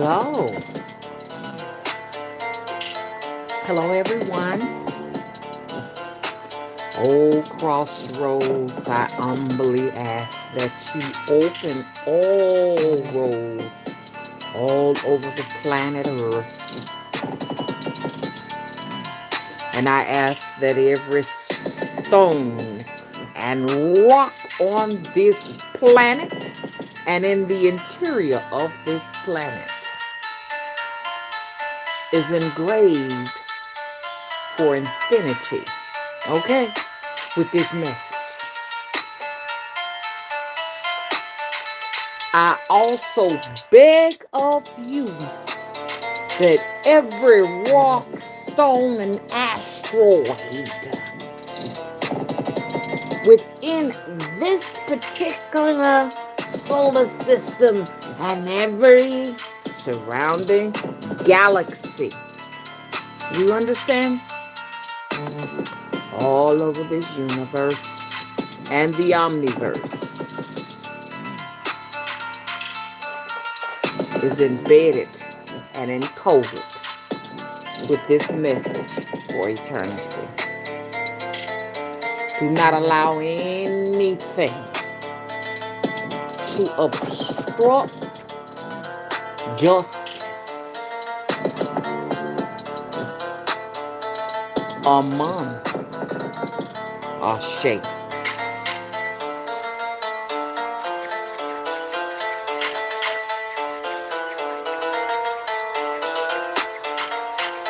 Hello. Hello, everyone. Oh, Crossroads, I humbly ask that you open all roads all over the planet Earth. And I ask that every stone and rock on this planet and in the interior of this planet is engraved for infinity. Okay? With this message. I also beg of you that every rock, stone, and asteroid within this particular solar system and every surrounding galaxy, you understand? All over this universe and the omniverse is embedded and encoded with this message for eternity. Do not allow anything to obstruct justice among our shape.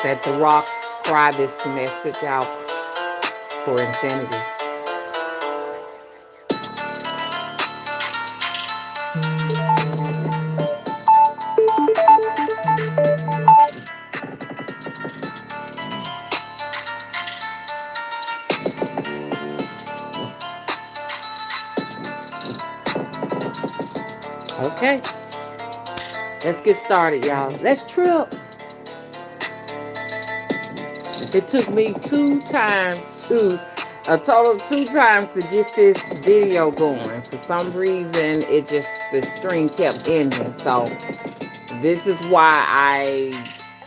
That the rocks cry this message out for infinity. Okay, let's get started, y'all. Let's trip. It took me a total of 2 times to get this video going. For some reason, the stream kept ending. So this is why I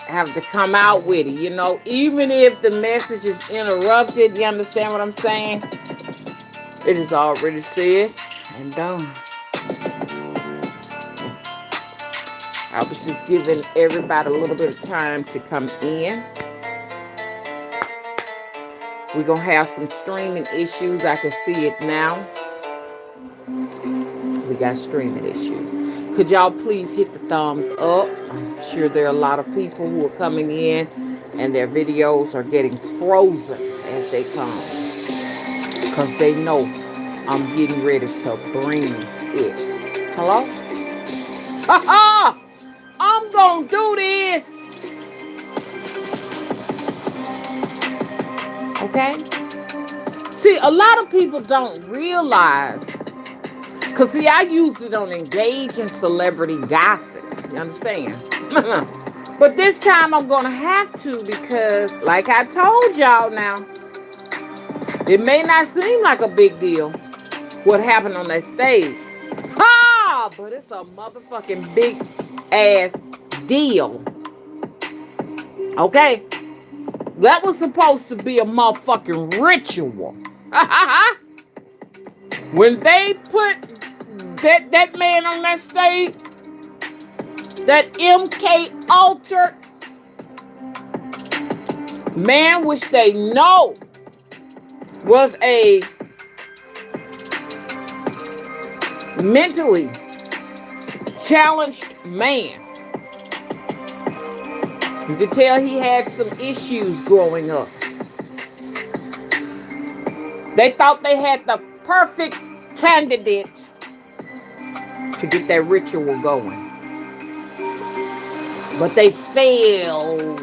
have to come out with it. You know, even if the message is interrupted, you understand what I'm saying? It is already said and done. I was just giving everybody a little bit of time to come in. We're going to have some streaming issues. I can see it now. We got streaming issues. Could y'all please hit the thumbs up? I'm sure there are a lot of people who are coming in and their videos are getting frozen as they come. Because they know I'm getting ready to bring it. Hello? Ha-ha! I'm going to do this. Okay? See, a lot of people don't realize, because see, I usually don't engage in celebrity gossip. You understand? But this time I'm going to have to, because like I told y'all now, it may not seem like a big deal what happened on that stage. Ha! But it's a motherfucking big ass deal. Okay? That was supposed to be a motherfucking ritual. When they put that man on that stage, that MK Ultra man, which they know was a mentally challenged man. You could tell he had some issues growing up. They thought they had the perfect candidate to get that ritual going. But they failed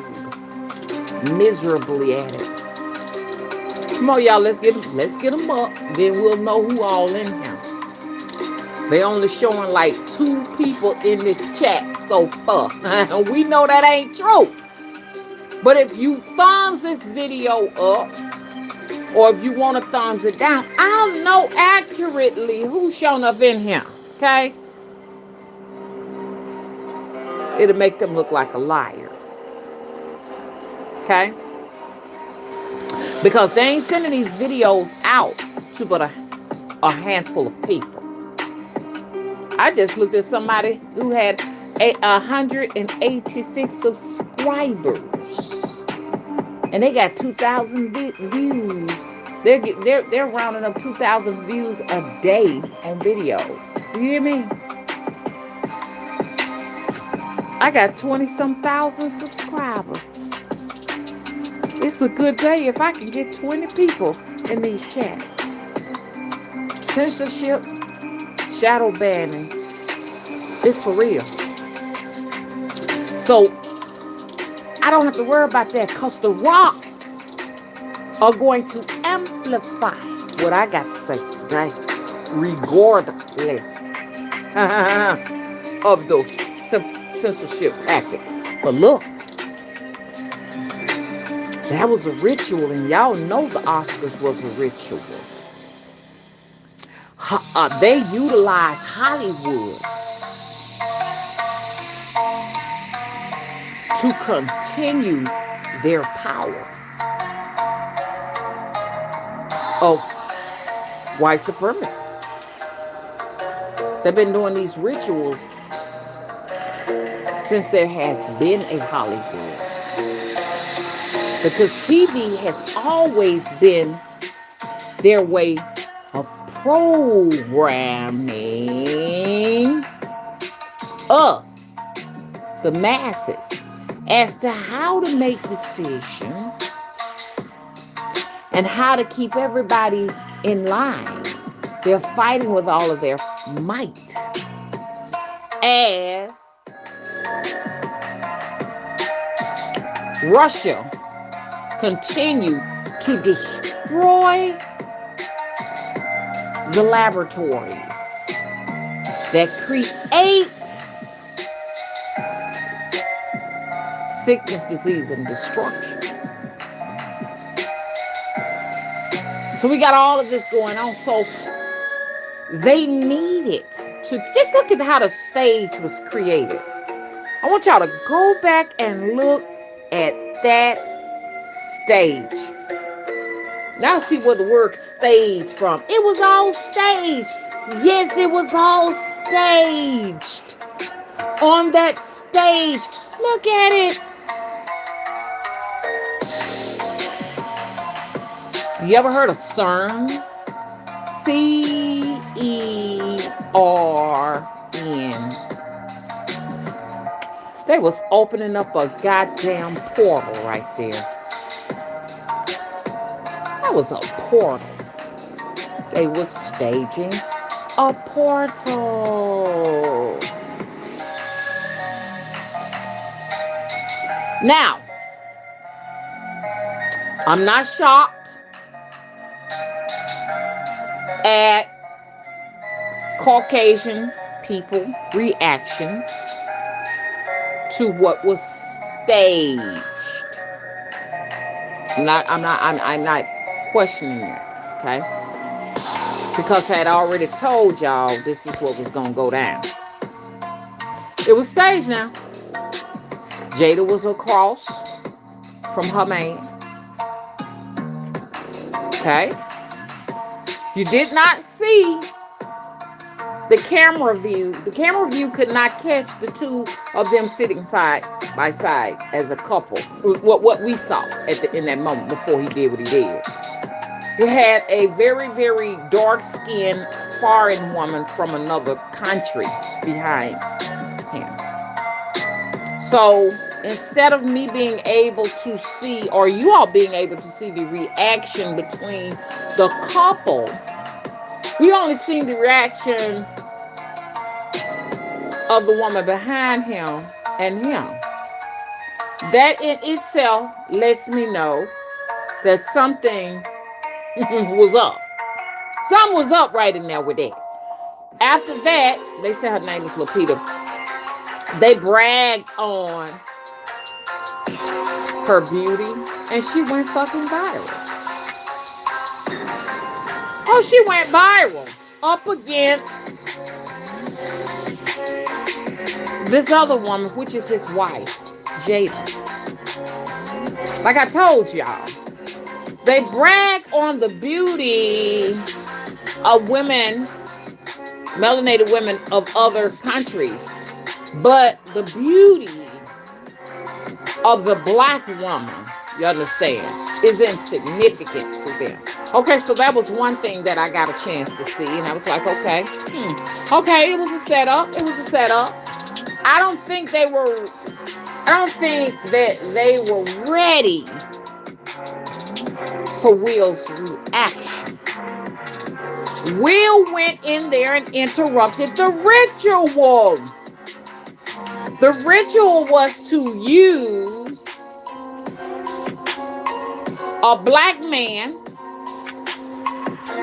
miserably at it. Come on, y'all, let's get them up. Then we'll know who all in here. They only showing like 2 people in this chat so far. We know that ain't true. But if you thumbs this video up, or if you want to thumbs it down, I'll know accurately who's showing up in here. Okay? It'll make them look like a liar. Okay? Because they ain't sending these videos out to but a handful of people. I just looked at somebody who had 186 subscribers, and they got 2,000 views. They're rounding up 2,000 views a day on video. You hear me? I got 20-some thousand subscribers. It's a good day if I can get 20 people in these chats. Censorship, shadow banning, it's for real. So I don't have to worry about that because the rocks are going to amplify what I got to say today, regardless of those censorship tactics. But look, that was a ritual, and y'all know the Oscars was a ritual. They utilized Hollywood to continue their power of white supremacy. They've been doing these rituals since there has been a Hollywood. Because TV has always been their way of programming us, the masses, as to how to make decisions and how to keep everybody in line. They're fighting with all of their might as Russia continue to destroy the laboratories that create sickness, disease, and destruction. So we got all of this going on. So they needed to just look at how the stage was created. I want y'all to go back and look at that stage. Now see where the word stage from. It was all staged. Yes, it was all staged. On that stage, look at it. You ever heard of CERN? CERN. They was opening up a goddamn portal right there. That was a portal. They was staging a portal. Now, I'm not shocked at Caucasian people reactions to what was staged. I'm not questioning that, okay? Because I had already told y'all this is what was gonna go down. It was staged now. Jada was across from her man. Okay? You did not see the camera view. The camera view could not catch the two of them sitting side by side as a couple. What we saw in that moment before he did what he did. He had a very, very dark-skinned foreign woman from another country behind him. So instead of me being able to see, or you all being able to see the reaction between the couple, we only seen the reaction of the woman behind him and him. That in itself lets me know that something was up. Something was up right in there with that. After that, they said her name is Lupita. They bragged on her beauty, and she went fucking viral. Oh, she went viral up against this other woman, which is his wife, Jada. Like I told y'all, they brag on the beauty of women, melanated women of other countries, but the beauty of the black woman, you understand, is insignificant to them. Okay, so that was one thing that I got a chance to see, and I was like, okay, okay, it was a setup. It was a setup. I don't think that they were ready for Will's reaction. Will went in there and interrupted the ritual. The ritual was to use a black man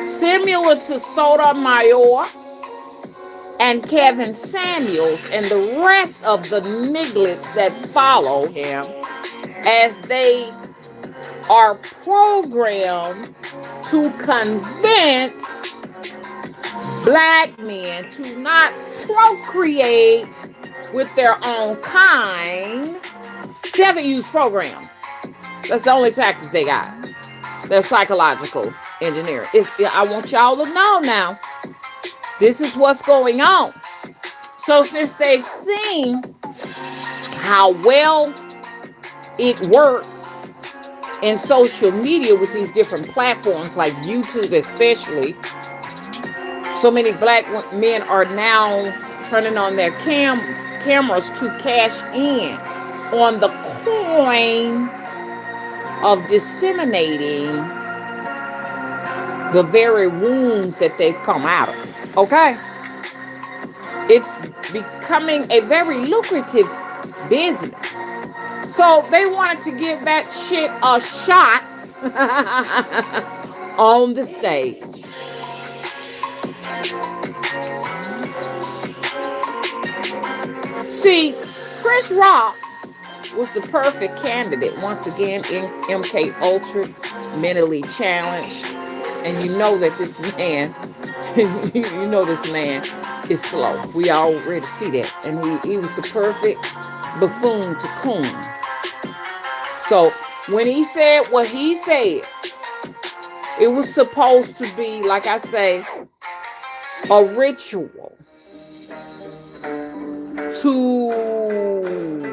similar to Sotomayor and Kevin Samuels and the rest of the nigglets that follow him, as they are programmed to convince black men to not procreate with their own kind. They haven't used programs. That's the only tactics they got. They're psychological engineering. I want y'all to know now, this is what's going on. So since they've seen how well it works in social media with these different platforms like YouTube especially, so many black men are now turning on their cameras to cash in on the coin of disseminating the very wounds that they've come out of. Okay? It's becoming a very lucrative business. So they wanted to give that shit a shot on the stage. See, Chris Rock was the perfect candidate. Once again, in MK Ultra, mentally challenged. And you know that this man, is slow. We already see that. And he was the perfect buffoon to coon. So when he said what he said, it was supposed to be, like I say, a ritual to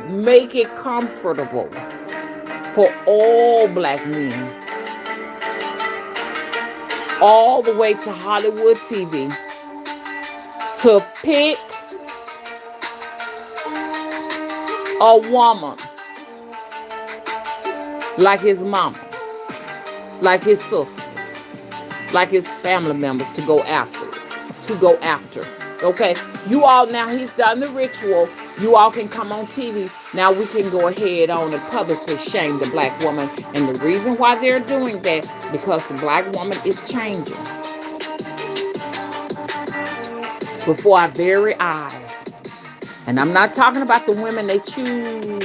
make it comfortable for all black men, all the way to Hollywood TV, to pick a woman like his mama, like his sisters, like his family members to go after. Okay, you all, now he's done the ritual. You all can come on TV. Now we can go ahead on and publicly shame the black woman. And the reason why they're doing that, because the black woman is changing before our very eyes. And I'm not talking about the women they choose,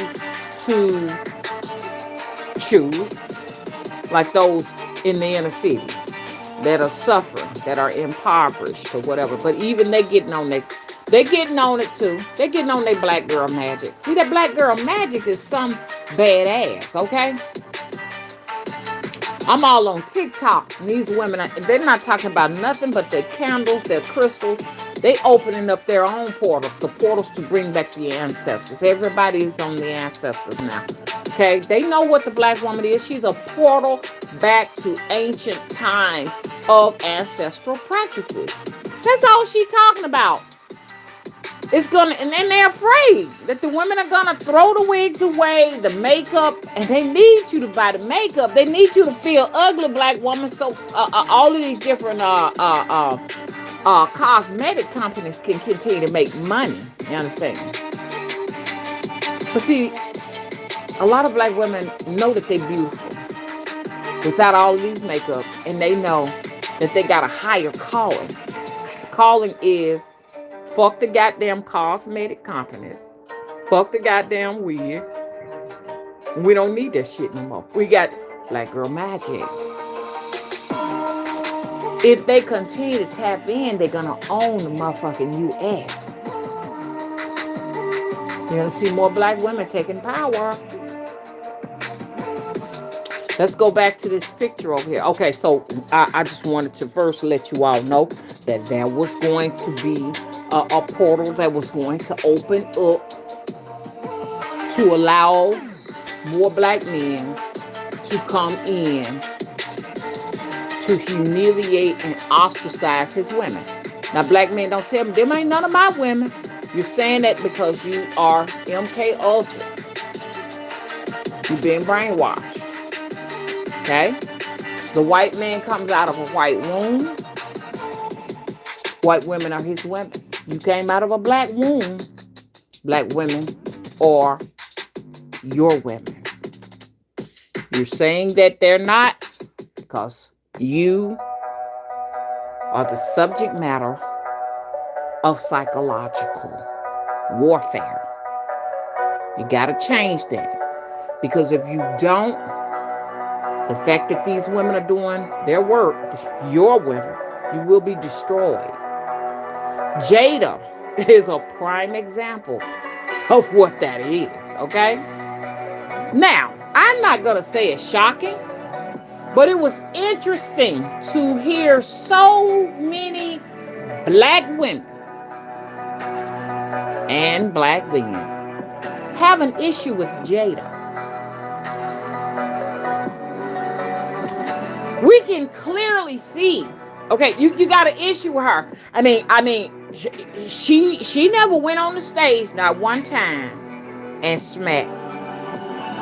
like those in the inner cities that are suffering, that are impoverished or whatever. But even they getting on it too. They're getting on their black girl magic. See, that black girl magic is some badass, okay? I'm all on TikTok. And these women, they're not talking about nothing but their candles, their crystals. They opening up their own portals, the portals to bring back the ancestors. Everybody is on the ancestors now. Okay, they know what the black woman is. She's a portal back to ancient times of ancestral practices. That's all she's talking about. It's gonna, and then they're afraid that the women are gonna throw the wigs away, the makeup, and they need you to buy the makeup. They need you to feel ugly, black woman. So all of these different cosmetic companies can continue to make money. You understand? But see, a lot of black women know that they're beautiful without all of these makeups, and they know that they got a higher calling. The calling is fuck the goddamn cosmetic companies, fuck the goddamn wig. We don't need that shit no more. We got black girl magic. If they continue to tap in, they're gonna own the motherfucking US. You're going to see more black women taking power. Let's go back to this picture over here. Okay, so I just wanted to first let you all know that there was going to be a portal that was going to open up to allow more black men to come in to humiliate and ostracize his women. Now, black men, don't tell me, them ain't none of my women. You're saying that because you are MK Ultra. You've been brainwashed. Okay? The white man comes out of a white womb. White women are his women. You came out of a black womb. Black women are your women. You're saying that they're not because you are the subject matter of psychological warfare. You got to change that. Because if you don't, the fact that these women are doing their work, your women, you will be destroyed. Jada is a prime example of what that is, okay? Now, I'm not going to say it's shocking, but it was interesting to hear so many black women and black men have an issue with Jada. We can clearly see, okay, you got an issue with her. I mean, she never went on the stage not one time and smacked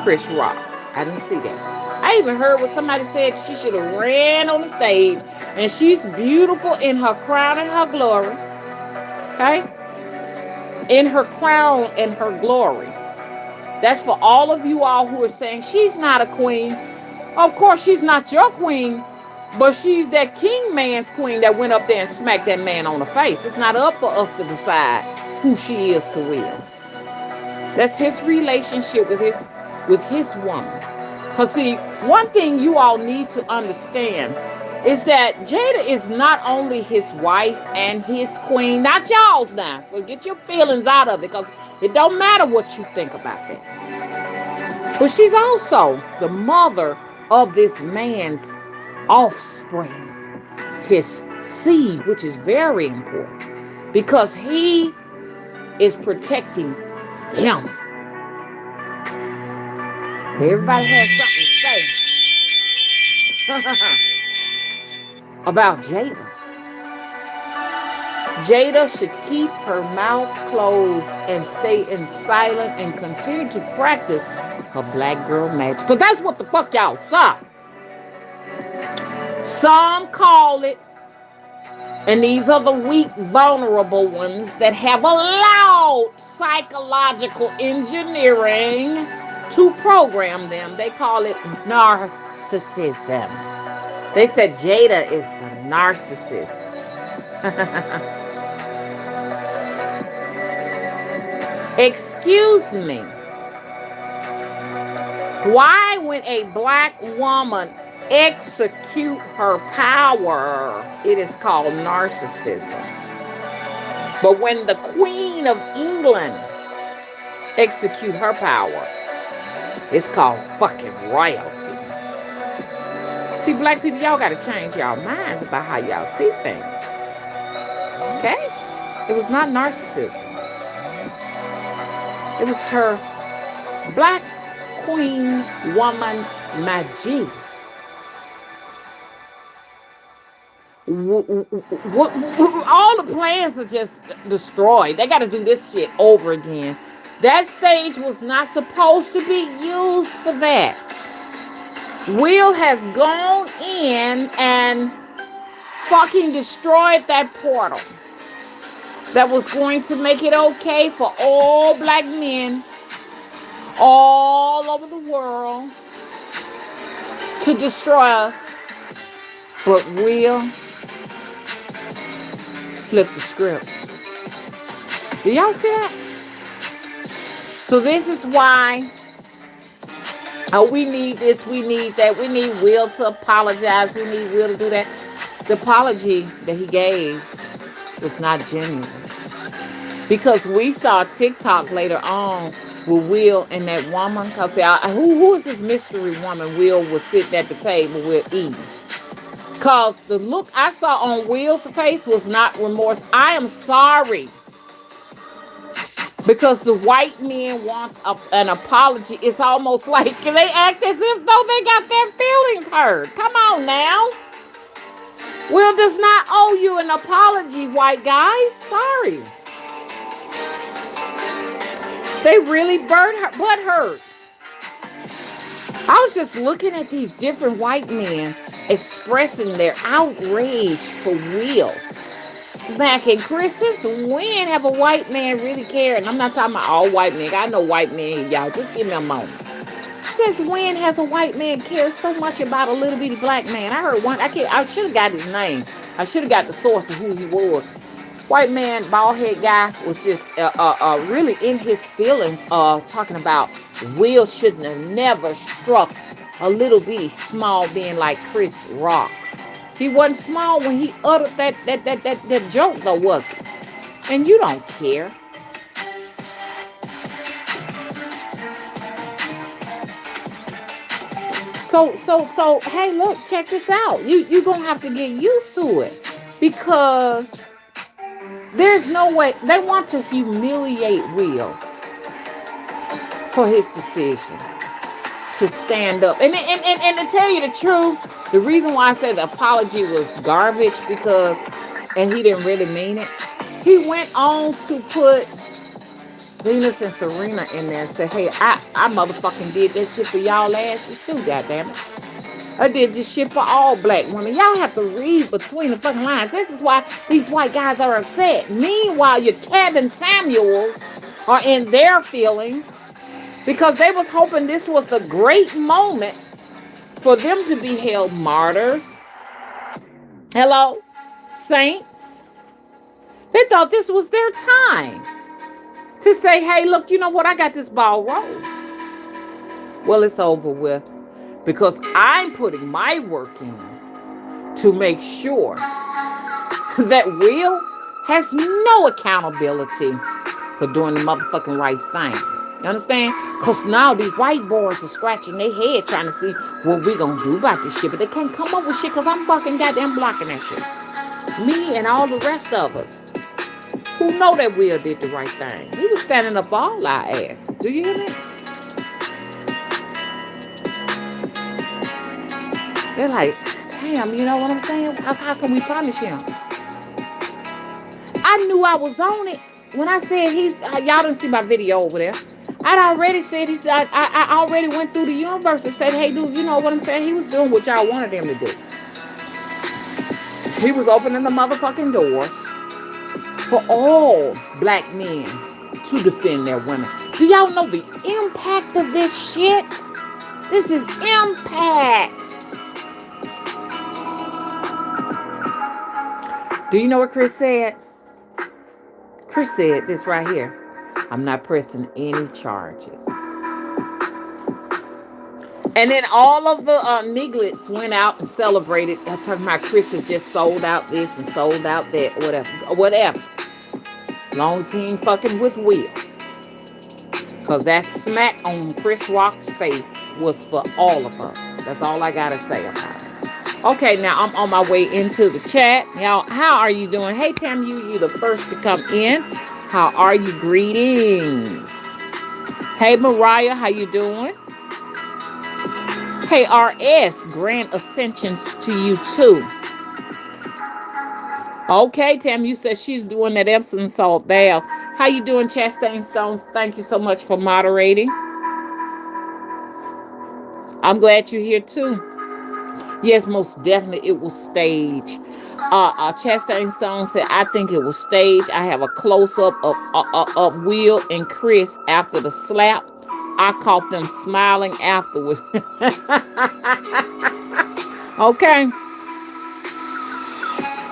Chris Rock. I didn't see that. I even heard what somebody said she should have ran on the stage, and she's beautiful in her crown and her glory. Okay? In her crown and her glory. That's for all of you all who are saying she's not a queen. Of course, she's not your queen, but she's that king man's queen that went up there and smacked that man on the face. It's not up for us to decide who she is to will. That's his relationship with his woman. Because see, one thing you all need to understand is that Jada is not only his wife and his queen, not y'all's now. So get your feelings out of it, because it don't matter what you think about that. But she's also the mother of this man's offspring, his seed, which is very important because he is protecting them. Everybody has something to say about Jada. Jada should keep her mouth closed and stay in silent and continue to practice her black girl magic. Because that's what the fuck y'all saw. Some call it, and these are the weak, vulnerable ones that have allowed psychological engineering to program them. They call it narcissism. They said Jada is a narcissist. Excuse me. Why, when a black woman execute her power, it is called narcissism? But when the Queen of England execute her power, it's called fucking royalty. See, black people, y'all got to change y'all minds about how y'all see things. Okay? It was not narcissism. It was her black queen woman magic. All the plans are just destroyed. They got to do this shit over again. That stage was not supposed to be used for that. Will has gone in and fucking destroyed that portal that was going to make it okay for all black men all over the world to destroy us. But Will flipped the script. Do y'all see that? So this is why we need this, we need that, we need Will to apologize, we need Will to do that. The apology that he gave was not genuine. Because we saw TikTok later on with Will and that woman. Cause see, who is this mystery woman? Will was sitting at the table with Eve. Cause the look I saw on Will's face was not remorse. I am sorry. Because the white man wants an apology. It's almost like they act as if though they got their feelings hurt. Come on now. Will does not owe you an apology, white guys. Sorry. They really butt hurt. I was just looking at these different white men expressing their outrage for Will. Smacking Chris. Since when have a white man really cared? And I'm not talking about all white men. I know white men, y'all. Just give me a moment. Since when has a white man cared so much about a little bitty black man? I heard one. I should have got his name. I should have got the source of who he was. White man, bald head guy was just really in his feelings, talking about Will shouldn't have never struck a little bitty small being like Chris Rock. He wasn't small when he uttered that joke, though, was he? And you don't care. So, hey, look, check this out. You're going to have to get used to it. Because there's no way. They want to humiliate Will for his decision to stand up. And to tell you the truth, the reason why I said the apology was garbage and he didn't really mean it. He went on to put Venus and Serena in there and said, hey, I motherfucking did that shit for y'all asses too, goddammit. I did this shit for all black women. Y'all have to read between the fucking lines. This is why these white guys are upset. Meanwhile, your Kevin Samuels are in their feelings because they was hoping this was the great moment for them to be held martyrs. Hello, saints. They thought this was their time to say, hey, look, you know what? I got this ball rolling. Well, it's over with because I'm putting my work in to make sure that Will has no accountability for doing the motherfucking right thing. You understand? Because now these white boys are scratching their head trying to see what we gonna do about this shit. But they can't come up with shit because I'm fucking goddamn blocking that shit. Me and all the rest of us who know that Will did the right thing. He was standing up for all our asses. Do you hear me? They're like, damn, you know what I'm saying? How can we punish him? I knew I was on it when I said y'all didn't see my video over there. I'd already said I already went through the universe and said, hey, dude, you know what I'm saying? He was doing what y'all wanted him to do. He was opening the motherfucking doors for all black men to defend their women. Do y'all know the impact of this shit? This is impact. Do you know what Chris said? Chris said this right here. I'm not pressing any charges. And then all of the nigglets went out and celebrated. I'm talking about Chris has just sold out this and sold out that, whatever. As long as he ain't fucking with Will. Because that smack on Chris Rock's face was for all of us. That's all I got to say about it. Okay, now I'm on my way into the chat. Y'all, how are you doing? Hey, Tam, you the first to come in. How are you? Greetings. Hey, Mariah, how you doing? Hey, RS, grand ascensions to you too. Okay, Tam, you said she's doing that Epsom salt bath. How you doing, Chastain Stones? Thank you so much for moderating. I'm glad you're here too. Yes, most definitely it was staged. Chastain Stone said, I think it was staged. I have a close-up of Will and Chris after the slap. I caught them smiling afterwards. Okay.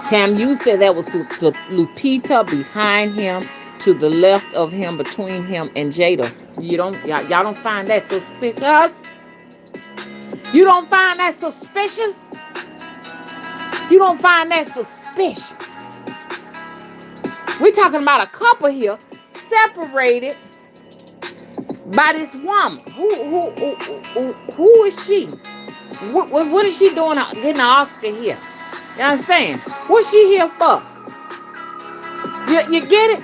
Tam, you said that was Lupita behind him, to the left of him, between him and Jada. Y'all don't find that suspicious? You don't find that suspicious? You don't find that suspicious? We're talking about a couple here separated by this woman. Who is she? What is she doing getting an Oscar here? You understand? What's she here for? You get it?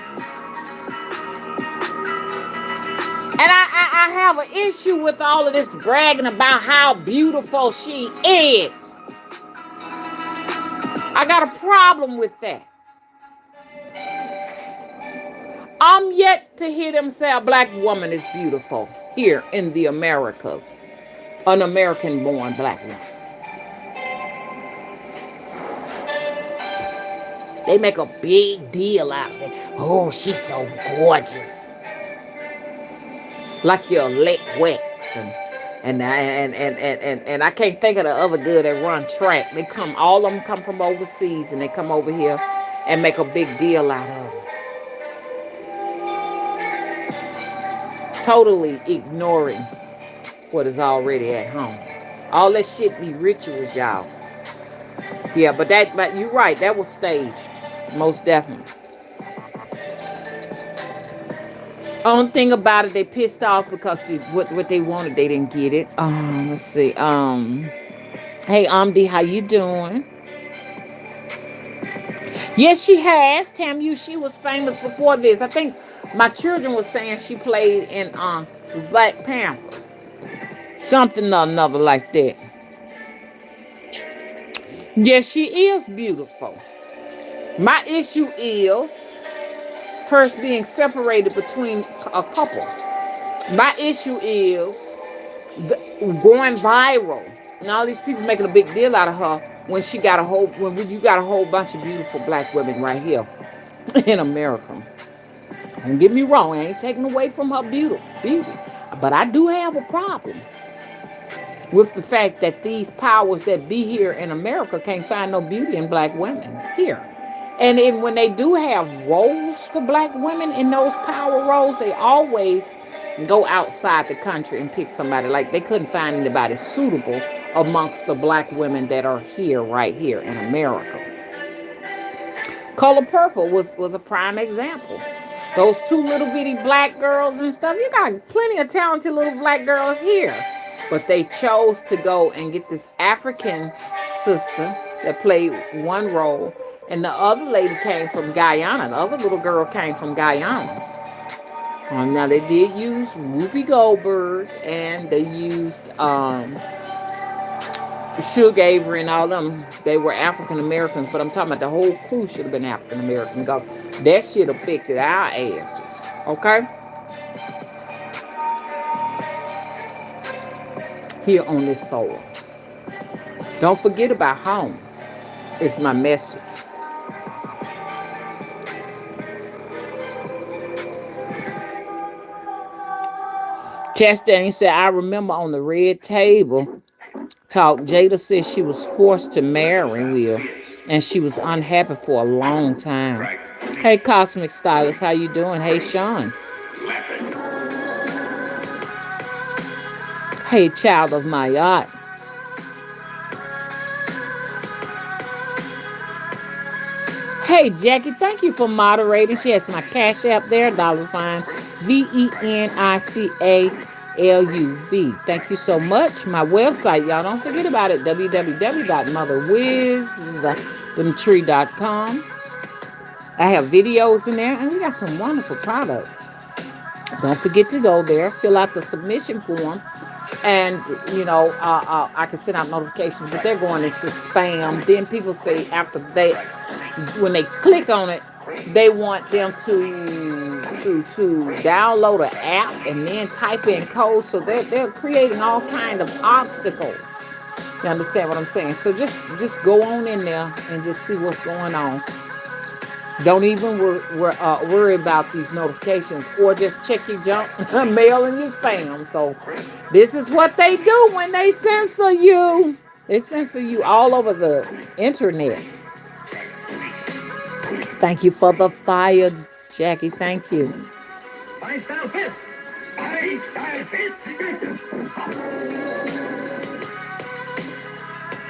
And I have an issue with all of this bragging about how beautiful she is. I got a problem with that. I'm yet to hear them say a black woman is beautiful here in the Americas. An American-born black woman. They make a big deal out of it. Oh, she's so gorgeous. Like your leg wax. And I can't think of the other girl that run track. All of them come from overseas, and they come over here and make a big deal out of it. Totally ignoring what is already at home. All that shit be rituals, y'all. Yeah, but you're right. That was staged, most definitely. Only thing about it, they pissed off because what they wanted, they didn't get it. Let's see. Hey, Amdi, how you doing? Yes, she has. Tams, she was famous before this. I think my children were saying she played in Black Panther. Something or another like that. Yes, she is beautiful. My issue is her being separated between a couple. My issue is going viral. And all these people making a big deal out of her when you got a whole bunch of beautiful black women right here in America. Don't get me wrong, I ain't taking away from her beauty. But I do have a problem with the fact that these powers that be here in America can't find no beauty in black women here. And then when they do have roles for black women in those power roles, they always go outside the country and pick somebody. Like they couldn't find anybody suitable amongst the black women that are here, right here in America. Color Purple was a prime example. Those two little bitty black girls and stuff, you got plenty of talented little black girls here. But they chose to go and get this African sister that played one role. And the other lady came from Guyana. The other little girl came from Guyana. Now, they did use Whoopi Goldberg. And they used Suge Avery and all them. They were African Americans. But I'm talking about the whole crew should have been African American. Because that shit affected our asses. Okay? Here on this soil. Don't forget about home. It's my message. Chastain said, I remember on the red table talk, Jada said she was forced to marry Will, and she was unhappy for a long time. Hey, Cosmic Stylist, how you doing? Hey, Sean. Hey, child of my yacht. Hey, Jackie, thank you for moderating. She has my Cash App there, $, VENITALUV. Thank you so much. My website, y'all don't forget about it, www.motherwisdomtree.com. I have videos in there, and we got some wonderful products. Don't forget to go there, fill out the submission form, and, I can send out notifications, but they're going into spam. Then people say when they click on it, they want them to download an app and then type in code. So they're creating all kind of obstacles. You understand what I'm saying? So just go on in there and just see what's going on. Don't even worry about these notifications, or just check your junk mail and your spam. So this is what they do when they censor you. They censor you all over the internet. Thank you for the fire, Jackie. Thank you.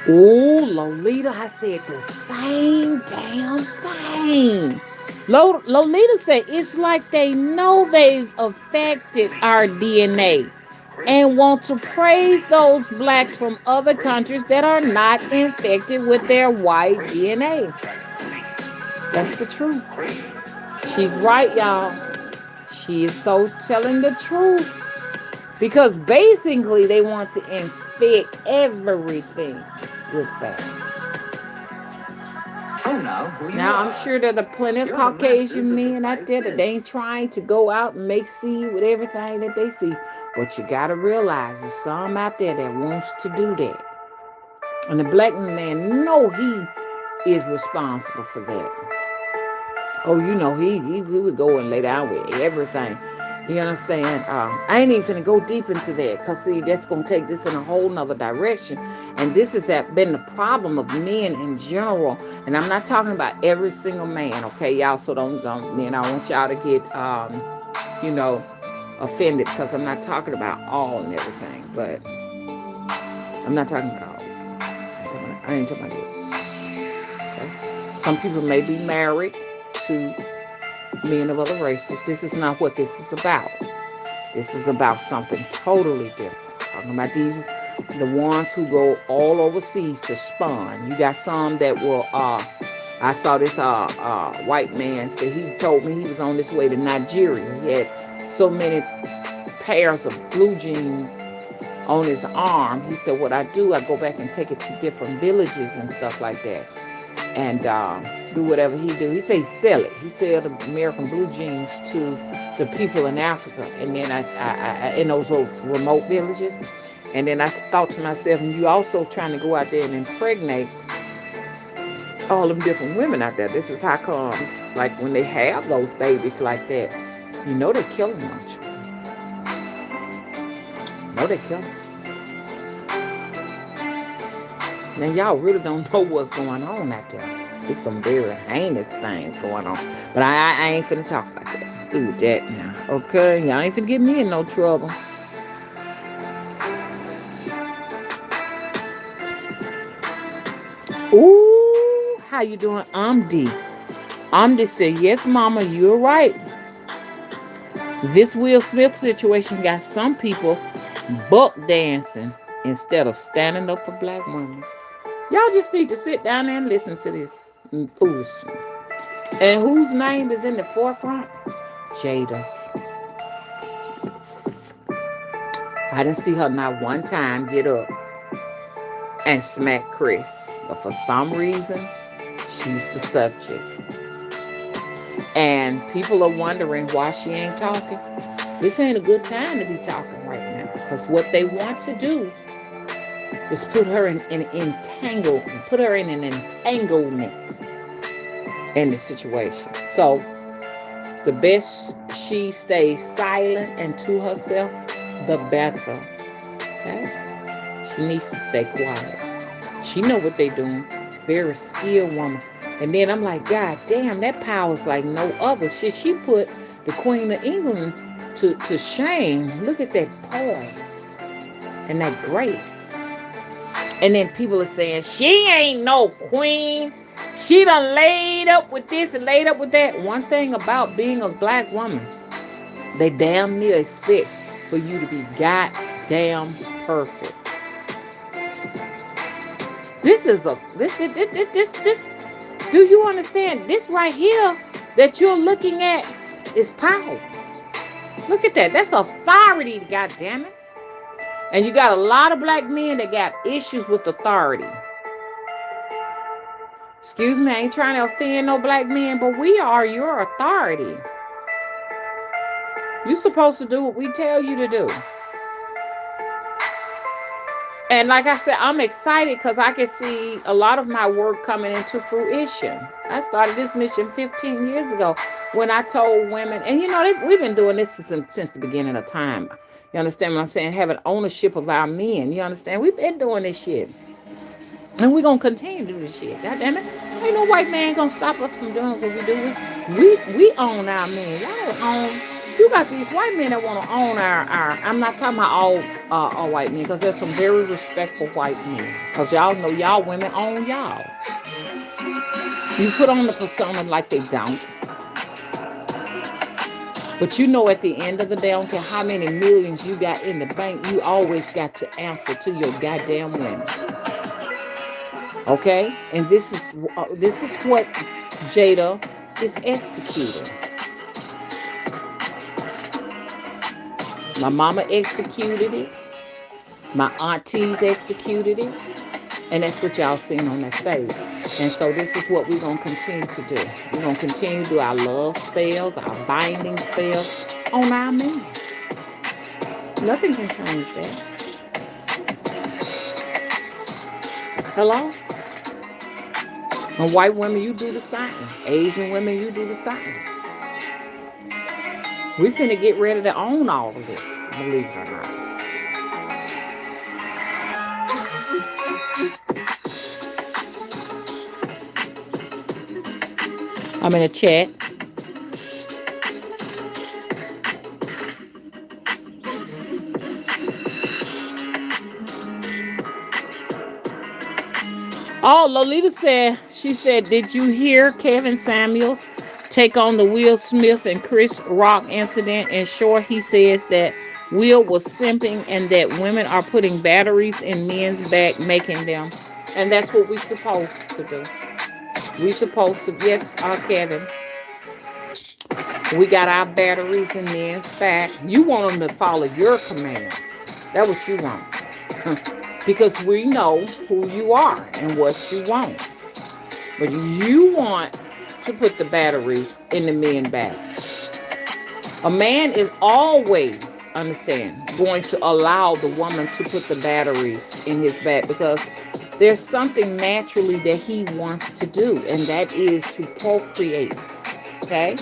Ooh, Lolita, I said the same damn thing. Lolita said it's like they know they've affected our DNA and want to praise those blacks from other countries that are not infected with their white DNA. That's the truth. She's right, y'all. She is so telling the truth. Because basically they want to infect everything with that. Now, I'm sure that there are plenty of Caucasian men out there that they ain't trying to go out and make seed with everything that they see. But you got to realize there's some out there that wants to do that. And the black man know he is responsible for that. Oh, you know, he would go and lay down with everything. You understand? I ain't even finna go deep into that because, see, that's going to take this in a whole nother direction. And this has been the problem of men in general. And I'm not talking about every single man, okay, y'all? So don't man, I want y'all to get, offended because I'm not talking about all and everything. But I'm not talking about all. I ain't talking about it. Okay? Some people may be married to men of other races. This is not what this is about. This is about something totally different. Talking about the ones who go all overseas to spawn. You got some that will, I saw this white man say, he told me he was on his way to Nigeria. He had so many pairs of blue jeans on his arm. He said, what I do, I go back and take it to different villages and stuff like that. And do whatever he do. He say sell it. He sell the American blue jeans to the people in Africa. And then I in those little remote villages. And then I thought to myself, and you also trying to go out there and impregnate all them different women out there. This is how come, like when they have those babies like that, you know they kill them, don't you? You know they kill them. Now, y'all really don't know what's going on out there. There's some very heinous things going on. But I ain't finna talk about that. Do that now. Okay? Y'all ain't finna get me in no trouble. Ooh, how you doing, Amdi? Amdi said, yes, mama, you're right. This Will Smith situation got some people buck dancing instead of standing up for black women. Y'all just need to sit down there and listen to this foolishness. And whose name is in the forefront? Jada's. I didn't see her not one time get up and smack Chris. But for some reason, she's the subject. And people are wondering why she ain't talking. This ain't a good time to be talking right now. Because what they want to do is put her in an entanglement in the situation. So the best she stays silent and to herself, the better. Okay? She needs to stay quiet. She know what they doing. Very skilled woman. And then I'm like, God damn, that power's like no other. She put the Queen of England to shame. Look at that poise and that grace. And then people are saying, she ain't no queen. She done laid up with this and laid up with that. One thing about being a black woman, they damn near expect for you to be goddamn perfect. This, do you understand? This right here that you're looking at is power. Look at that. That's authority, goddammit. And you got a lot of black men that got issues with authority. Excuse me, I ain't trying to offend no black men, but we are your authority. You're supposed to do what we tell you to do. And like I said, I'm excited because I can see a lot of my work coming into fruition. I started this mission 15 years ago when I told women, and you know, we've been doing this since the beginning of time. You understand what I'm saying? Having ownership of our men. You understand? We've been doing this shit. And we're going to continue to do this shit. God damn it. Ain't no white man going to stop us from doing what we do. We own our men. Y'all own. You got these white men that want to own our I'm not talking about all white men, because there's some very respectful white men. Because y'all know y'all women own y'all. You put on the persona like they don't. But you know, at the end of the day, I don't care how many millions you got in the bank, you always got to answer to your goddamn women. Okay? And this is what Jada is executing. My mama executed it. My aunties executed it. And that's what y'all seen on that stage. And so this is what we're going to continue to do. We're going to continue to do our love spells, our binding spells on our men. Nothing can change that. Hello? And white women, you do the same. Asian women, you do the same. We finna get ready to own all of this, believe it or not. I'm in a chat. Oh, Lolita said, she said, did you hear Kevin Samuels take on the Will Smith and Chris Rock incident? In short, he says that Will was simping and that women are putting batteries in men's back, making them. And that's what we're supposed to do. We supposed to, yes, Kevin. We got our batteries in men's back. You want them to follow your command. That's what you want. Because we know who you are and what you want. But you want to put the batteries in the men's backs. A man is always, understand, going to allow the woman to put the batteries in his back because there's something naturally that he wants to do, and that is to procreate, okay?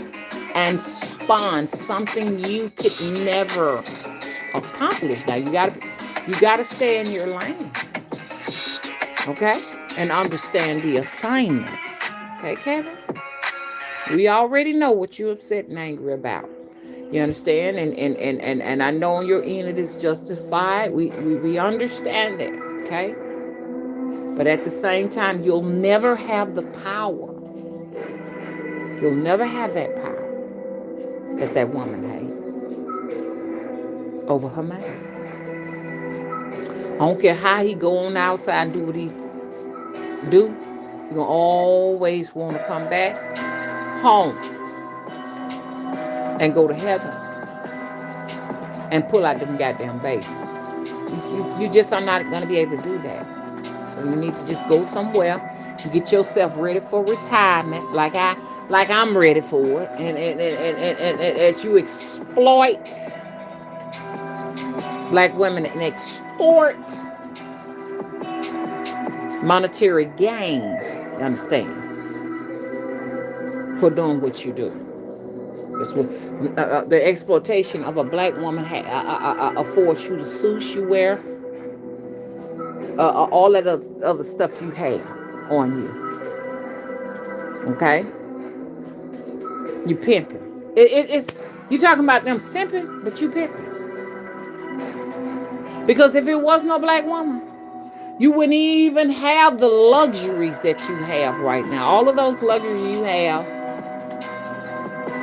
And spawn something you could never accomplish. Now, you gotta stay in your lane, okay? And understand the assignment, okay, Kevin? We already know what you're upset and angry about. You understand? And I know on your end it is justified. We understand that, okay? But at the same time, you'll never have the power. You'll never have that power that woman has over her man. I don't care how he go on outside and do what he do. You're going to always want to come back home and go to heaven and pull out them goddamn babies. You just are not going to be able to do that. So you need to just go somewhere and get yourself ready for retirement, like I'm ready for it, and as you exploit black women and extort monetary gain, you understand, for doing what you do. That's what the exploitation of a black woman affords you the suits you wear, all that other stuff you have on you. Okay? You pimping. It's you talking about them simping, but you pimping. Because if it was no black woman, you wouldn't even have the luxuries that you have right now. All of those luxuries you have,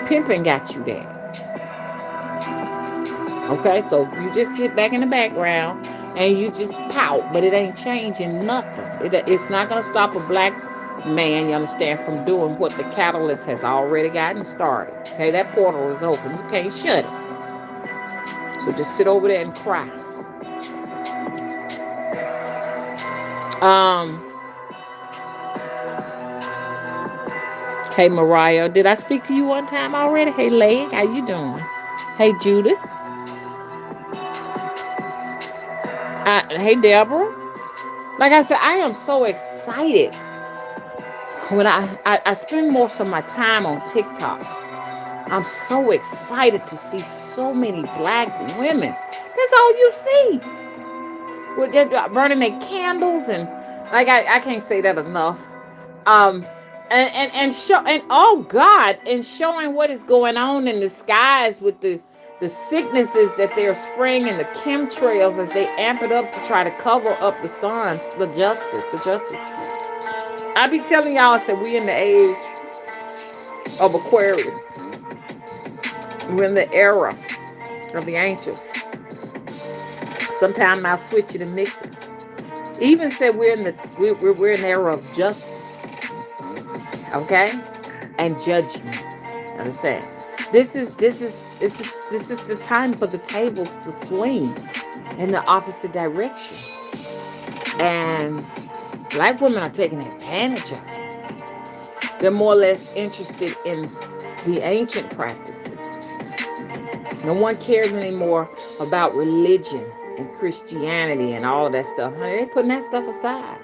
pimping got you there. Okay, so you just sit back in the background and you just pout, but it ain't changing nothing. It's not going to stop a black man, you understand, from doing what the catalyst has already gotten started. Okay, that portal is open. You can't shut it. So just sit over there and cry. Hey Mariah, did I speak to you one time already? Hey Leg, how you doing? Hey Judith. Hey Deborah. Like I said, I am so excited when I spend most of my time on TikTok. I'm so excited to see so many black women. That's all you see. With burning their candles and like I can't say that enough. And oh God, and showing what is going on in the skies with the sicknesses that they're spraying in the chemtrails as they amp it up to try to cover up the suns, the justice. I be telling y'all, I said we in the age of Aquarius. We're in the era of the ancients. Sometimes I'll switch it and mix it. Even said we're in the era of justice, okay, and judgment. Understand? This is the time for the tables to swing in the opposite direction, and black women are taking advantage of it. They're more or less interested in the ancient practices. No one cares anymore about religion and Christianity and all that stuff. Honey, they're putting that stuff aside.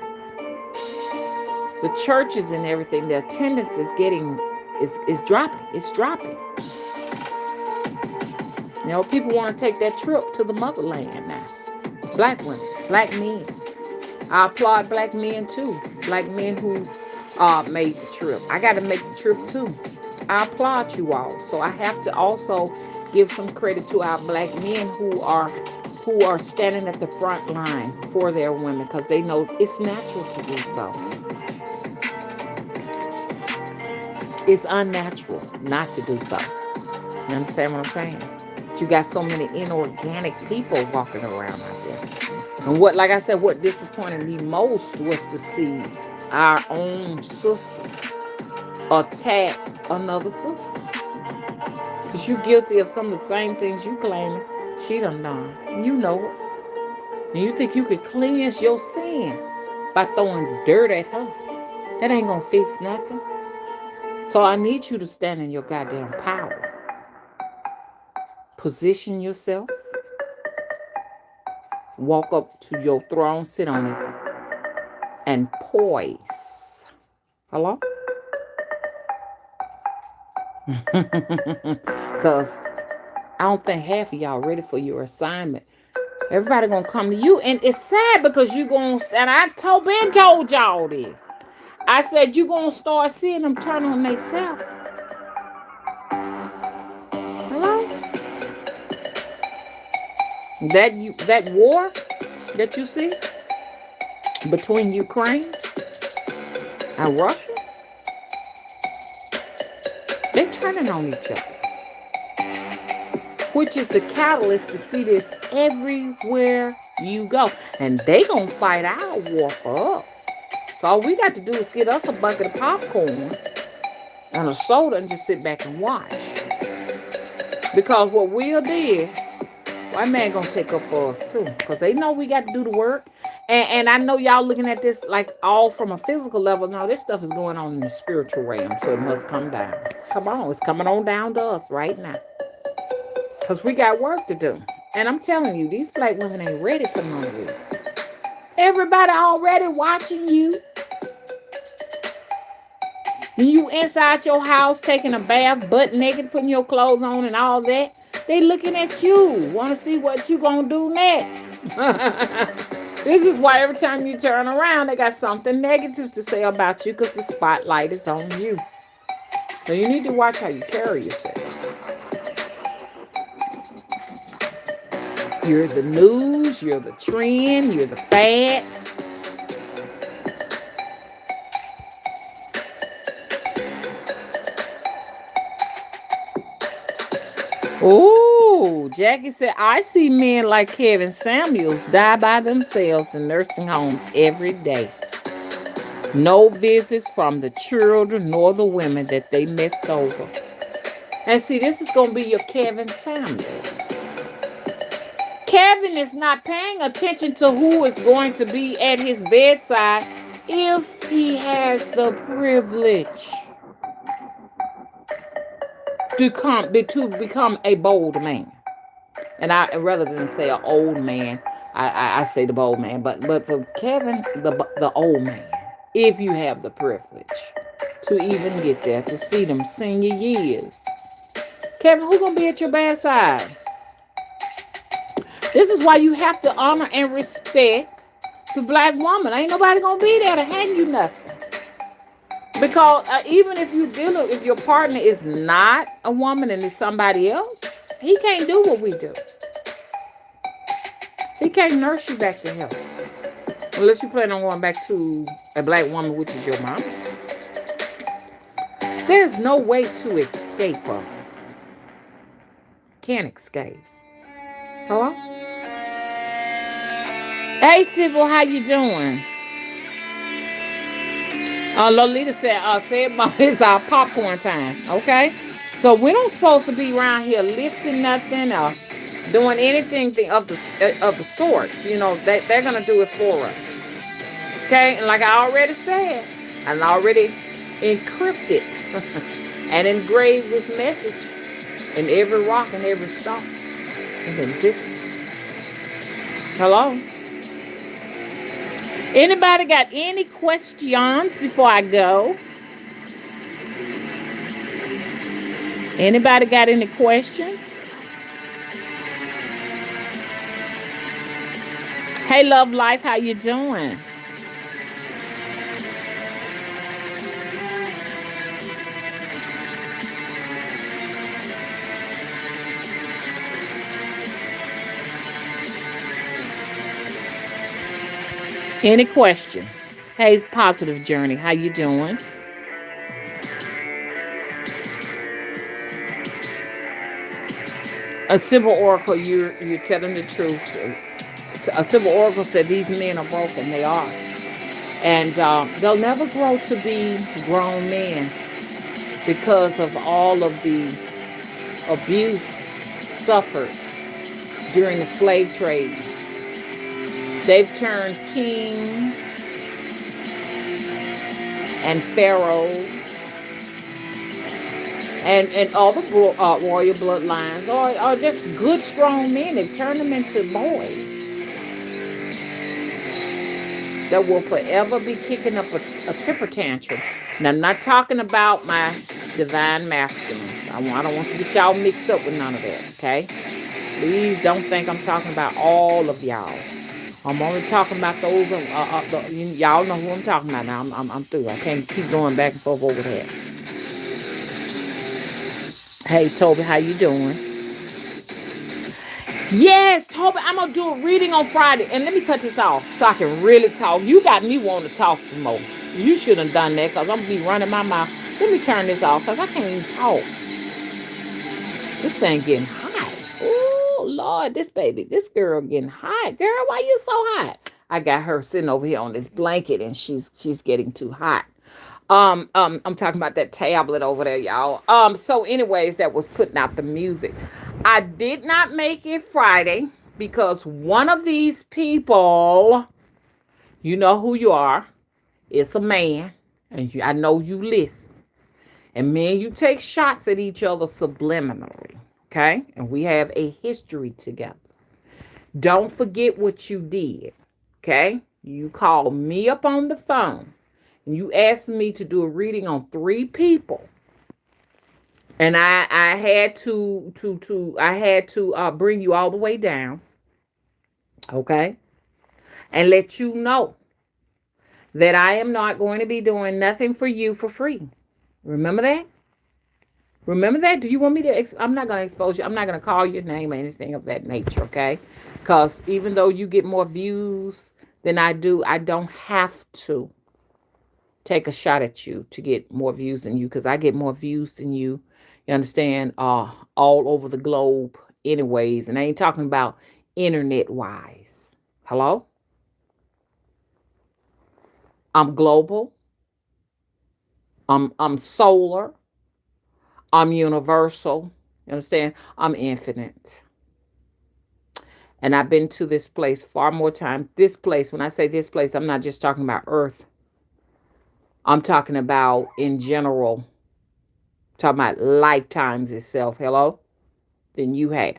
The churches and everything, the attendance is dropping. It's dropping. You know, people want to take that trip to the motherland now. Black women, black men. I applaud black men too. Black men who made the trip. I got to make the trip too. I applaud you all. So I have to also give some credit to our black men who are standing at the front line for their women, because they know it's natural to do so. It's unnatural not to do so. You understand what I'm saying? You got so many inorganic people walking around out there. And like I said, what disappointed me most was to see our own sisters attack another sister. Because you're guilty of some of the same things you claiming she done done. You know it. And you think you could cleanse your sin by throwing dirt at her. That ain't gonna fix nothing. So I need you to stand in your goddamn power. Position yourself. Walk up to your throne, sit on it, and poise. Hello? Because I don't think half of y'all ready for your assignment. Everybody gonna come to you, and it's sad because you gonna, and I told y'all this. I said you gonna start seeing them turn on themselves. Hello? That war that you see between Ukraine and Russia, they're turning on each other. Which is the catalyst to see this everywhere you go. And they gonna fight our war for us. So all we got to do is get us a bucket of popcorn and a soda and just sit back and watch. Because what Will did, white man gonna take up for us too. Because they know we got to do the work. And I know y'all looking at this like all from a physical level. No, this stuff is going on in the spiritual realm. So it must come down. Come on, it's coming on down to us right now. Because we got work to do. And I'm telling you, these black women ain't ready for none of this. Everybody already watching you. You inside your house taking a bath, butt naked, putting your clothes on and all that. They looking at you. Want to see what you going to do next. This is why every time you turn around, they got something negative to say about you, because the spotlight is on you. So you need to watch how you carry yourself. You're the news, you're the trend, you're the fad. Oh, Jackie said, I see men like Kevin Samuels die by themselves in nursing homes every day. No visits from the children nor the women that they messed over. And see, this is going to be your Kevin Samuels. Kevin is not paying attention to who is going to be at his bedside if he has the privilege to become a bold man. And I, rather than say an old man, I say the bold man. But for Kevin, the old man, if you have the privilege to even get there, to see them senior years. Kevin, who's going to be at your bedside? This is why you have to honor and respect the black woman. Ain't nobody going to be there to hand you nothing. Because even if if your partner is not a woman and is somebody else, he can't do what we do. He can't nurse you back to health. Unless you plan on going back to a black woman, which is your mom. There's no way to escape us. can't escape. Hello? Hey, Sybil, how you doing? Lolita said, say it's our popcorn time. Okay? So we don't supposed to be around here lifting nothing or doing anything of the sorts. You know, they're going to do it for us. Okay? And like I already said, I already encrypted and engraved this message in every rock and every stone in existence. Hello? Anybody got any questions before I go? Anybody got any questions? Hey, Love Life, how you doing? Any questions? Hey, Positive Journey, how you doing? A Sybil Oracle, you're telling the truth. A Sybil Oracle said these men are broken. They are. And they'll never grow to be grown men because of all of the abuse suffered during the slave trade. They've turned kings and pharaohs and all the royal bloodlines are just good, strong men. They've turned them into boys that will forever be kicking up a temper tantrum. And I'm not talking about my divine masculines. I don't want to get y'all mixed up with none of that, okay? Please don't think I'm talking about all of y'all. I'm only talking about those. Y'all know who I'm talking about now. I'm through. I can't keep going back and forth over that. Hey, Toby, how you doing? Yes, Toby, I'm going to do a reading on Friday. And let me cut this off so I can really talk. You got me wanting to talk some more. You shouldn't have done that because I'm going to be running my mouth. Let me turn this off because I can't even talk. This thing getting hot. Oh, Lord, this girl getting hot. Girl, why you so hot? I got her sitting over here on this blanket and she's getting too hot. I'm talking about that tablet over there, y'all. So anyways, that was putting out the music. I did not make it Friday because one of these people, you know who you are, it's a man, and I know you listen. And me and you take shots at each other subliminally, okay? And we have a history together. Don't forget what you did, okay? You called me up on the phone. And you asked me to do a reading on 3 people, and I had to bring you all the way down, okay, and let you know that I am not going to be doing nothing for you for free. Remember that? Remember that? Do you want me to? I'm not going to expose you. I'm not going to call your name or anything of that nature, okay? Because even though you get more views than I do, I don't have to take a shot at you to get more views than you, because I get more views than you. You understand? All over the globe anyways. And I ain't talking about internet wise. Hello? I'm global. I'm solar. I'm universal. You understand? I'm infinite. And I've been to this place far more time. This place, when I say this place, I'm not just talking about Earth. I'm talking about in general, talking about lifetimes itself, hello, than you have.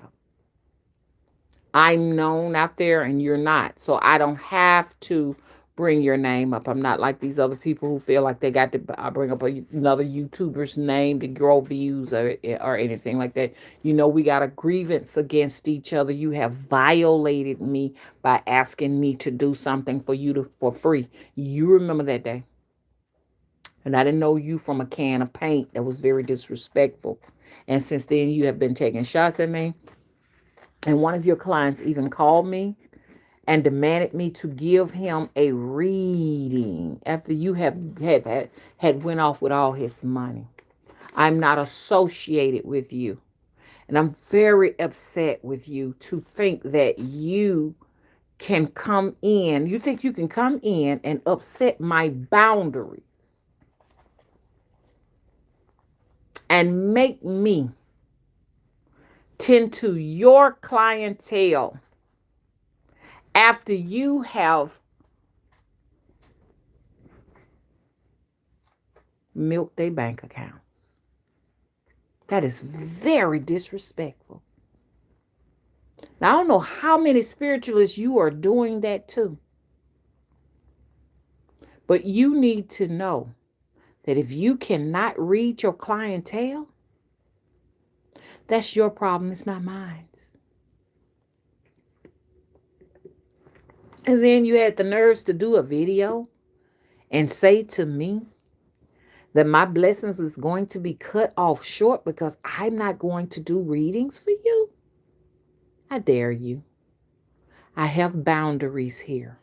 I'm known out there and you're not. So I don't have to bring your name up. I'm not like these other people who feel like they got to bring up another YouTuber's name to grow views or anything like that. You know, we got a grievance against each other. You have violated me by asking me to do something for you for free. You remember that day. And I didn't know you from a can of paint. That was very disrespectful. And since then, you have been taking shots at me. And one of your clients even called me and demanded me to give him a reading after you had went off with all his money. I'm not associated with you. And I'm very upset with you to think that you can come in. You think you can come in and upset my boundaries and make me tend to your clientele after you have milked their bank accounts. That is very disrespectful. Now, I don't know how many spiritualists you are doing that to, but you need to know that if you cannot read your clientele, that's your problem, it's not mine. And then you had the nerves to do a video and say to me that my blessings is going to be cut off short because I'm not going to do readings for you. I dare you. I have boundaries here.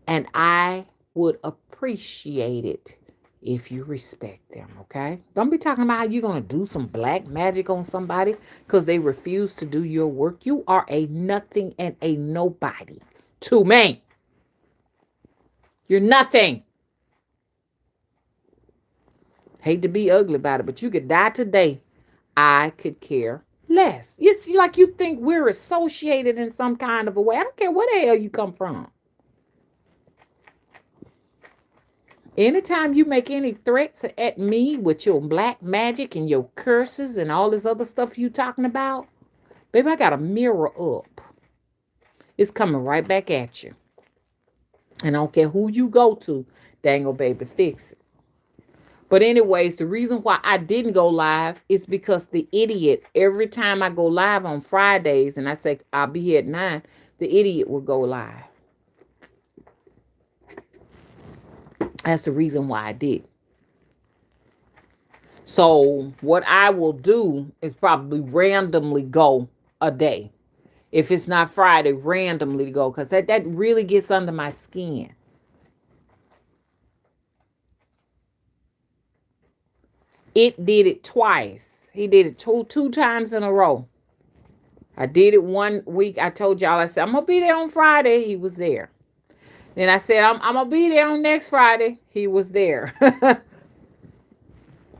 And I would appreciate it if you respect them, okay? Don't be talking about how you're going to do some black magic on somebody because they refuse to do your work. You are a nothing and a nobody to me. You're nothing. Hate to be ugly about it, but you could die today. I could care less. It's like you think we're associated in some kind of a way. I don't care where the hell you come from. Anytime you make any threats at me with your black magic and your curses and all this other stuff you talking about, baby, I got a mirror up. It's coming right back at you. And I don't care who you go to, dangle baby, fix it. But anyways, the reason why I didn't go live is because the idiot, every time I go live on Fridays and I say I'll be here at 9, the idiot will go live. That's the reason why I did. So what I will do is probably randomly go a day. If it's not Friday, randomly go, because that really gets under my skin. It did it twice. He did it two times in a row. I did it one week. I told y'all, I said, I'm going to be there on Friday. He was there. Then I said, I'm going to be there on next Friday. He was there.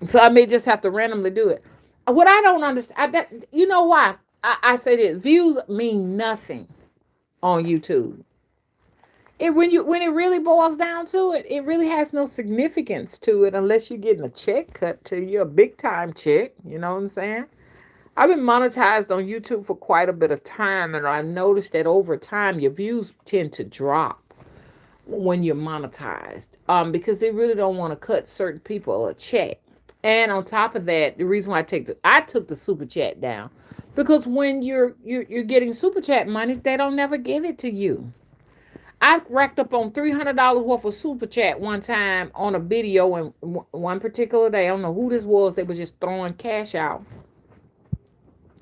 So I may just have to randomly do it. What I don't understand, you know why? I say this, views mean nothing on YouTube. When it really boils down to it, it really has no significance to it unless you're getting a check cut to you, a big time check. You know what I'm saying? I've been monetized on YouTube for quite a bit of time, and I've noticed that over time your views tend to drop when you're monetized, because they really don't want to cut certain people a check. And on top of that, the reason why I took the super chat down, because when you're getting super chat money, they don't never give it to you. I racked up on $300 worth of super chat one time on a video, and one particular day, I don't know who this was, they was just throwing cash out.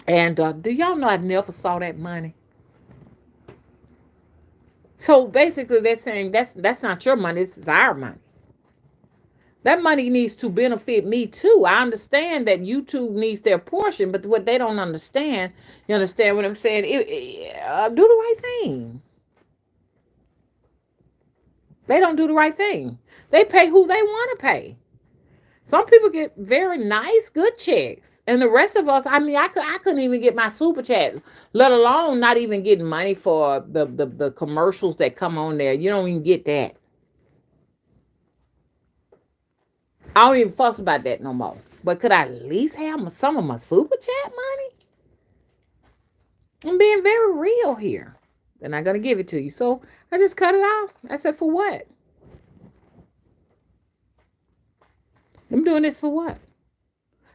And do y'all know I never saw that money? So basically, they're saying that's not your money, this is our money. That money needs to benefit me too. I understand that YouTube needs their portion, but what they don't understand, you understand what I'm saying? Do the right thing. They don't do the right thing. They pay who they want to pay. Some people get very nice, good checks. And the rest of us, I mean, I couldn't even get my super chat, let alone not even getting money for the commercials that come on there. You don't even get that. I don't even fuss about that no more. But could I at least have some of my super chat money? I'm being very real here. They're not going to give it to you. So I just cut it off. I said, for what? I'm doing this for what?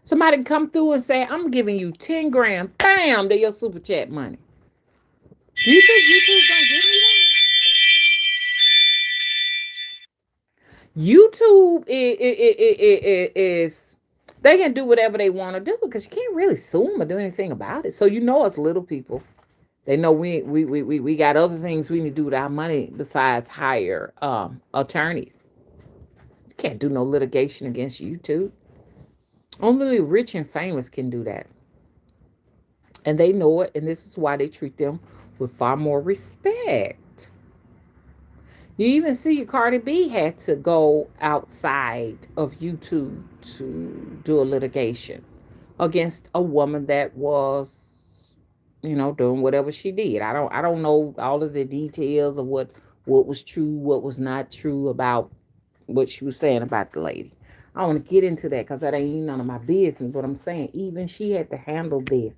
Somebody can come through and say, I'm giving you 10 grand. Bam, they're your super chat money. Do you think YouTube's going to give me that? YouTube is, they can do whatever they want to do because you can't really sue them or do anything about it. So you know us little people. They know we got other things we need to do with our money besides hire attorneys. You can't do no litigation against YouTube. Only rich and famous can do that. And they know it, and this is why they treat them with far more respect. You even see Cardi B had to go outside of YouTube to do a litigation against a woman that was, doing whatever she did. I don't know all of the details of what was true, what was not true about what she was saying about the lady. I don't want to get into that because that ain't none of my business. But I'm saying even she had to handle this,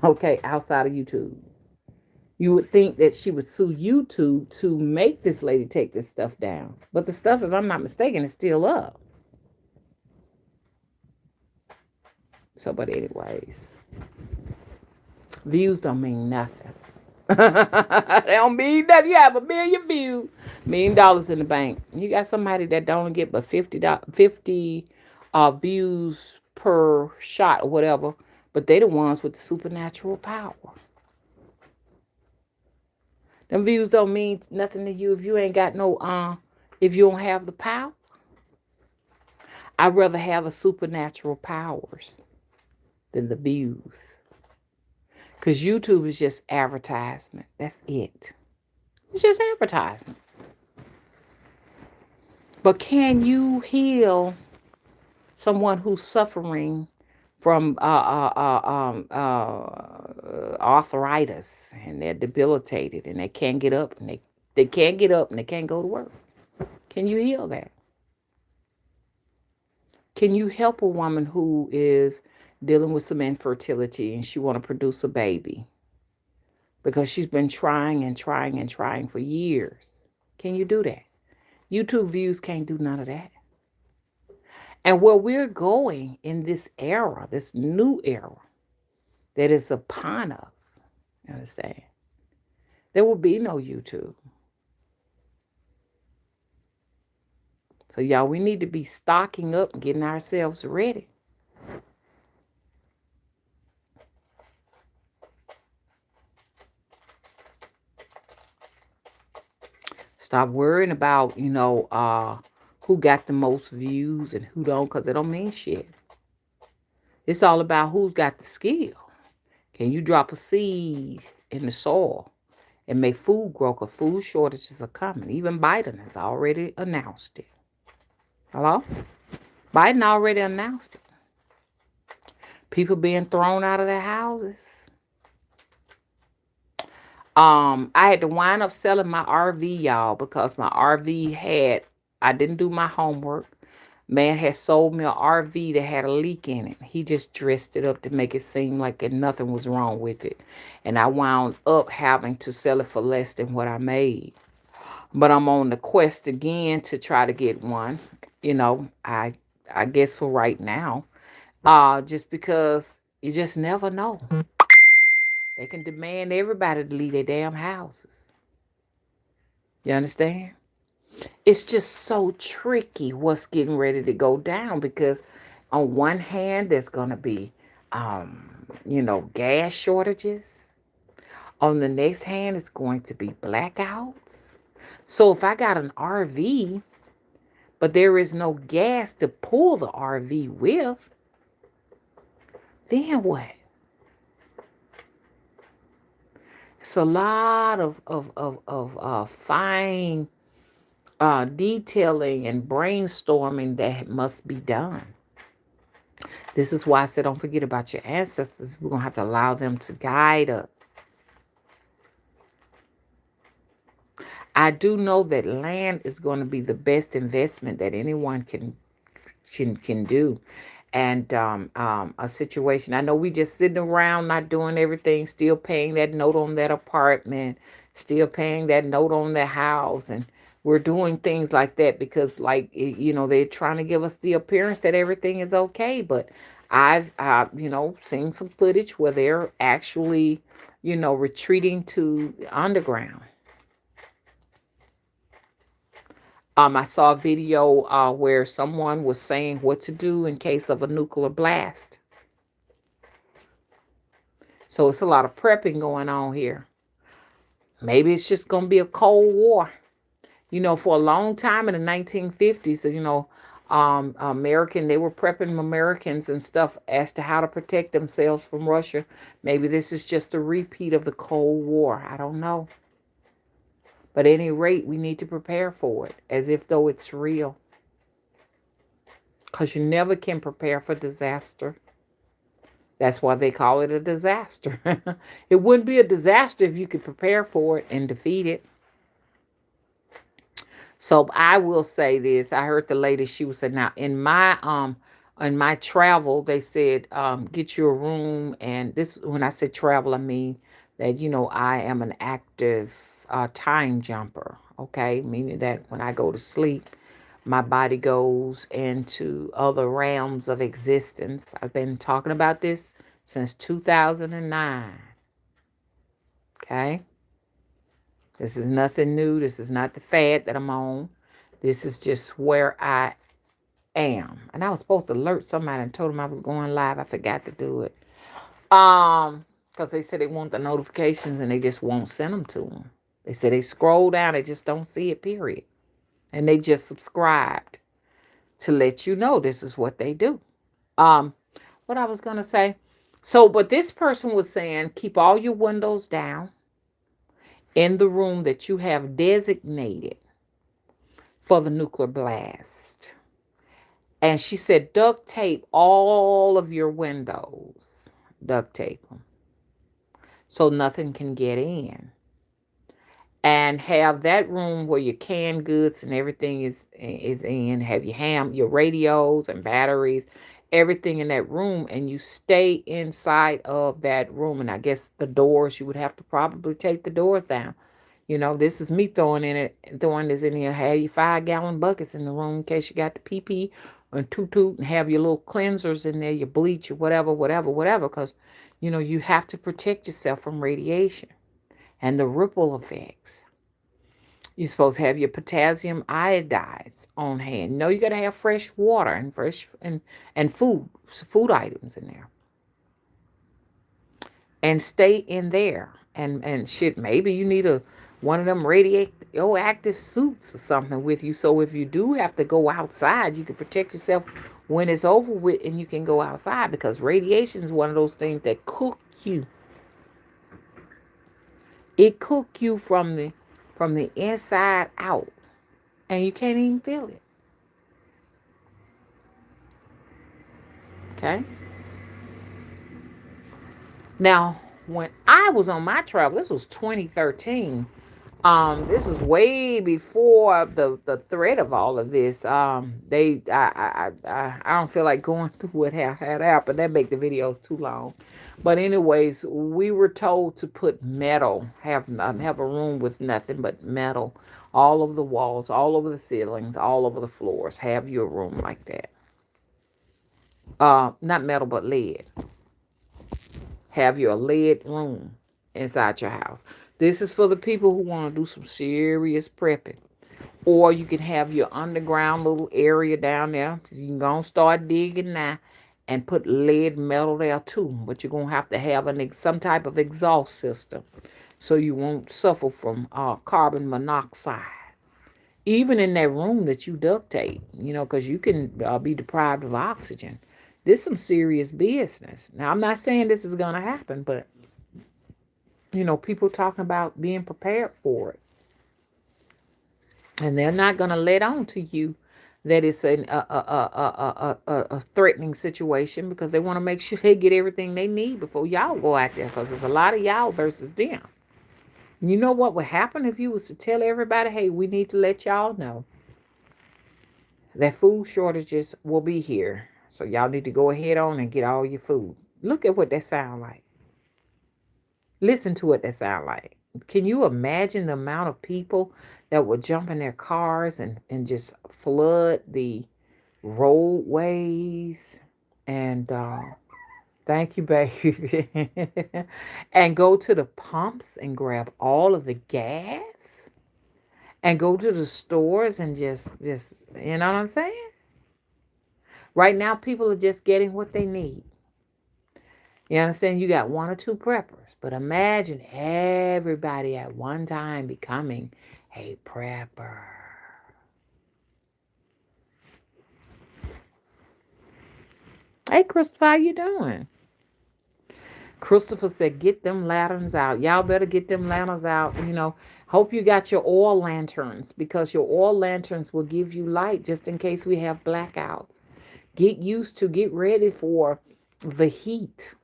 okay, outside of YouTube. You would think that she would sue YouTube to make this lady take this stuff down. But the stuff, if I'm not mistaken, is still up. So, but anyways, views don't mean nothing. They don't mean nothing. You have a million views, $1 million in the bank. You got somebody that don't get but 50 views per shot or whatever, but they the ones with the supernatural power. Them views don't mean nothing to you if you ain't got if you don't have the power. I'd rather have the supernatural powers than the views. Because YouTube is just advertisement. That's it. It's just advertisement. But can you heal someone who's suffering from arthritis and they're debilitated and they can't get up and they can't get up and they can't go to work? Can you heal that? Can you help a woman who is dealing with some infertility and she want to produce a baby because she's been trying and trying and trying for years? Can you do that? YouTube views can't do none of that. And where we're going in this era, this new era that is upon us, you understand? There will be no YouTube. So y'all, we need to be stocking up and getting ourselves ready. Stop worrying about, who got the most views and who don't, because it don't mean shit. It's all about who's got the skill. Can you drop a seed in the soil and make food grow? Because food shortages are coming. Even Biden has already announced it. Hello? Biden already announced it. People being thrown out of their houses. I had to wind up selling my RV, y'all, because my RV I didn't do my homework. Man had sold me an RV that had a leak in it. He just dressed it up to make it seem like nothing was wrong with it. And I wound up having to sell it for less than what I made. But I'm on the quest again to try to get one. I guess for right now. Just because you just never know. They can demand everybody to leave their damn houses. You understand? It's just so tricky what's getting ready to go down, because on one hand, there's going to be, gas shortages. On the next hand, it's going to be blackouts. So if I got an RV, but there is no gas to pull the RV with, then what? It's a lot of fine detailing and brainstorming that must be done. This is why I said don't forget about your ancestors. We're going to have to allow them to guide us. I do know that land is going to be the best investment that anyone can do. And a situation, I know we just sitting around not doing everything, still paying that note on that apartment, still paying that note on the house, and we're doing things like that because they're trying to give us the appearance that everything is okay. But I've seen some footage where they're actually retreating to underground. I saw a video where someone was saying what to do in case of a nuclear blast. So it's a lot of prepping going on here. Maybe it's just going to be a Cold War. For a long time in the 1950s, They were prepping Americans and stuff as to how to protect themselves from Russia. Maybe this is just a repeat of the Cold War. I don't know. But at any rate, we need to prepare for it as if though it's real. Because you never can prepare for disaster. That's why they call it a disaster. It wouldn't be a disaster if you could prepare for it and defeat it. So I will say this. I heard the lady, she was saying, now in my travel, they said, get you a room. And this, when I said travel, I mean that, I am an active time jumper. Okay. Meaning that when I go to sleep, my body goes into other realms of existence. I've been talking about this since 2009. Okay. This is nothing new. This is not the fad that I'm on. This is just where I am. And I was supposed to alert somebody and told them I was going live. I forgot to do it. Because they said they want the notifications and they just won't send them to them. They said they scroll down, they just don't see it, period. And they just subscribed to let you know this is what they do. What I was going to say. So, but this person was saying, keep all your windows down in the room that you have designated for the nuclear blast. And she said, duct tape all of your windows. Duct tape them. So nothing can get in. And have that room where your canned goods and everything is in. Have your radios and batteries, everything in that room. And you stay inside of that room. And I guess the doors, you would have to probably take the doors down. This is me throwing this in here. Have your 5-gallon buckets in the room in case you got the pee and toot and have your little cleansers in there, your bleach or whatever, because, you have to protect yourself from radiation and the ripple effects. You're supposed to have your potassium iodides on hand. You got to have fresh water and food items in there. And stay in there. And shit, maybe you need one of them radioactive suits or something with you. So if you do have to go outside, you can protect yourself when it's over with and you can go outside, because radiation is one of those things that cook you. It cook you from the inside out, and you can't even feel it. Okay? Now, when I was on my travel, this was 2013. This is way before the threat of all of this. I don't feel like going through what had happened. That make the videos too long. But anyways, we were told to put metal, have a room with nothing but metal, all over the walls, all over the ceilings, all over the floors. Have your room like that. Not metal, but lead. Have your lead room inside your house. This is for the people who want to do some serious prepping. Or you can have your underground little area down there. You can go and start digging now and put lead metal there too. But you're going to have some type of exhaust system so you won't suffer from carbon monoxide. Even in that room that you duct tape, because you can be deprived of oxygen. This is some serious business. Now, I'm not saying this is going to happen, but, people talking about being prepared for it. And they're not going to let on to you that it's a threatening situation, because they want to make sure they get everything they need before y'all go out there, because there's a lot of y'all versus them. You know what would happen if you was to tell everybody, hey, we need to let y'all know that food shortages will be here. So y'all need to go ahead on and get all your food. Look at what that sound like. Listen to what that sound like. Can you imagine the amount of people that would jump in their cars and just flood the roadways and thank you, baby. And go to the pumps and grab all of the gas and go to the stores and just you know what I'm saying? Right now, people are just getting what they need. You understand? You got one or two preppers, but imagine everybody at one time becoming a prepper. Hey, Christopher, how you doing? Christopher said, get them lanterns out. Y'all better get them lanterns out. Hope you got your oil lanterns because your oil lanterns will give you light just in case we have blackouts. Get ready for the heat.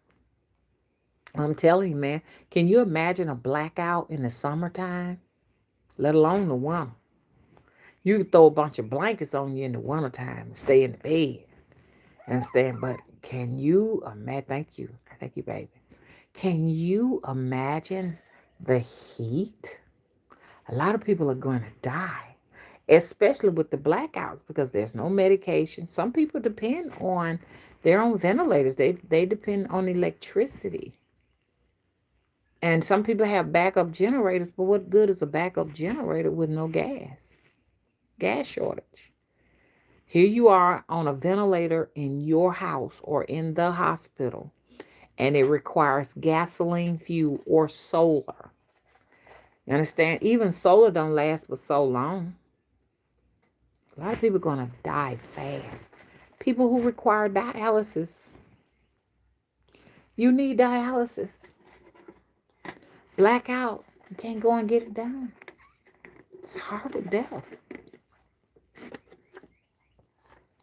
I'm telling you, man, can you imagine a blackout in the summertime, let alone the winter? You could throw a bunch of blankets on you in the wintertime and stay in the bed and stand. But can you imagine? Thank you, baby. Can you imagine the heat? A lot of people are going to die, especially with the blackouts because there's no medication. Some people depend on their own ventilators. They depend on electricity. And some people have backup generators, but what good is a backup generator with no gas? Gas shortage. Here you are on a ventilator in your house or in the hospital, and it requires gasoline fuel or solar. You understand? Even solar don't last for so long. A lot of people are going to die fast. People who require dialysis. You need dialysis. Blackout. You can't go and get it done. It's a horrible death.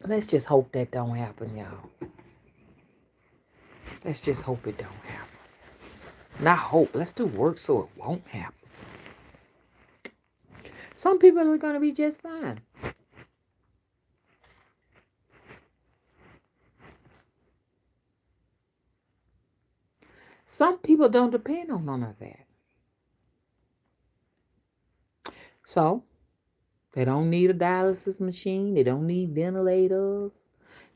Let's just hope that don't happen, y'all. Let's just hope it don't happen. Not hope. Let's do work so it won't happen. Some people are going to be just fine. Some people don't depend on none of that. So, they don't need a dialysis machine. They don't need ventilators.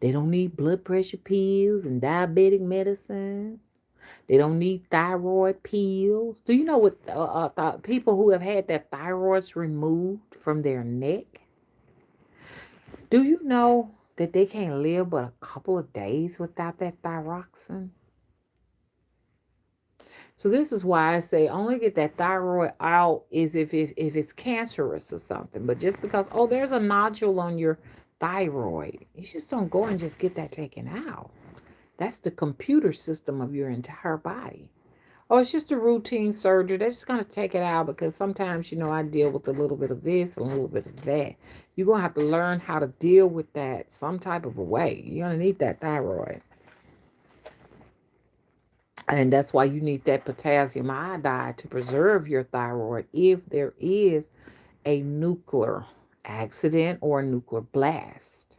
They don't need blood pressure pills and diabetic medicines. They don't need thyroid pills. Do you know what people who have had their thyroids removed from their neck? Do you know that they can't live but a couple of days without that thyroxine? So this is why I say only get that thyroid out is if it's cancerous or something. But just because, there's a nodule on your thyroid, you just don't go and just get that taken out. That's the computer system of your entire body. Oh, it's just a routine surgery. They're just going to take it out because sometimes, I deal with a little bit of this, a little bit of that. You're going to have to learn how to deal with that some type of a way. You're going to need that thyroid. And that's why you need that potassium iodide to preserve your thyroid if there is a nuclear accident or a nuclear blast.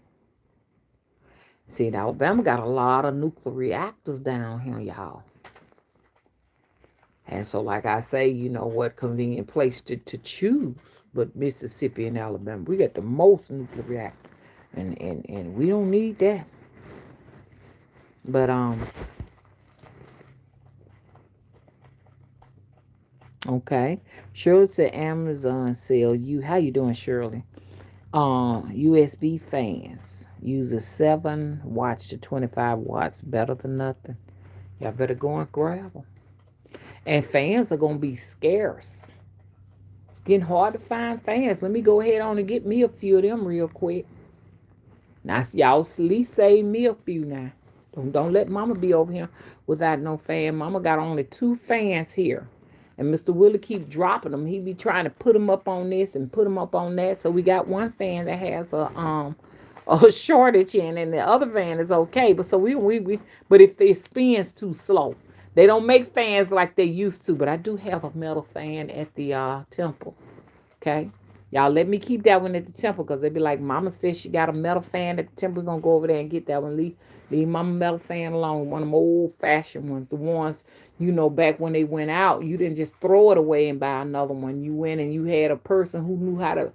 See, Alabama got a lot of nuclear reactors down here, y'all. And so, like I say, what convenient place to choose but Mississippi and Alabama. We got the most nuclear reactors. And we don't need that. But, okay. Shirley said Amazon sell you. How you doing, Shirley? USB fans. Uses 7 watts to 25 watts. Better than nothing. Y'all better go and grab them. And fans are going to be scarce. It's getting hard to find fans. Let me go ahead on and get me a few of them real quick. Now, y'all at least save me a few now. Don't let mama be over here without no fan. Mama got only 2 fans here. And Mr. Willie keep dropping them. He be trying to put them up on this and put them up on that. So we got one fan that has a shortage in, and the other fan is okay. But so but if it spins too slow, they don't make fans like they used to. But I do have a metal fan at the temple. Okay, y'all let me keep that one at the temple because they be like, Mama says she got a metal fan at the temple. We're gonna go over there and get that one. Leave Mama metal fan alone. One of them old fashioned ones, the ones back when they went out, you didn't just throw it away and buy another one. You went and you had a person who knew how to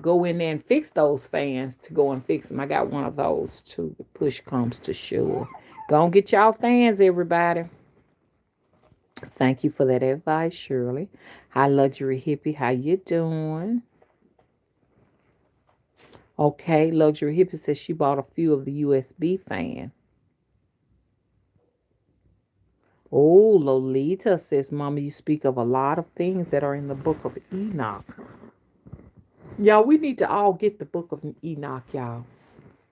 go in there and fix those fans to go and fix them. I got one of those too. The push comes to shove. Go and get y'all fans, everybody. Thank you for that advice, Shirley. Hi, Luxury Hippie. How you doing? Okay, Luxury Hippie says she bought a few of the USB fan. Oh, Lolita says, Mama, you speak of a lot of things that are in the book of Enoch. Y'all, we need to all get the book of Enoch, y'all.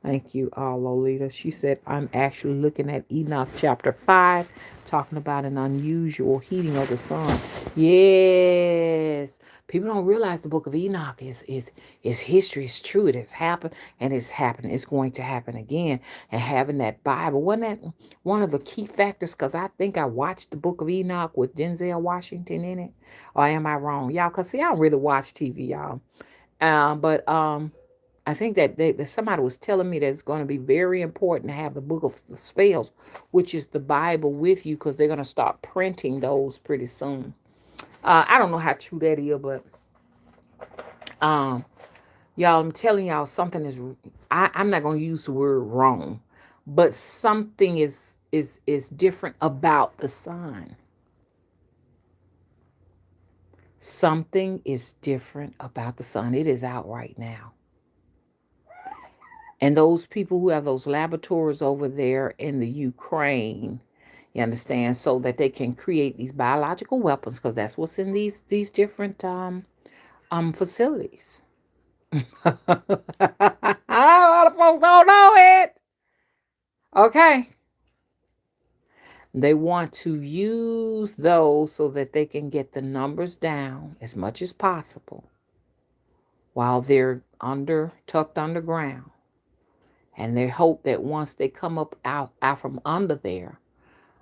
Thank you, Lolita. She said, I'm actually looking at Enoch chapter 5, talking about an unusual heating of the sun. Yes. People don't realize the book of Enoch is history. It's true. It has happened and it's happening. It's going to happen again. And having that Bible, wasn't that one of the key factors? Because I think I watched the book of Enoch with Denzel Washington in it. Or am I wrong? Y'all, because see, I don't really watch TV, y'all. But I think that somebody was telling me that it's going to be very important to have the book of the spells, which is the Bible, with you, because they're going to start printing those pretty soon. I don't know how true that is, but um, y'all, I'm telling y'all something is. I'm not going to use the word wrong, but something is different about the sun. Something is different about the sun. It is out right now. And those people who have those laboratories over there in the Ukraine, you understand, so that they can create these biological weapons, because that's what's in these different facilities. A lot of folks don't know it. Okay. They want to use those so that they can get the numbers down as much as possible while they're tucked underground. And they hope that once they come up out from under there,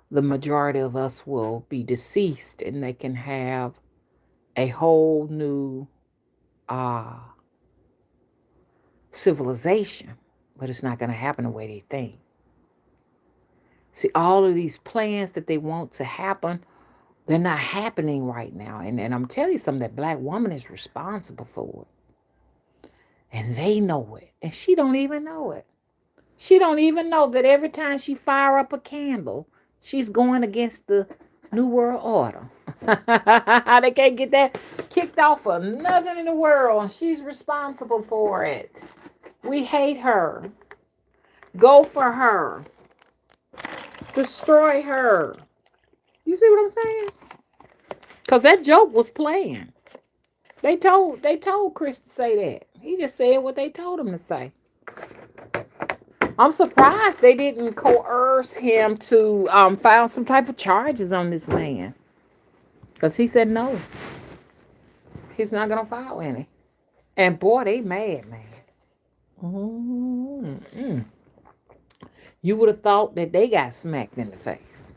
the majority of us will be deceased and they can have a whole new uh, civilization. But it's not going to happen the way they think. See, all of these plans that they want to happen, they're not happening right now. And I'm telling you something, that black woman is responsible for it. And they know it. And she don't even know it. She don't even know that every time she fire up a candle, she's going against the New World Order. They can't get that kicked off for nothing in the world. She's responsible for it. We hate her. Go for her. Destroy her. You see what I'm saying? Because that joke was playing. They told Chris to say that. He just said what they told him to say. I'm surprised they didn't coerce him to file some type of charges on this man. Because he said no. He's not going to file any. And boy, they mad, man. Mm-hmm. You would have thought that they got smacked in the face.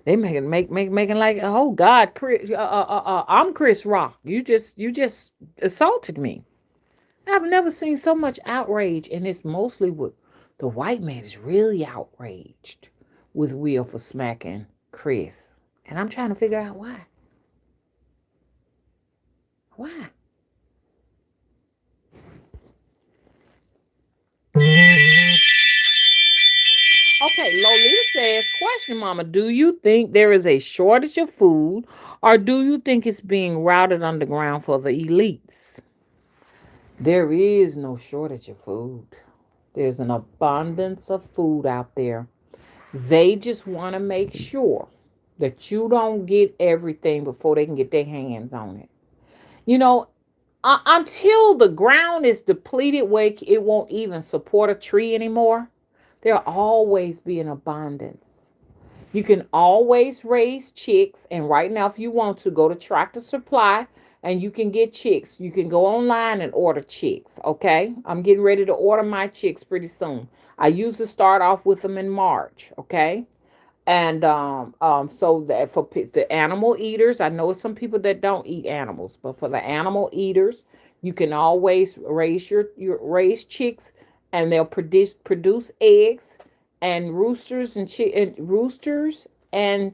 They making like, oh God, Chris, I'm Chris Rock. You just assaulted me. I've never seen so much outrage, and it's mostly with the white man is really outraged with Will for smacking Chris. And I'm trying to figure out why. Why? Okay, Lolita says, question, Mama, do you think there is a shortage of food, or do you think it's being routed underground for the elites? There is no shortage of food. There's an abundance of food out there. They just want to make sure that you don't get everything before they can get their hands on it. You know, until the ground is depleted where it won't even support a tree anymore, there'll always be an abundance. You can always raise chicks, and right now, if you want to, go to Tractor Supply and you can get chicks. You can go online and order chicks, okay? I'm getting ready to order my chicks pretty soon. I usually start off with them in March, okay? And so that for the animal eaters, I know some people that don't eat animals, but for the animal eaters, you can always raise your raise chicks, and they'll produce eggs. And roosters and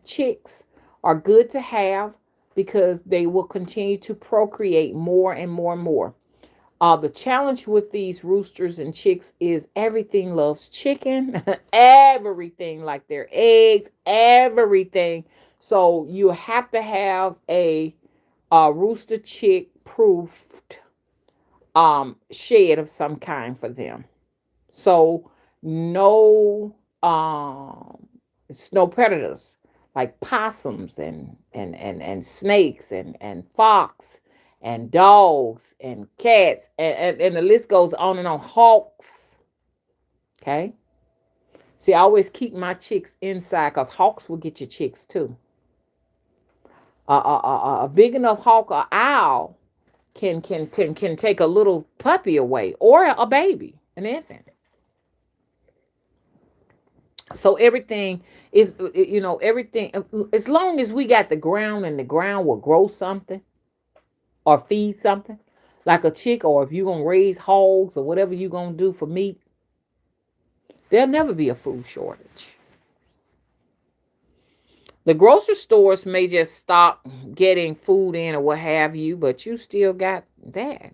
chicks are good to have because they will continue to procreate more and more and more. The challenge with these roosters and chicks is everything loves chicken, everything, like their eggs, everything. So you have to have a rooster chick proofed shed of some kind for them. So no no predators like possums and snakes and fox and dogs and cats, and the list goes on and on. Hawks. Okay. See, I always keep my chicks inside because hawks will get your chicks too. A big enough hawk or owl can take a little puppy away or a baby, an infant. So everything is, everything, as long as we got the ground and the ground will grow something or feed something, like a chick, or if you're going to raise hogs or whatever you're going to do for meat, there'll never be a food shortage. The grocery stores may just stop getting food in or what have you, but you still got that.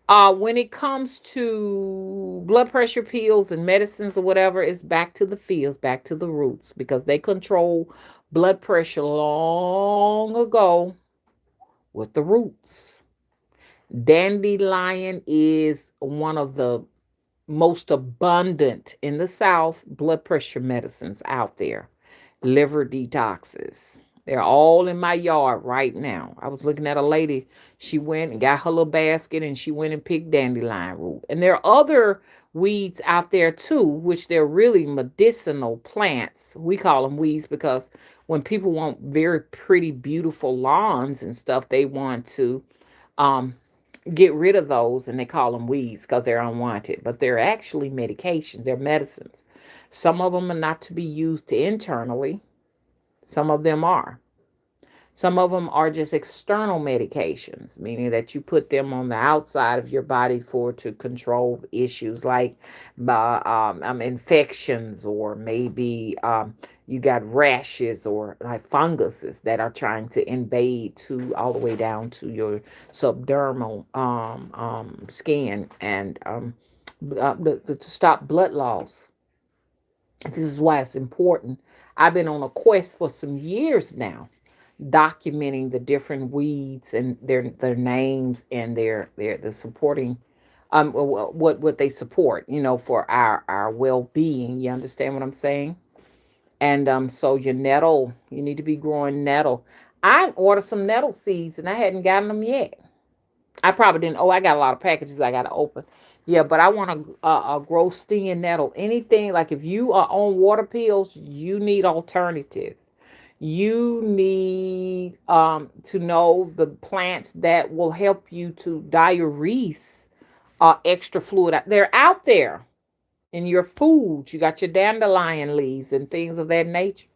When it comes to blood pressure pills and medicines or whatever, it's back to the fields, back to the roots, because they control blood pressure long ago with the roots. Dandelion is one of the most abundant in the South blood pressure medicines out there. Liver detoxes. They're all in my yard right now. I was looking at a lady. She went and got her little basket and she went and picked dandelion root. And there are other weeds out there too, which they're really medicinal plants. We call them weeds because when people want very pretty, beautiful lawns and stuff, they want to um, get rid of those, and they call them weeds because they're unwanted. But they're actually medications, they're medicines. Some of them are not to be used internally. Some of them are. Some of them are just external medications, meaning that you put them on the outside of your body to control issues like infections, or maybe you got rashes or like funguses that are trying to invade to all the way down to your subdermal skin, and to stop blood loss. This is why it's important. I've been on a quest for some years now, documenting the different weeds and their names and their the supporting what they support, for our well-being. You understand what I'm saying? And so your nettle, you need to be growing nettle. I ordered some nettle seeds and I hadn't gotten them yet. I probably didn't. Oh, I got a lot of packages I got to open. Yeah, but I want to grow stinging nettle. Anything, like if you are on water pills, you need alternatives. You need to know the plants that will help you to diurese extra fluid. They're out there in your food. You got your dandelion leaves and things of that nature.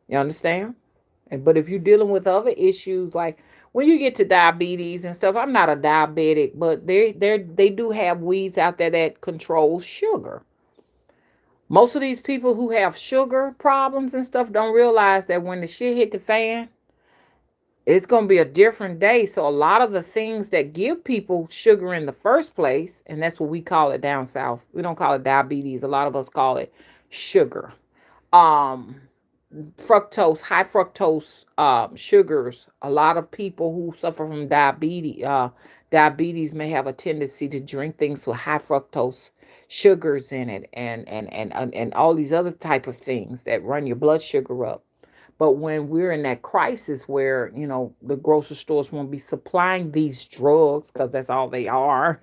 You understand? But if you're dealing with other issues, like when you get to diabetes and stuff, I'm not a diabetic, but they do have weeds out there that control sugar. Most of these people who have sugar problems and stuff don't realize that when the shit hit the fan, it's going to be a different day. So a lot of the things that give people sugar in the first place, and that's what we call it down south. We don't call it diabetes. A lot of us call it sugar. Um, Fructose, high fructose sugars. A lot of people who suffer from diabetes may have a tendency to drink things with high fructose sugars in it, and all these other type of things that run your blood sugar up. But when we're in that crisis where, the grocery stores won't be supplying these drugs because that's all they are,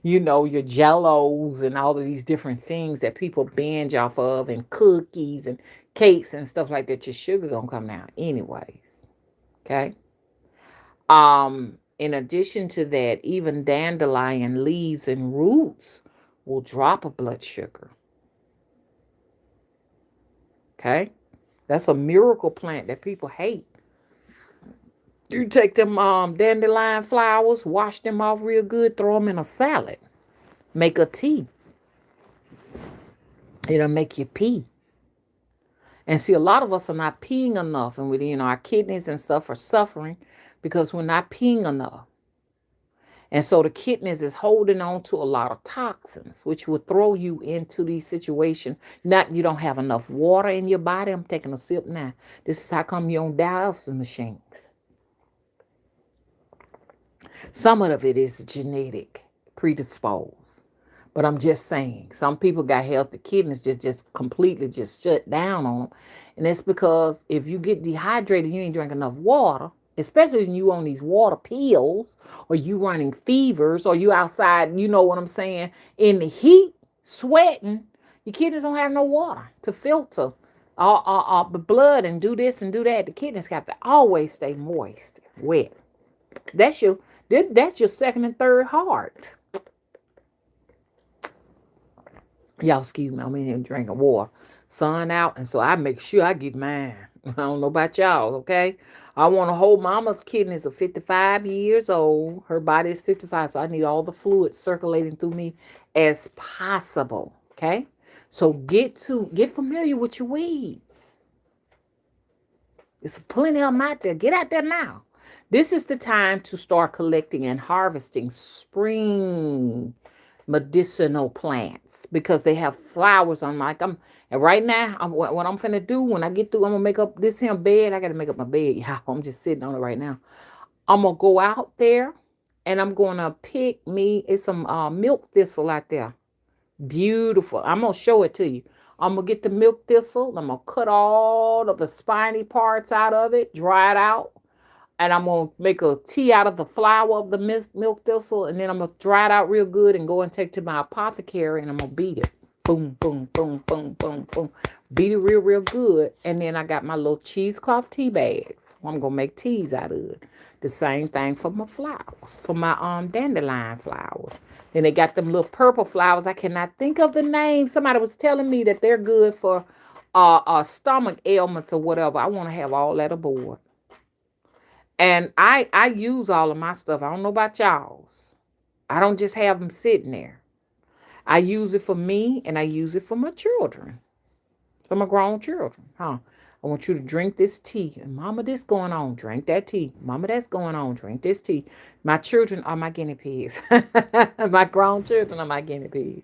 your jellos and all of these different things that people binge off of, and cookies and cakes and stuff like that, your sugar gonna come down anyways. Okay. In addition to that, even dandelion leaves and roots will drop a blood sugar. Okay. That's a miracle plant that people hate. You take them dandelion flowers, wash them off real good, throw them in a salad, make a tea. It'll make you pee. And see, a lot of us are not peeing enough, and our kidneys and stuff are suffering because we're not peeing enough. And so the kidneys is holding on to a lot of toxins, which will throw you into these situations. Not you don't have enough water in your body. I'm taking a sip now. This is how come you're on dialysis machines. Some of it is genetic, predisposed. But I'm just saying, some people got healthy kidneys just completely just shut down on them. And that's because if you get dehydrated, you ain't drinking enough water, especially when you on these water pills, or you running fevers, or you outside, you know what I'm saying, in the heat, sweating, your kidneys don't have no water to filter the blood and do this and do that. The kidneys got to always stay moist, wet. That's your that's your second and third heart. Y'all excuse me, I'm in here drinking water. Sun out, and so I make sure I get mine. I don't know about y'all, okay? I want to hold mama's kidneys are 55 years old. Her body is 55, so I need all the fluid circulating through me as possible, okay? So get familiar with your weeds. There's plenty of them out there. Get out there now. This is the time to start collecting and harvesting spring medicinal plants because they have flowers on and right now what I'm finna do when I get through, I'm gonna make up this here bed. I gotta make up my bed, y'all. I'm just sitting on it right now. I'm gonna go out there and I'm gonna pick me it's some milk thistle out there. Beautiful. I'm gonna show it to you. I'm gonna get the milk thistle. I'm gonna cut all of the spiny parts out of it, dry it out, and I'm going to make a tea out of the flower of the milk thistle, and then I'm going to dry it out real good and go and take it to my apothecary, and I'm going to beat it. Boom, boom, boom, boom, boom, boom. Beat it real, real good. And then I got my little cheesecloth tea bags. I'm going to make teas out of it. The same thing for my flowers, for my dandelion flowers. Then they got them little purple flowers. I cannot think of the name. Somebody was telling me that they're good for stomach ailments or whatever. I want to have all that aboard. And I use all of my stuff. I don't know about y'all's. I don't just have them sitting there. I use it for me and I use it for my children. For my grown children. I want you to drink this tea. And mama, this going on. Drink that tea. Mama, that's going on. Drink this tea. My children are my guinea pigs. My grown children are my guinea pigs.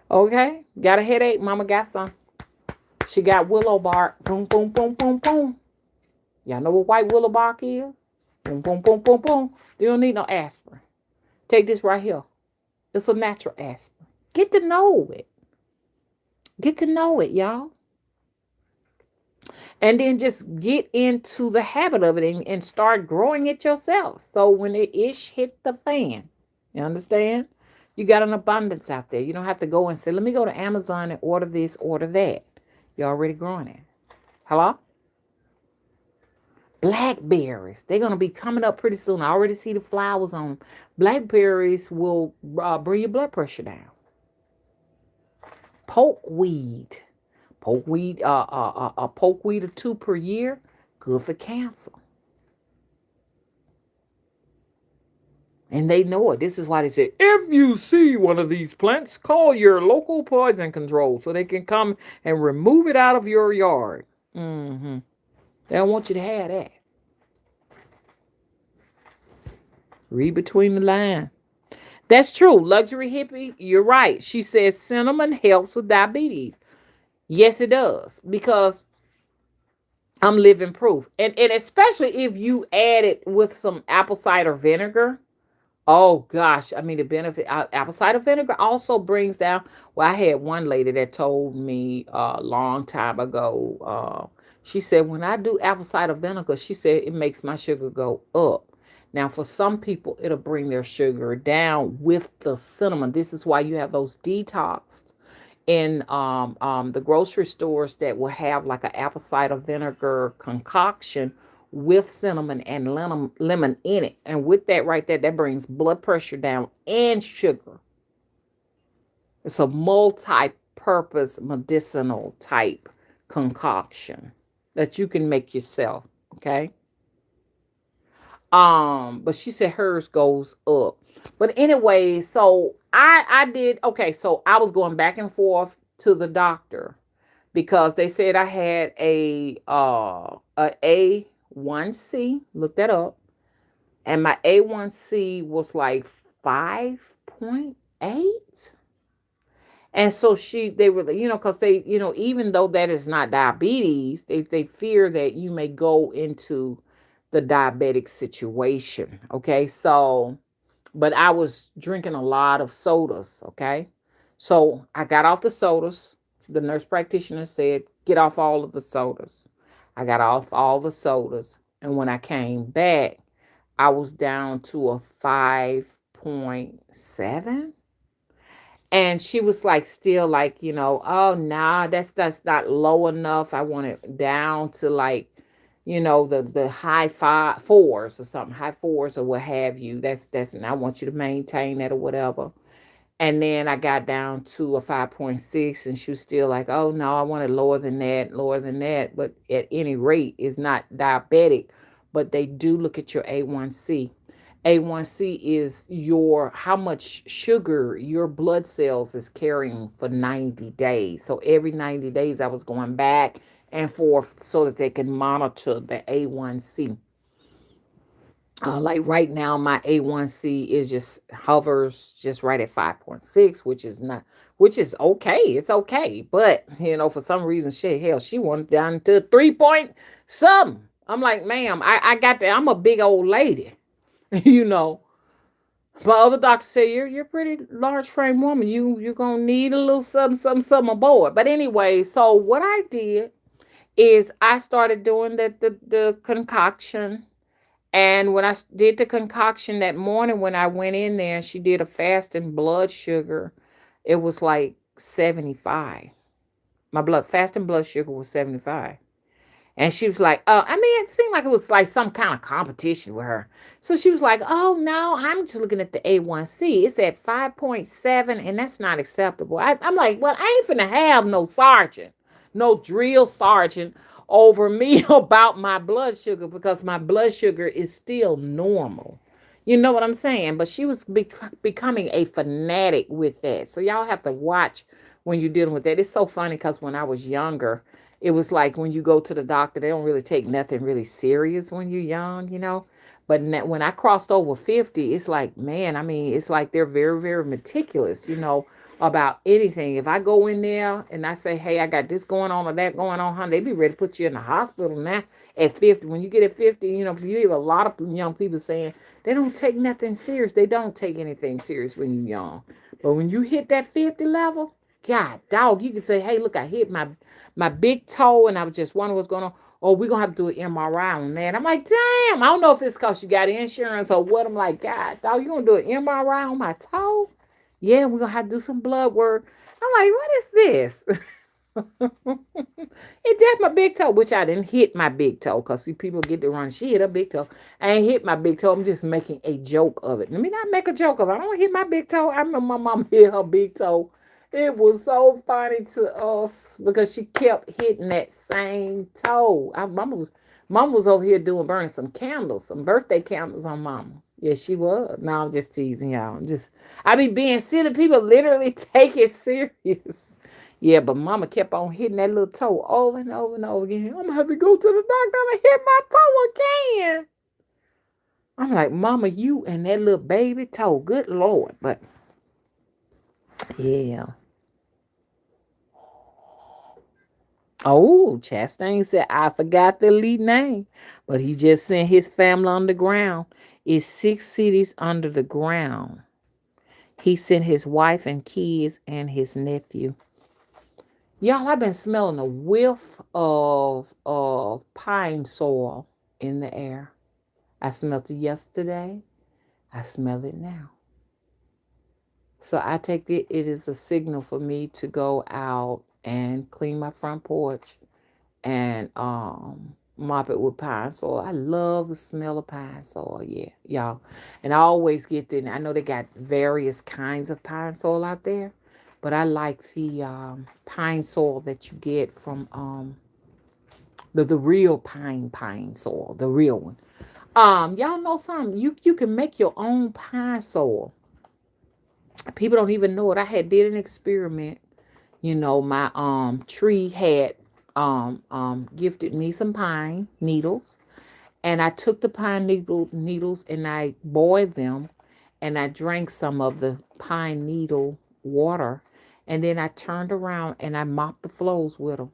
Okay? Got a headache? Mama got some. She got willow bark. Boom, boom, boom, boom, boom. Y'all know what white willow bark is? Boom, boom, boom, boom, boom. You don't need no aspirin. Take this right here. It's a natural aspirin. Get to know it. Get to know it, y'all. And then just get into the habit of it and start growing it yourself. So when the ish hit the fan, you understand? You got an abundance out there. You don't have to go and say, let me go to Amazon and order this, order that. You're already growing it. Hello? Blackberries. They're going to be coming up pretty soon. I already see the flowers on them. Blackberries will bring your blood pressure down. Pokeweed. Pokeweed, a pokeweed or two per year, good for cancer. And they know it. This is why they say, if you see one of these plants, call your local poison control so they can come and remove it out of your yard. Mm-hmm. They don't want you to have that. Read between the lines. That's true. Luxury hippie, you're right. She says cinnamon helps with diabetes. Yes, it does. Because I'm living proof. And especially if you add it with some apple cider vinegar. Oh, gosh. I mean, the benefit. Apple cider vinegar also brings down. Well, I had one lady that told me a long time ago. She said, when I do apple cider vinegar, she said it makes my sugar go up. Now, for some people, it'll bring their sugar down with the cinnamon. This is why you have those detoxed in the grocery stores that will have like an apple cider vinegar concoction with cinnamon and lemon in it. And with that right there, that brings blood pressure down and sugar. It's a multi-purpose medicinal type concoction that you can make yourself. Okay. But she said hers goes up. But anyway, so I did okay. So I was going back and forth to the doctor because they said I had a A1C. Look that up, and my A1C was like 5.8. And so they were, because they, even though that is not diabetes, they fear that you may go into the diabetic situation. Okay. So, but I was drinking a lot of sodas. Okay. So I got off the sodas. The nurse practitioner said, get off all of the sodas. I got off all the sodas. And when I came back, I was down to a 5.7. And she was like, still like, oh, nah, that's not low enough. I want it down to like, the high fours or something, high fours or what have you. And I want you to maintain that or whatever. And then I got down to a 5.6, and she was still like, oh, no, I want it lower than that, lower than that. But at any rate, it's not diabetic, but they do look at your A1C. A1C is your how much sugar your blood cells is carrying for 90 days. So every 90 days, I was going back and forth so that they can monitor the A1C. Like right now, my A1C is just hovers just right at 5.6, which is okay. It's okay. But, for some reason, hell, she wanted down to 3 point something. I'm like, ma'am, I got that. I'm a big old lady, you know. My other doctor said, you're a pretty large frame woman. You're going to need a little something, something, something aboard. But anyway, so what I did is I started doing the concoction. And when I did the concoction that morning, when I went in there, she did a fasting blood sugar. It was like 75. My fasting blood sugar was 75. And she was like, it seemed like it was like some kind of competition with her. So she was like, oh, no, I'm just looking at the A1C. It's at 5.7, and that's not acceptable. I'm like, well, I ain't finna have no sergeant, no drill sergeant over me about my blood sugar, because my blood sugar is still normal. You know what I'm saying? But she was becoming a fanatic with that. So y'all have to watch when you're dealing with that. It's so funny because when I was younger, it was like when you go to the doctor, they don't really take nothing really serious when you're young. But when I crossed over 50, it's like, man, it's like they're very, very meticulous, about anything. If I go in there and I say, hey, I got this going on or that going on, honey, they be ready to put you in the hospital now at 50. When you get at 50, you hear a lot of young people saying they don't take nothing serious. They don't take anything serious when you're young. But when you hit that 50 level, God, dog, you can say, hey, look, I hit my big toe, and I was just wondering what's going on. Oh, we're going to have to do an MRI on that. I'm like, damn, I don't know if it's because you got insurance or what. I'm like, God, dog, you going to do an MRI on my toe? Yeah, we're going to have to do some blood work. I'm like, what is this? It just my big toe, which I didn't hit my big toe, because see, people get to run. She hit her big toe. I ain't hit my big toe. I'm just making a joke of it. Let me not make a joke, because I don't hit my big toe. I remember my mom hit her big toe. It was so funny to us because she kept hitting that same toe. Mama was over here burning some candles, some birthday candles on Mama. Yeah, she was. No, I'm just teasing y'all. I be being silly. People literally take it serious. Yeah, but Mama kept on hitting that little toe over and over and over again. I'm gonna have to go to the doctor. I'm gonna hit my toe again. I'm like, Mama, you and that little baby toe. Good Lord. But yeah. Oh, Chastain said, I forgot the elite name, but he just sent his family underground. It's 6 cities under the ground. He sent his wife and kids and his nephew. Y'all, I've been smelling a whiff of pine soil in the air. I smelled it yesterday. I smell it now. So I take it is a signal for me to go out and clean my front porch and mop it with pine soil. I love the smell of pine soil, yeah, y'all. And I always get the, I know they got various kinds of pine soil out there, but I like the pine soil that you get from the real pine soil, the real one. Y'all know something? You can make your own pine soil. People don't even know it. I did an experiment. My tree had gifted me some pine needles, and I took the pine needles and I boiled them, and I drank some of the pine needle water, and then I turned around and I mopped the floors with them.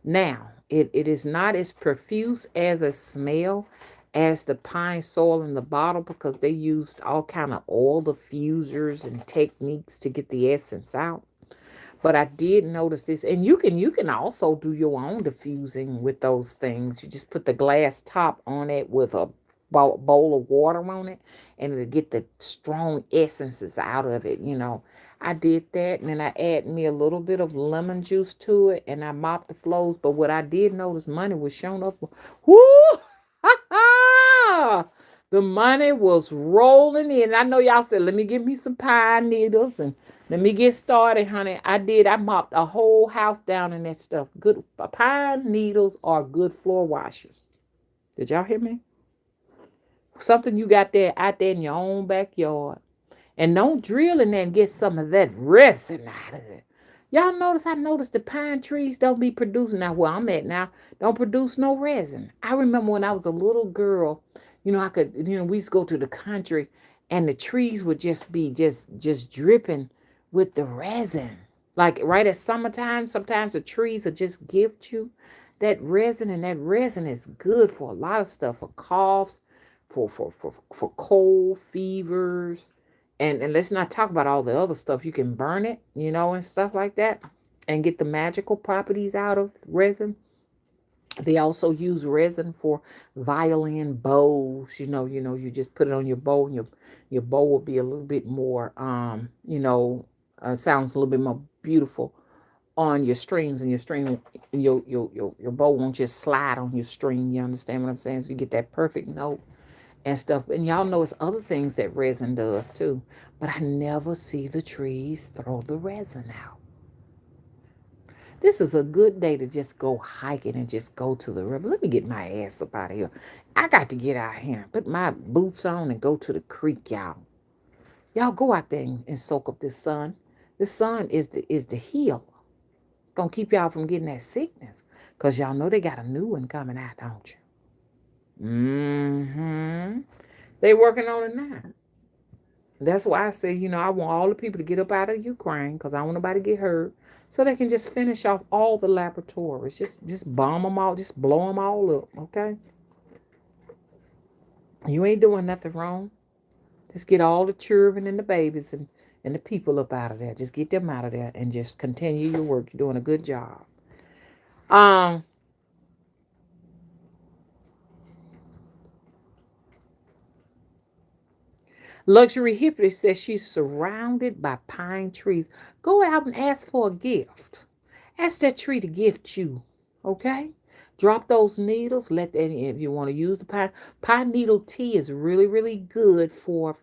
Now, it is not as profuse as a smell as the pine soil in the bottle, because they used all kind of oil diffusers and techniques to get the essence out. But I did notice this, and you can also do your own diffusing with those things. You just put the glass top on it with a bowl of water on it, and it'll get the strong essences out of it. I did that, and then I add me a little bit of lemon juice to it, and I mopped the floors. But what I did notice, money was showing up. Woo! The money was rolling in. I know y'all said, let me get me some pine needles and let me get started, honey. I did. I mopped a whole house down in that stuff. Good pine needles are good floor washers. Did y'all hear me? Something you got there out there in your own backyard. And don't drill in there and get some of that resin out of it. Y'all notice, I noticed the pine trees don't be producing, now where I'm at now, don't produce no resin. I remember when I was a little girl, we used to go to the country and the trees would just be just dripping with the resin. Like right at summertime, sometimes the trees will just gift you that resin, and that resin is good for a lot of stuff, for coughs, for cold, fevers, and let's not talk about all the other stuff. You can burn it, and stuff like that, and get the magical properties out of resin. They also use resin for violin bows. You just put it on your bow, and your bow will be a little bit more, sounds a little bit more beautiful on your strings, and your bow won't just slide on your string. You understand what I'm saying? So you get that perfect note and stuff. And y'all know it's other things that resin does too. But I never see the trees throw the resin out. This is a good day to just go hiking and just go to the river. Let me get my ass up out of here. I got to get out here, put my boots on and go to the creek, y'all. Y'all go out there and soak up this sun. The sun is the healer. Gonna keep y'all from getting that sickness. Because y'all know they got a new one coming out, don't you? Mm-hmm. They working on it now. That's why I say, I want all the people to get up out of Ukraine, because I don't want nobody to get hurt, so they can just finish off all the laboratories. Just bomb them all, just blow them all up, okay? You ain't doing nothing wrong. Just get all the children and the babies and the people up out of there. Just get them out of there and just continue your work. You're doing a good job. Luxury Hippie says she's surrounded by pine trees. Go out and ask for a gift. Ask that tree to gift you. Okay? Drop those needles. Let that in. If you want to use the pine needle tea is really, really good for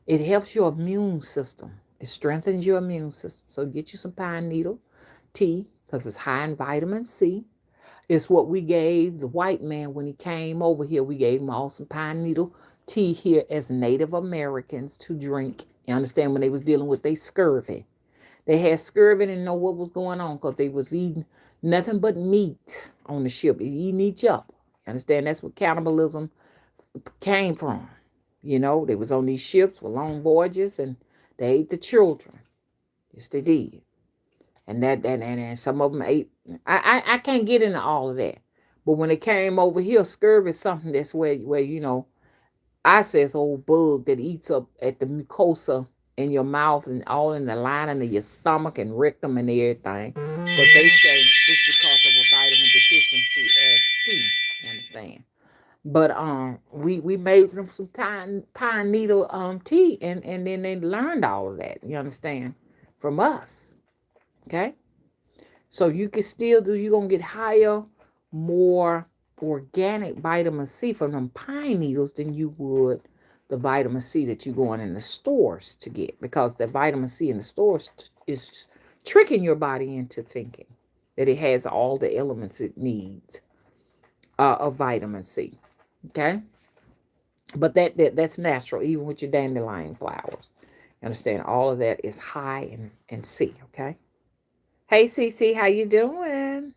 it helps your immune system. It strengthens your immune system. So get you some pine needle tea, because it's high in vitamin C. It's what we gave the white man when he came over here. We gave him all some pine needle tea here as Native Americans to drink. You understand, when they was dealing with their scurvy. They had scurvy and didn't know what was going on because they was eating nothing but meat on the ship, eating each other. You understand? That's what cannibalism came from. They was on these ships with long voyages, and they ate the children. Yes, they did. And some of them ate. I can't get into all of that. But when it came over here, scurvy is something that's where I say it's old bug that eats up at the mucosa in your mouth and all in the lining of your stomach and rectum and everything. But they say it's because of a vitamin deficiency as C. You understand? But we made them some pine needle tea, and then they learned all of that. You understand? From us. Okay? So you can still you're going to get higher, more organic vitamin C from them pine needles than you would the vitamin C that you're going in the stores to get, because the vitamin C in the stores is tricking your body into thinking that it has all the elements it needs of vitamin C. Okay? But that's natural, even with your dandelion flowers. You understand? All of that is high in C, okay? Hey, Cece, how you doing?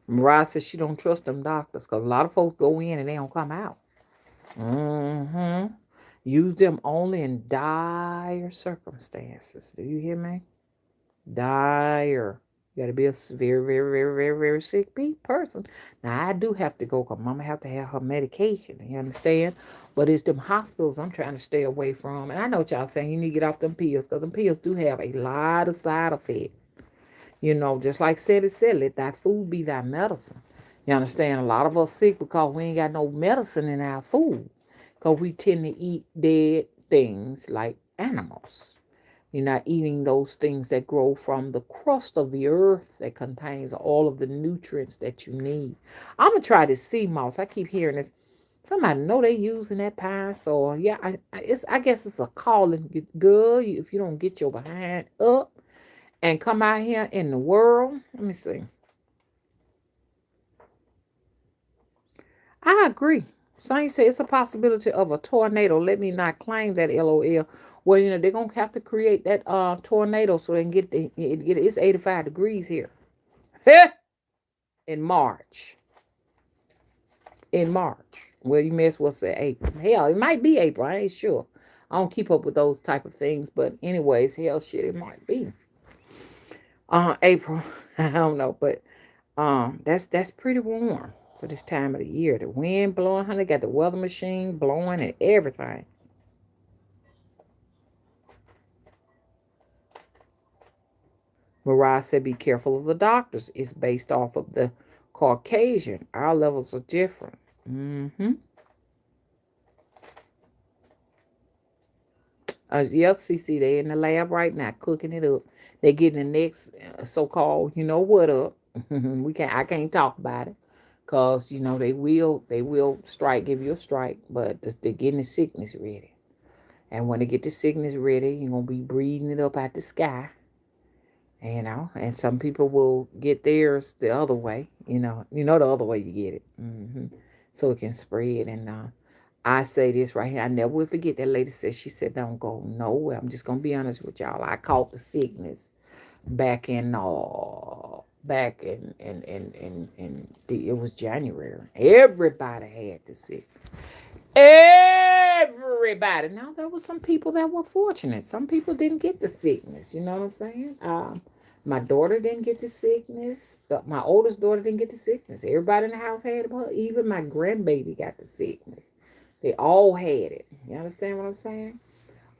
Mariah says she don't trust them doctors because a lot of folks go in and they don't come out. Mm-hmm. Use them only in dire circumstances. Do you hear me? Dire. You got to be a very, very, very, very, very sick person. Now, I do have to go because Mama have to have her medication. You understand? But it's them hospitals I'm trying to stay away from. And I know what y'all saying. You need to get off them pills, because them pills do have a lot of side effects. Just like Sebi said, let thy food be thy medicine. You understand? A lot of us sick because we ain't got no medicine in our food. Because we tend to eat dead things like animals. You're not eating those things that grow from the crust of the earth that contains all of the nutrients that you need. I'm gonna try this sea moss. I keep hearing this. Somebody know they using that pine soil. Yeah, I guess it's a calling. Good if you don't get your behind up and come out here in the world. Let me see. I agree. Saint said it's a possibility of a tornado. Let me not claim that LOL. Well, they're gonna have to create that tornado so they can it's 85 degrees here. in March. In March. Well, you may as well say April. Hell, it might be April. I ain't sure. I don't keep up with those type of things, but anyways, hell shit, it might be. April. I don't know, but that's pretty warm for this time of the year. The wind blowing, honey, got the weather machine blowing and everything. Mariah said, be careful of the doctors. It's based off of the Caucasian. Our levels are different. Mm-hmm. Yep, CC, they in the lab right now cooking it up. They getting the next so-called, you know what up. I can't talk about it. Cause they will strike, give you a strike, but they're getting the sickness ready. And when they get the sickness ready, you're gonna be breathing it up out the sky. And some people will get theirs the other way, the other way you get it. So it can spread. And I say this right here, I never will forget that lady said, she said, don't go nowhere. I'm just gonna be honest with y'all. I caught the sickness back in it was January. Everybody had the sickness. Everybody. Now there were some people that were fortunate. Some people didn't get the sickness. You know what I'm saying? My daughter didn't get the sickness. My oldest daughter didn't get the sickness. Everybody in the house had it. Even my grandbaby got the sickness. They all had it. You understand what I'm saying?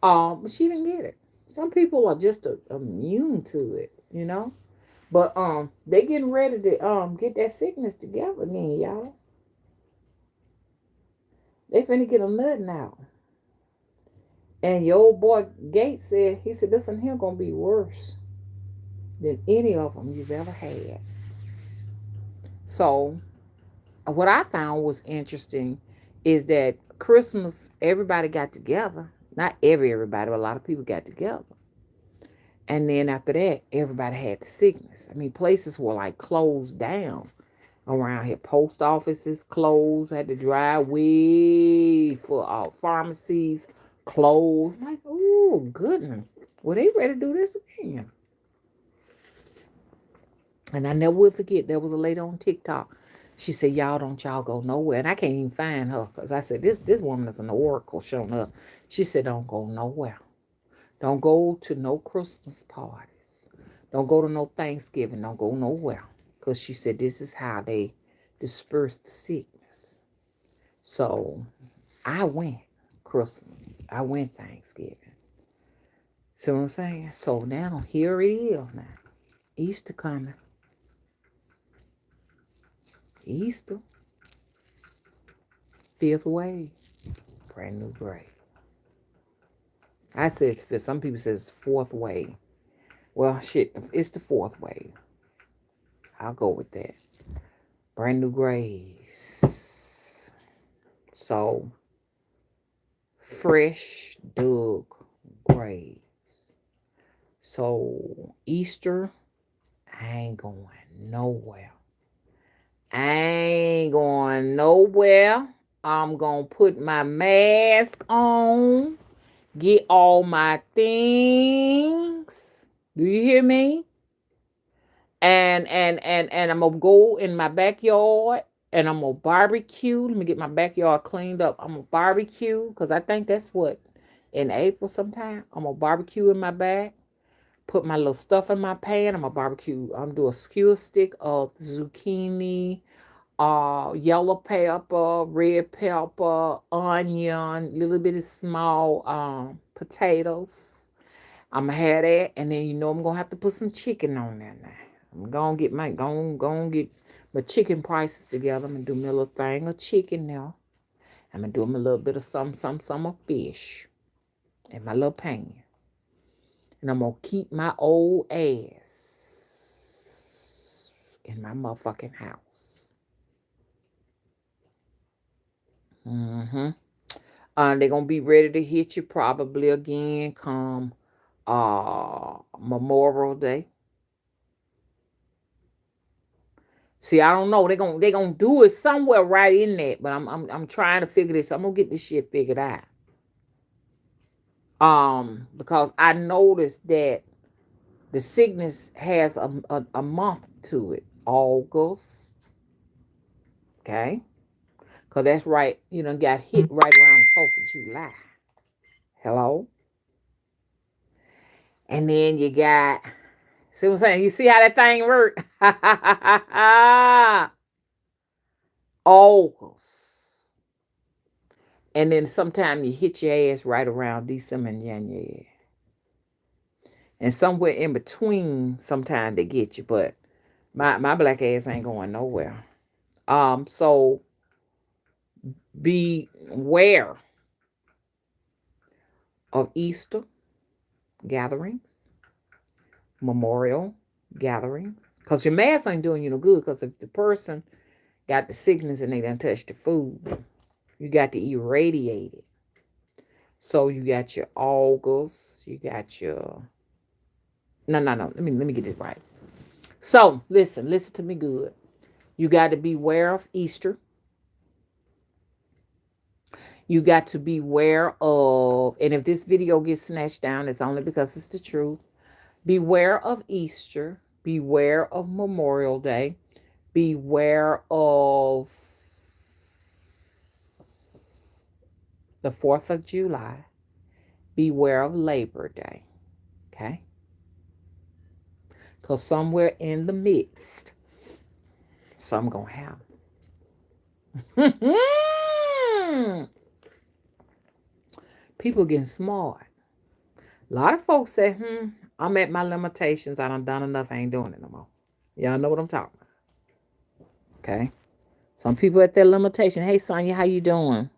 But she didn't get it. Some people are just immune to it. But they getting ready to get that sickness together again, y'all. They finna get a nut now. And your old boy Gates said, he said, this one here gonna be worse than any of them you've ever had. So what I found was interesting is that Christmas, everybody got together. Not everybody, but a lot of people got together. And then after that, everybody had the sickness. I mean, places were like closed down around here. Post offices closed, had to drive way for pharmacies closed. I'm like, oh, goodness. Well, they ready to do this again. And I never will forget, there was a lady on TikTok. She said, y'all go nowhere. And I can't even find her because I said, this woman is an oracle showing up. She said, don't go nowhere. Don't go to no Christmas parties. Don't go to no Thanksgiving. Don't go nowhere. Because she said, this is how they disperse the sickness. So I went Christmas. I went Thanksgiving. See what I'm saying? So now here it is now. Easter coming. Easter. Fifth wave. Brand new grade. I said, some people say it's fourth wave. Well, shit, it's the fourth wave. I'll go with that. Brand new graves. So, fresh dug graves. So, Easter, I ain't going nowhere. I'm going to put my mask on. Get all my things. Do you hear me? And I'm gonna go in my backyard and I'm gonna barbecue. Let me get my backyard cleaned up. I'm gonna barbecue because I think that's what in April sometime. I'm gonna barbecue in my back. Put my little stuff in my pan. I'm gonna barbecue. I'm gonna do a skewer stick of zucchini, yellow pepper, red pepper, onion, little bit of small potatoes. I'm gonna have that, and then I'm gonna have to put some chicken on there now. I'm gonna get my chicken prices together. I'm gonna do me a little thing of chicken now. I'm gonna do me a little bit of some of fish. and my little pan. And I'm going to keep my old ass in my motherfucking house. Mm-hmm. They're going to be ready to hit you probably again come Memorial Day. See, I don't know. They're gonna do it somewhere right in that, but I'm trying to figure this. I'm gonna get this shit figured out. Because I noticed that the sickness has a month to it, August. Okay, because that's right. You know, got hit right around the 4th of July. Hello, and then you got. See what I'm saying? You see how that thing work? August. And then sometime you hit your ass right around December and January. And somewhere in between, sometime they get you. But my black ass ain't going nowhere. So beware of Easter gatherings, memorial gatherings. Because your mask ain't doing you no good. Because if the person got the sickness and they done touched the food, you got to irradiate it. So you got your August, you got your no. Let me get it right. So listen to me good. You got to beware of Easter. You got to beware of, and if this video gets snatched down, it's only because it's the truth. Beware of Easter. Beware of Memorial Day. Beware of the 4th of July. Beware of Labor Day. Okay? Because somewhere in the midst, something going to happen. People getting smart. A lot of folks say, I'm at my limitations. I done enough. I ain't doing it no more. Y'all know what I'm talking about. Okay? Some people at their limitation. Hey, Sonya, how you doing?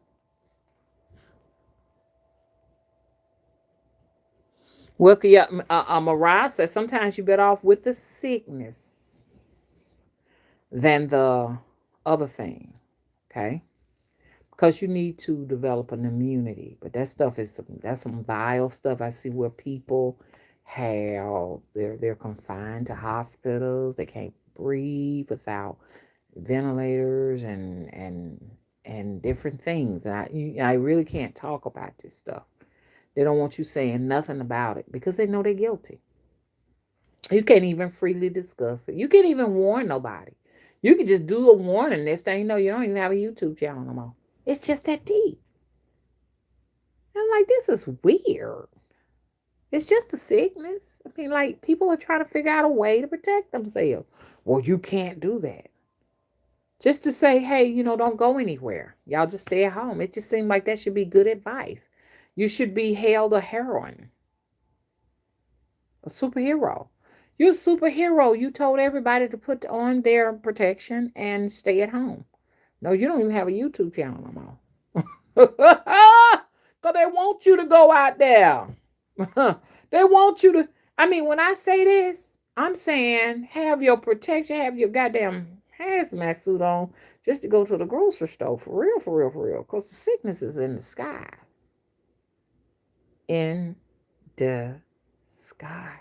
Welcome. Yeah, Mariah says sometimes you're better off with the sickness than the other thing. Okay? Because you need to develop an immunity. But that stuff that's some vile stuff. I see where people they're confined to hospitals. They can't breathe without ventilators and different things. And I really can't talk about this stuff. They don't want you saying nothing about it because they know they're guilty. You can't even freely discuss it. You can't even warn nobody. You can just do a warning. Next thing you know, you don't even have a YouTube channel no more. It's just that deep. I'm like, this is weird. It's just a sickness. I mean, like, people are trying to figure out a way to protect themselves. Well, you can't do that. Just to say, hey, don't go anywhere. Y'all just stay at home. It just seemed like that should be good advice. You should be hailed a heroine, a superhero. You're a superhero. You told everybody to put on their protection and stay at home. No, you don't even have a YouTube channel no more. Because they want you to go out there. They want you to. I mean, when I say this, I'm saying have your protection, have your goddamn hazmat suit on just to go to the grocery store. For real, for real, for real. Because the sickness is in the skies. In the skies.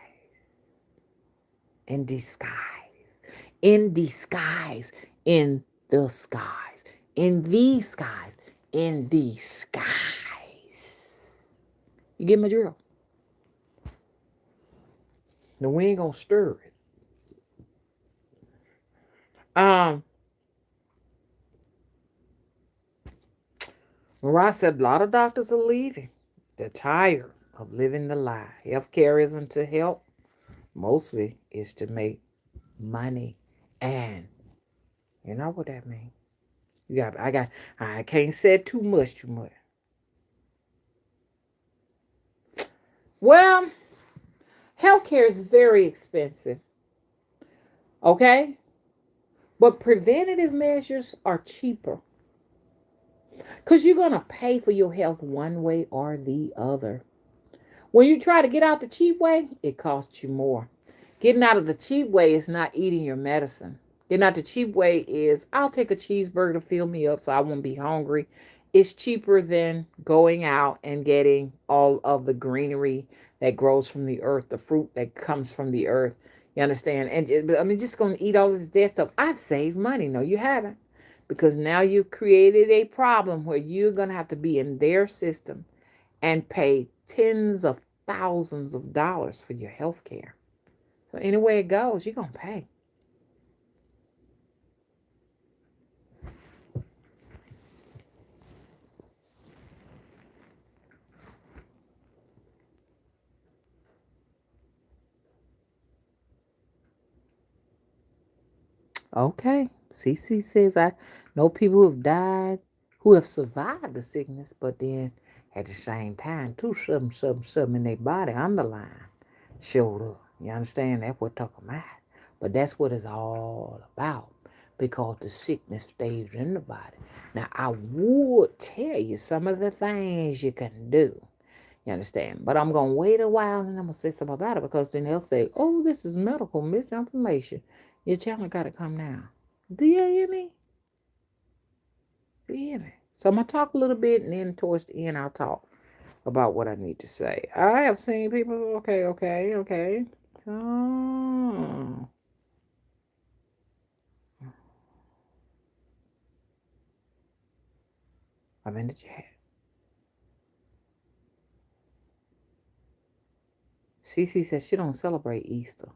In disguise. In disguise. In the skies. In these skies. In disguise. You get my drill? Now we ain't gonna stir it. Mariah said a lot of doctors are leaving. They're tired of living the lie. Healthcare isn't to help. Mostly it's to make money. And you know what that means. I can't say too much. Well, healthcare is very expensive. Okay? But preventative measures are cheaper. Because you're going to pay for your health one way or the other. When you try to get out the cheap way, it costs you more. Getting out of the cheap way is not eating your medicine. Getting out the cheap way is I'll take a cheeseburger to fill me up so I won't be hungry. It's cheaper than going out and getting all of the greenery that grows from the earth, the fruit that comes from the earth. You understand? And I mean, just going to eat all this dead stuff. I've saved money. No, you haven't. Because now you've created a problem where you're going to have to be in their system and pay tens of thousands of dollars for your health care. So anyway it goes, you're going to pay. Okay. CC says, I know people who have died, who have survived the sickness, but then at the same time, too, something in their body underlying showed up. You understand? That's what talking about. But that's what it's all about because the sickness stays in the body. Now, I would tell you some of the things you can do. You understand? But I'm going to wait a while and I'm going to say something about it because then they'll say, oh, this is medical misinformation. Your channel got to come now. Do you hear me? Do you hear me? So I'm going to talk a little bit and then towards the end I'll talk about what I need to say. I have seen people, okay. So, I'm in the chat. Cece says she don't celebrate Easter.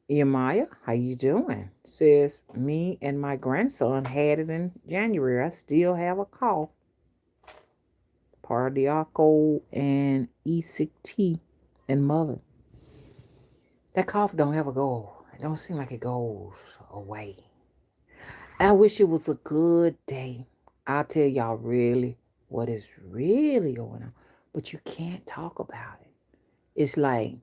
Yamaya, how you doing? Says me and my grandson had it in January. I still have a cough. Pardiaco and ECT and mother. That cough don't ever go. It don't seem like it goes away. I wish it was a good day. I'll tell y'all really what is really going on. But you can't talk about it. It's like,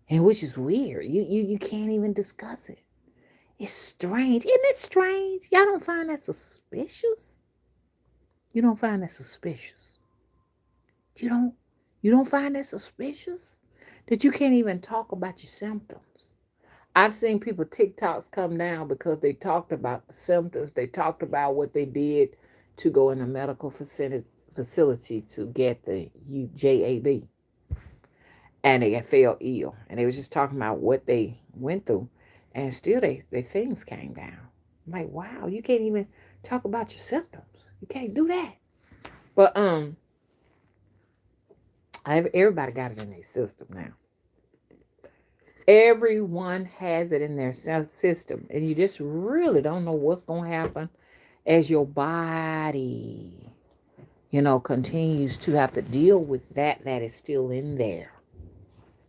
and which is weird. You can't even discuss it. It's strange. Isn't it strange? Y'all don't find that suspicious? You don't find that suspicious? You don't find that suspicious? That you can't even talk about your symptoms. I've seen people TikToks come down because they talked about the symptoms. They talked about what they did to go in a medical facility to get the UJAB. And they fell ill. And they was just talking about what they went through. And still their things came down. I'm like, wow, you can't even talk about your symptoms. You can't do that. But everybody got it in their system now. Everyone has it in their system. And you just really don't know what's going to happen as your body, continues to have to deal with that is still in there,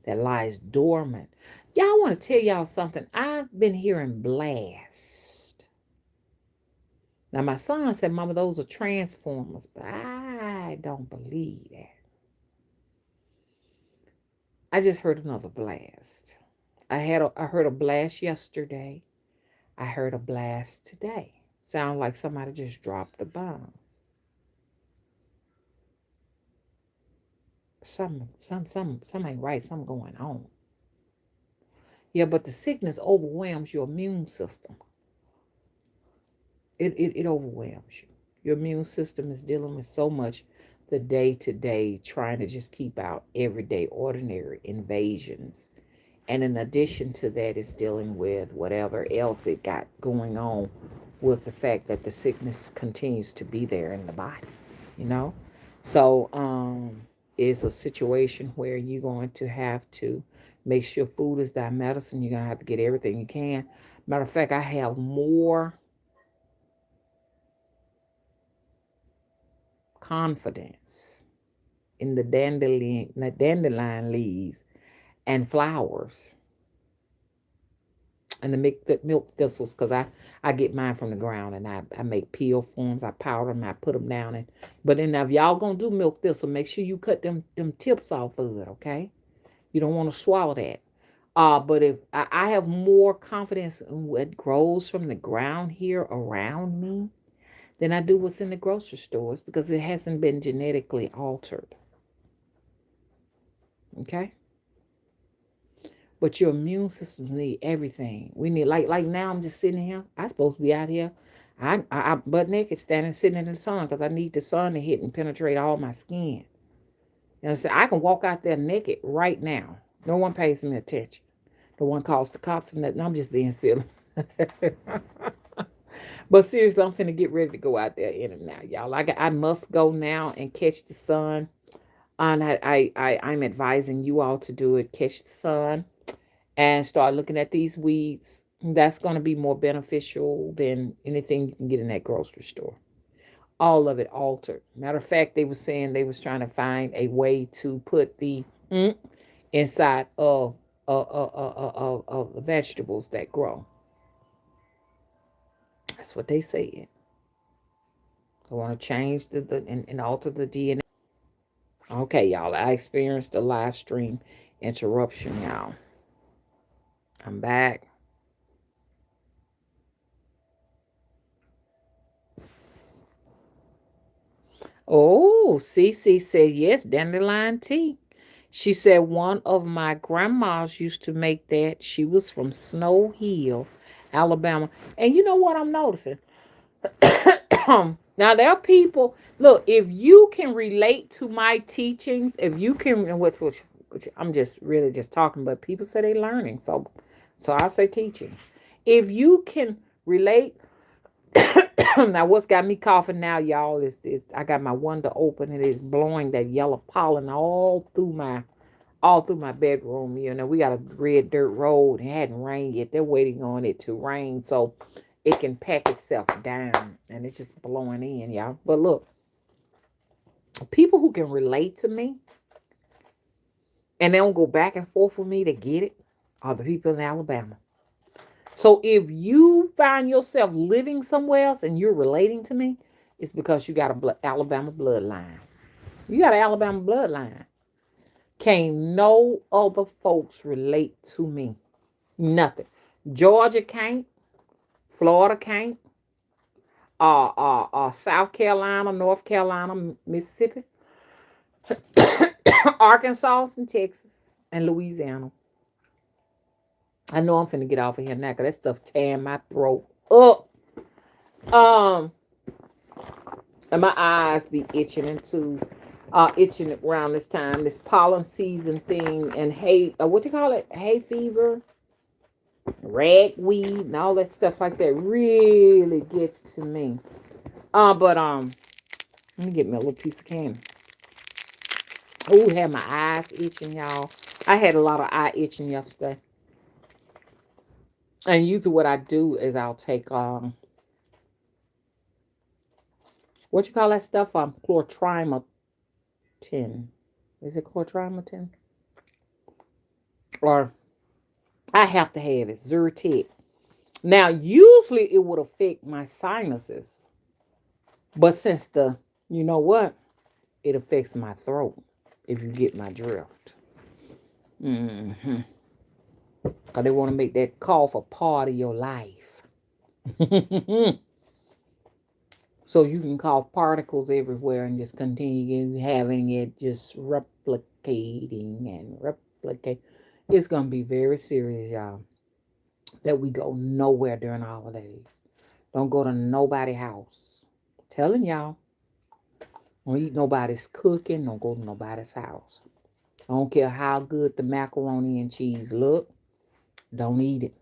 that lies dormant. Y'all want to tell y'all something. I've been hearing blast. Now, my son said, Mama, those are transformers, but I don't believe that. I just heard another blast. I heard a blast yesterday. I heard a blast today. Sound like somebody just dropped a bomb. Something ain't right. Something going on. Yeah, but the sickness overwhelms your immune system. It overwhelms you. Your immune system is dealing with so much the day to day, trying to just keep out everyday, ordinary invasions. And in addition to that, it's dealing with whatever else it got going on with the fact that the sickness continues to be there in the body, you know? So, it's a situation where you're going to have to make sure food is thy medicine. You're going to have to get everything you can. Matter of fact, I have more confidence in the dandelion leaves and flowers and the milk thistles, because I get mine from the ground and I make peel forms. I powder them, I put them down. But then if y'all gonna do milk thistle, make sure you cut them tips off of it, okay? You don't want to swallow that. But if I have more confidence in what grows from the ground here around me than I do what's in the grocery stores because it hasn't been genetically altered. Okay? But your immune system need everything. We need like now I'm just sitting here. I'm supposed to be out here. I butt naked standing sitting in the sun because I need the sun to hit and penetrate all my skin. You know, so I can walk out there naked right now. No one pays me attention. No one calls the cops and nothing. I'm just being silly. But seriously, I'm finna get ready to go out there in and now, y'all. I must go now and catch the sun. And I'm advising you all to do it. Catch the sun and start looking at these weeds. That's going to be more beneficial than anything you can get in that grocery store. All of it altered. Matter of fact, they were saying they was trying to find a way to put the inside of the vegetables that grow. That's what they said. They want to change and alter the DNA. Okay, y'all. I experienced a live stream interruption, y'all. I'm back. Oh, Cece said yes, dandelion tea. She said one of my grandmas used to make that. She was from Snow Hill, Alabama. And you know what I'm noticing? Now there are people. Look, if you can relate to my teachings, if you can, which I'm just really just talking, but people say they're learning, so I say teaching. If you can relate. Now what's got me coughing now, y'all, is I got my window open and it's blowing that yellow pollen all through my bedroom. You know, we got a red dirt road. It hadn't rained yet. They're waiting on it to rain so it can pack itself down, and it's just blowing in, y'all. But look, people who can relate to me and they don't go back and forth with me to get it are the people in Alabama. So if you find yourself living somewhere else and you're relating to me, it's because you got a Alabama bloodline. You got an Alabama bloodline. Can't no other folks relate to me. Nothing. Georgia can't. Florida can't. South Carolina, North Carolina, Mississippi, Arkansas, and Texas, and Louisiana. I know I'm finna get off of here now because that stuff tearing my throat up. And my eyes be itching around this time, this pollen season thing, and hay, what you call it? Hay fever, ragweed, and all that stuff like that really gets to me. But let me get me a little piece of candy. Oh, had my eyes itching, y'all. I had a lot of eye itching yesterday. And usually what I do is I'll take what you call that stuff? Chlortrimetin. Is it chlortrimetin? Or I have to have it, Zyrtec. Now, usually it would affect my sinuses. But since you know what? It affects my throat, if you get my drift. Because they want to make that cough a part of your life. So you can cough particles everywhere and just continue having it just replicating and replicate. It's going to be very serious, y'all, that we go nowhere during the holidays. Don't go to nobody's house. I'm telling y'all. Don't eat nobody's cooking. Don't go to nobody's house. I don't care how good the macaroni and cheese look. Don't eat it.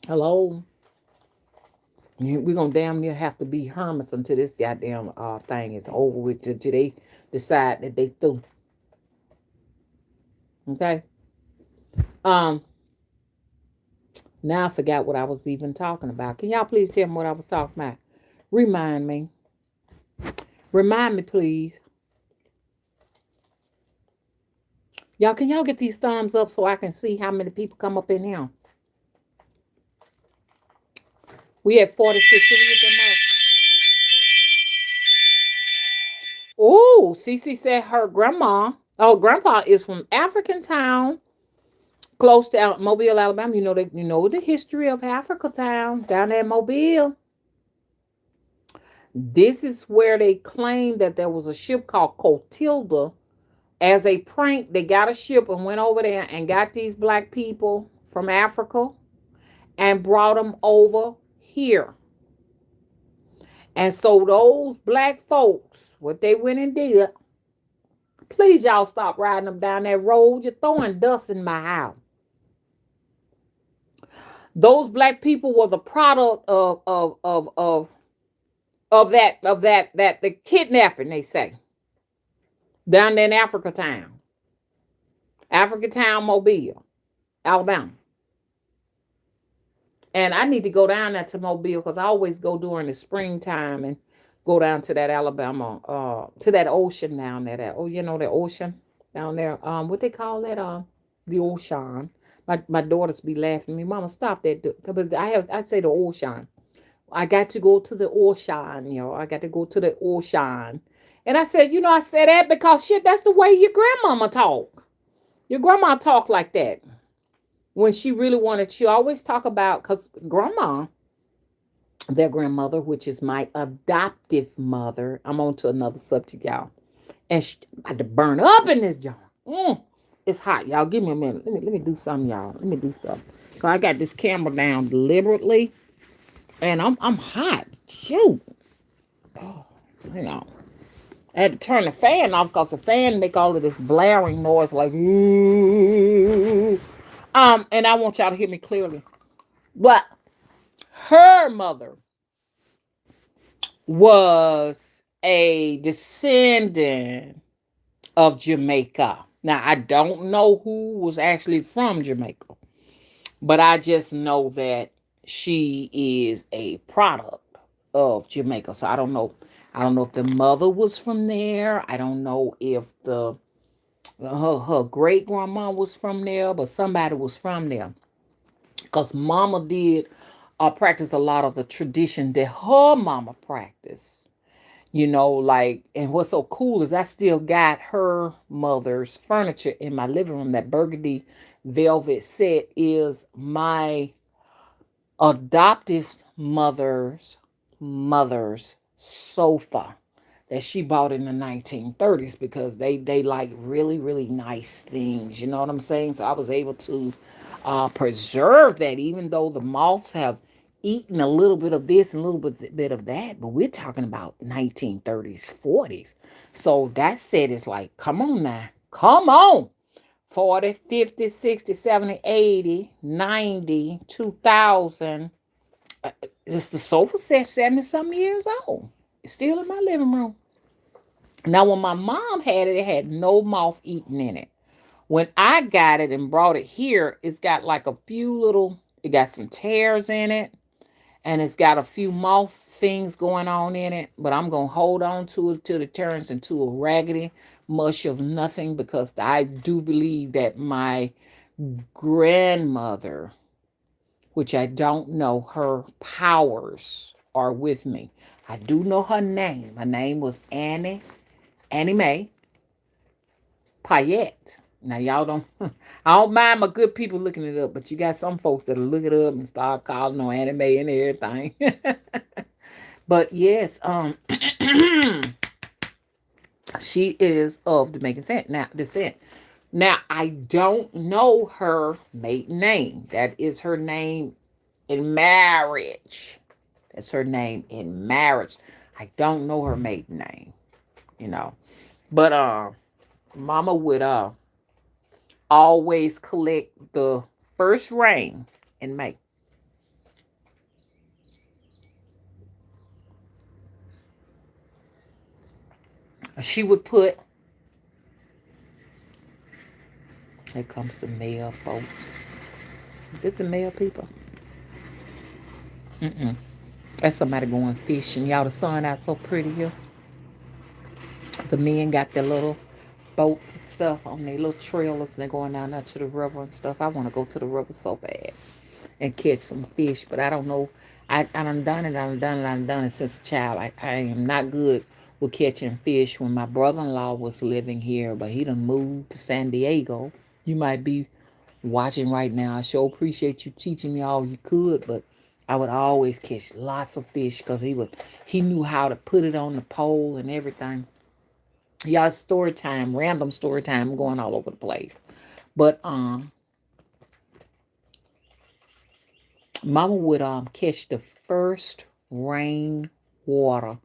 Hello? We're going to damn near have to be hermits until this goddamn thing is over with. Till they decide that they through. Okay? Now I forgot what I was even talking about. Can y'all please tell me what I was talking about? Remind me. Remind me, please. Y'all, can y'all get these thumbs up so I can see how many people come up in here? We had 46. Can we get them up? Oh, Cece said her grandpa is from African Town, close to Mobile, Alabama. You know the history of Africa Town down there in Mobile. This is where they claim that there was a ship called Cotilda. As a prank, they got a ship and went over there and got these black people from Africa and brought them over here. And so those black folks, what they went and did, please y'all stop riding them down that road. You're throwing dust in my house. Those black people were the product of the kidnapping, they say, down there in Africa Town, Mobile, Alabama. And I need to go down there to Mobile because I always go during the springtime and go down to that Alabama, to that ocean down there. That, oh, you know, the ocean down there. What they call that? The ocean. My daughters be laughing at me. Mama, stop that. But I say the ocean. I got to go to the ocean, I got to go to the ocean. And I said, I said that because shit, that's the way your grandmama talk. Your grandma talk like that. When she really wanted, she always talk about, because grandma, their grandmother, which is my adoptive mother, I'm on to another subject, y'all. And she about to burn up in this joint. It's hot, y'all. Give me a minute. Let me do something, y'all. Let me do something. So I got this camera down deliberately. And I'm hot. Shoot. Oh, hang on. I had to turn the fan off because the fan make all of this blaring noise like ooh. And I want y'all to hear me clearly. But her mother was a descendant of Jamaica. Now I don't know who was actually from Jamaica, but I just know that she is a product of Jamaica. So I don't know. I don't know if the mother was from there. I don't know if her great grandma was from there, but somebody was from there. Because mama did practice a lot of the tradition that her mama practiced. And what's so cool is I still got her mother's furniture in my living room. That burgundy velvet set is my adoptive mother's sofa that she bought in the 1930s because they like really, really nice things. You know what I'm saying? So I was able to preserve that, even though the moths have eaten a little bit of this and a little bit of that. But we're talking about 1930s, 40s. So that set is like, come on now. Come on. 40, 50, 60, 70, 80, 90, 2000. Just the sofa set 70-something years old. It's still in my living room. Now, when my mom had it, it had no moth eating in it. When I got it and brought it here, it's got like a few it got some tears in it, and it's got a few moth things going on in it. But I'm going to hold on to it till it turns into a raggedy mush of nothing, because I do believe that my grandmother, which I don't know, her powers are with me. I do know her name. Her name was Annie Mae Payette. Now y'all don't, I don't mind my good people looking it up, but you got some folks that'll look it up and start calling on Annie Mae and everything. But yes, she is of Jamaican descent. Now I don't know her maiden name. That is her name in marriage. That's her name in marriage. I don't know her maiden name, But mama would always collect the first rain in May. She would put, here comes the mail folks. Is it the mail people? That's somebody going fishing. Y'all, the sun out so pretty here. The men got their little boats and stuff on their little trailers. They're going down there to the river and stuff. I want to go to the river so bad and catch some fish, but I don't know. I done done it since a child. I am not good with catching fish. When my brother-in-law was living here, but he done moved to San Diego. You might be watching right now. I sure appreciate you teaching me all you could, but I would always catch lots of fish because he knew how to put it on the pole and everything. Y'all, story time, random story time. I'm going all over the place. But Mama would catch the first rain water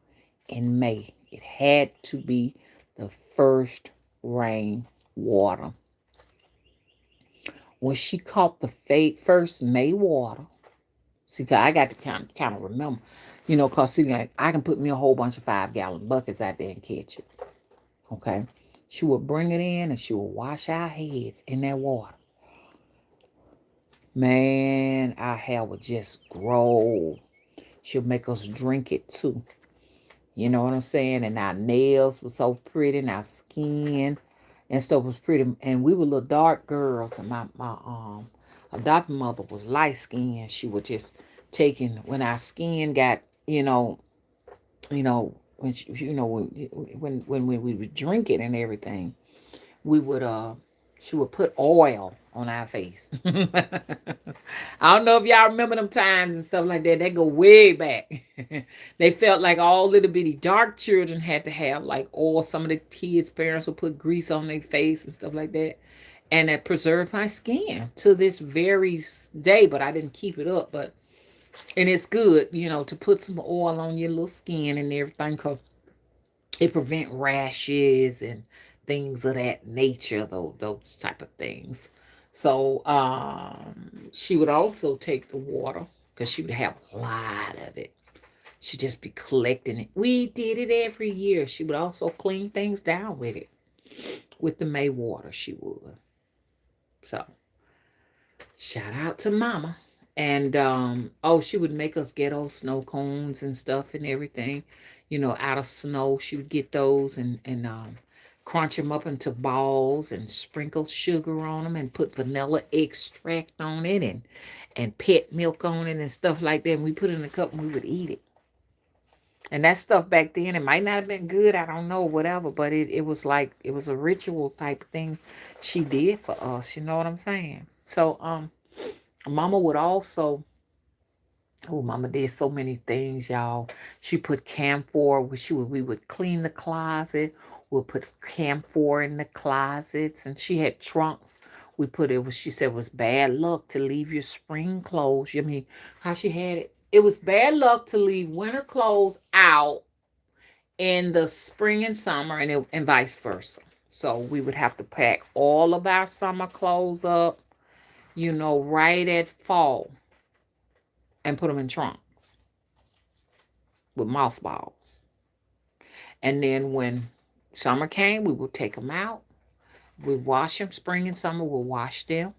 in May. It had to be the first rain water. When she caught the first May water, see, 'cause I got to kind of remember, cause see, I can put me a whole bunch of 5-gallon buckets out there and catch it. Okay, she would bring it in and she would wash our heads in that water. Man, our hair would just grow. She'll make us drink it too. You know what I'm saying? And our nails were so pretty, and our skin and stuff was pretty. And we were little dark girls, and my adopted mother was light skinned. She was just taking when our skin got when when we would drink it and everything, we would she would put oil on our face. I don't know if y'all remember them times and stuff like that. They go way back. They felt like all little bitty dark children had to have like oil. Some of the kids' parents would put grease on their face and stuff like that. And that preserved my skin to this very day, but I didn't keep it up. And it's good, to put some oil on your little skin and everything because it prevent rashes and things of that nature, those type of things. So she would also take the water because she would have a lot of it. She'd just be collecting it. We did it every year. She would also clean things down with it. With the May water, she would. So shout out to Mama. And she would make us ghetto snow cones and stuff and everything, out of snow. She would get those and crunch them up into balls and sprinkle sugar on them and put vanilla extract on it and pet milk on it and stuff like that. And we put it in a cup and we would eat it. And that stuff back then, it might not have been good, I don't know, whatever, but it was like, it was a ritual type of thing she did for us, you know what I'm saying? So, Mama would also, Mama did so many things, y'all. She put camphor, we would clean the closet, we'll put camphor in the closets, and she had trunks. She said it was bad luck to leave your spring clothes. I mean, how she had it. It was bad luck to leave winter clothes out in the spring and summer, and vice versa. So we would have to pack all of our summer clothes up, right at fall and put them in trunks with mothballs. And then when summer came, we would take them out. We'd wash them. Spring and summer, we'll wash them.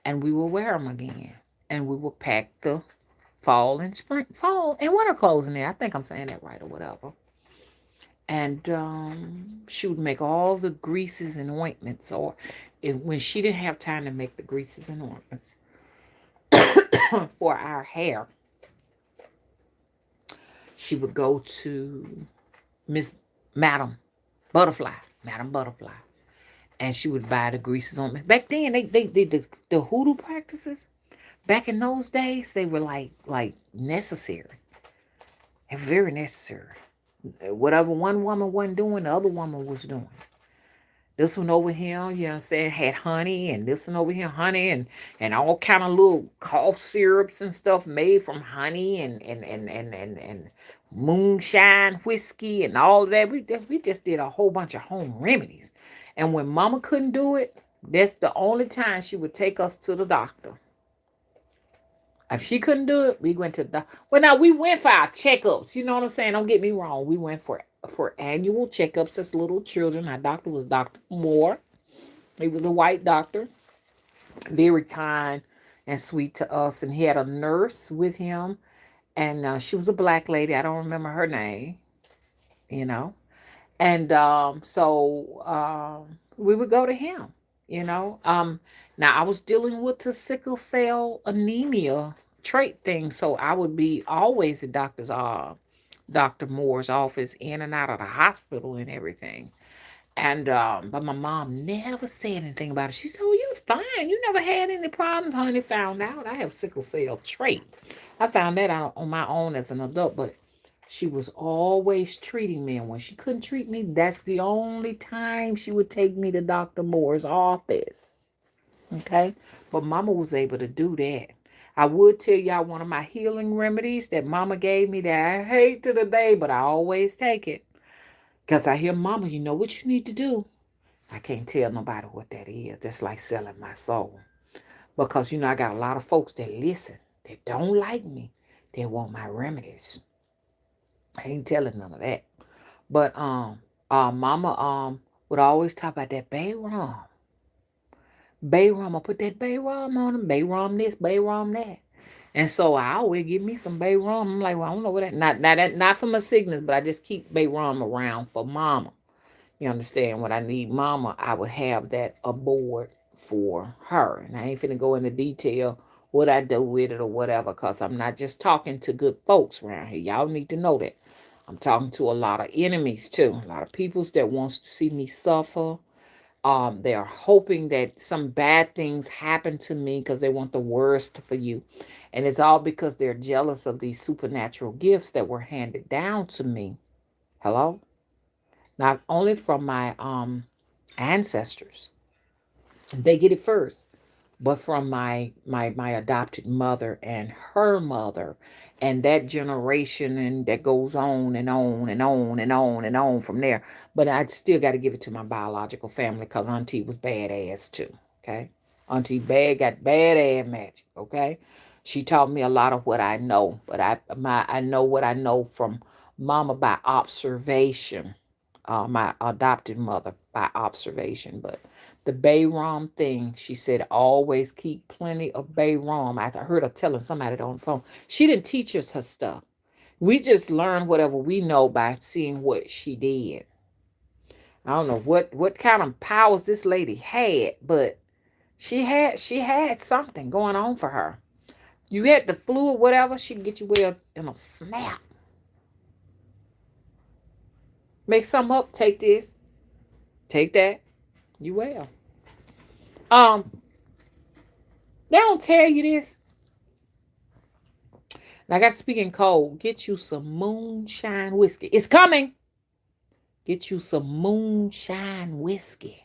And we will wear them again. And we will pack the fall and winter clothes in there. I think I'm saying that right or whatever. And she would make all the greases and ointments, when she didn't have time to make the greases and ointments for our hair, she would go to Miss Madam Butterfly, and she would buy the greases on. Back then, they the hoodoo practices. Back in those days, they were like necessary, and very necessary. Whatever one woman wasn't doing, the other woman was doing. This one over here, you know what I'm saying, had honey, and this one over here, honey, and all kind of little cough syrups and stuff made from honey and moonshine whiskey and all of that. We just did a whole bunch of home remedies. And when Mama couldn't do it, that's the only time she would take us to the doctor. If she couldn't do it, we went to the doctor. Well, now we went for our checkups. You know what I'm saying? Don't get me wrong. We went for annual checkups as little children. Our doctor was Dr. Moore. He was a white doctor, very kind and sweet to us. And he had a nurse with him, and she was a black lady. I don't remember her name, you know. And we would go to him, you know. Now, I was dealing with the sickle cell anemia trait thing, so I would be always at Dr. Moore's office, in and out of the hospital and everything. And but my mom never said anything about it. She said, "Oh, you fine. You never had any problems, honey. Found out I have sickle cell trait. I found that out on my own as an adult, but she was always treating me. And when she couldn't treat me, that's the only time she would take me to Dr. Moore's office. Okay? But Mama was able to do that. I would tell y'all one of my healing remedies that Mama gave me that I hate to the day, but I always take it. Because I hear, Mama, you know what you need to do? I can't tell nobody what that is. That's like selling my soul. Because, I got a lot of folks that listen, that don't like me. They want my remedies. I ain't telling none of that. But Mama would always talk about that bay rum. Bay rum, I put that bay rum on them. Bay rum this, bay rum that. And so I always give me some bay rum. I'm like, well, I don't know what that. Not for my sickness, but I just keep bay rum around for Mama. You understand? When I need Mama, I would have that aboard for her. And I ain't finna go into detail what I do with it or whatever, because I'm not just talking to good folks around here. Y'all need to know that. I'm talking to a lot of enemies too. A lot of peoples that wants to see me suffer. They are hoping that some bad things happen to me because they want the worst for you. And it's all because they're jealous of these supernatural gifts that were handed down to me. Hello? Not only from my ancestors. They get it first, but from my adopted mother and her mother and that generation, and that goes on and on and on and on and on from there. But I still got to give it to my biological family because Auntie was badass too. Okay, Auntie Bad got badass magic. Okay, she taught me a lot of what I know, but I know what I know from Mama by observation. My adopted mother by observation, but the bay rum thing, she said, always keep plenty of bay rum. I heard her telling somebody on the phone. She didn't teach us her stuff. We just learned whatever we know by seeing what she did. I don't know what kind of powers this lady had, but she had something going on for her. You had the flu or whatever, she'd get you well in a snap. Make something up, take this, take that, you well. Um, they don't tell you this. And I got to speak in code. Get you some moonshine whiskey. It's coming. Get you some moonshine whiskey.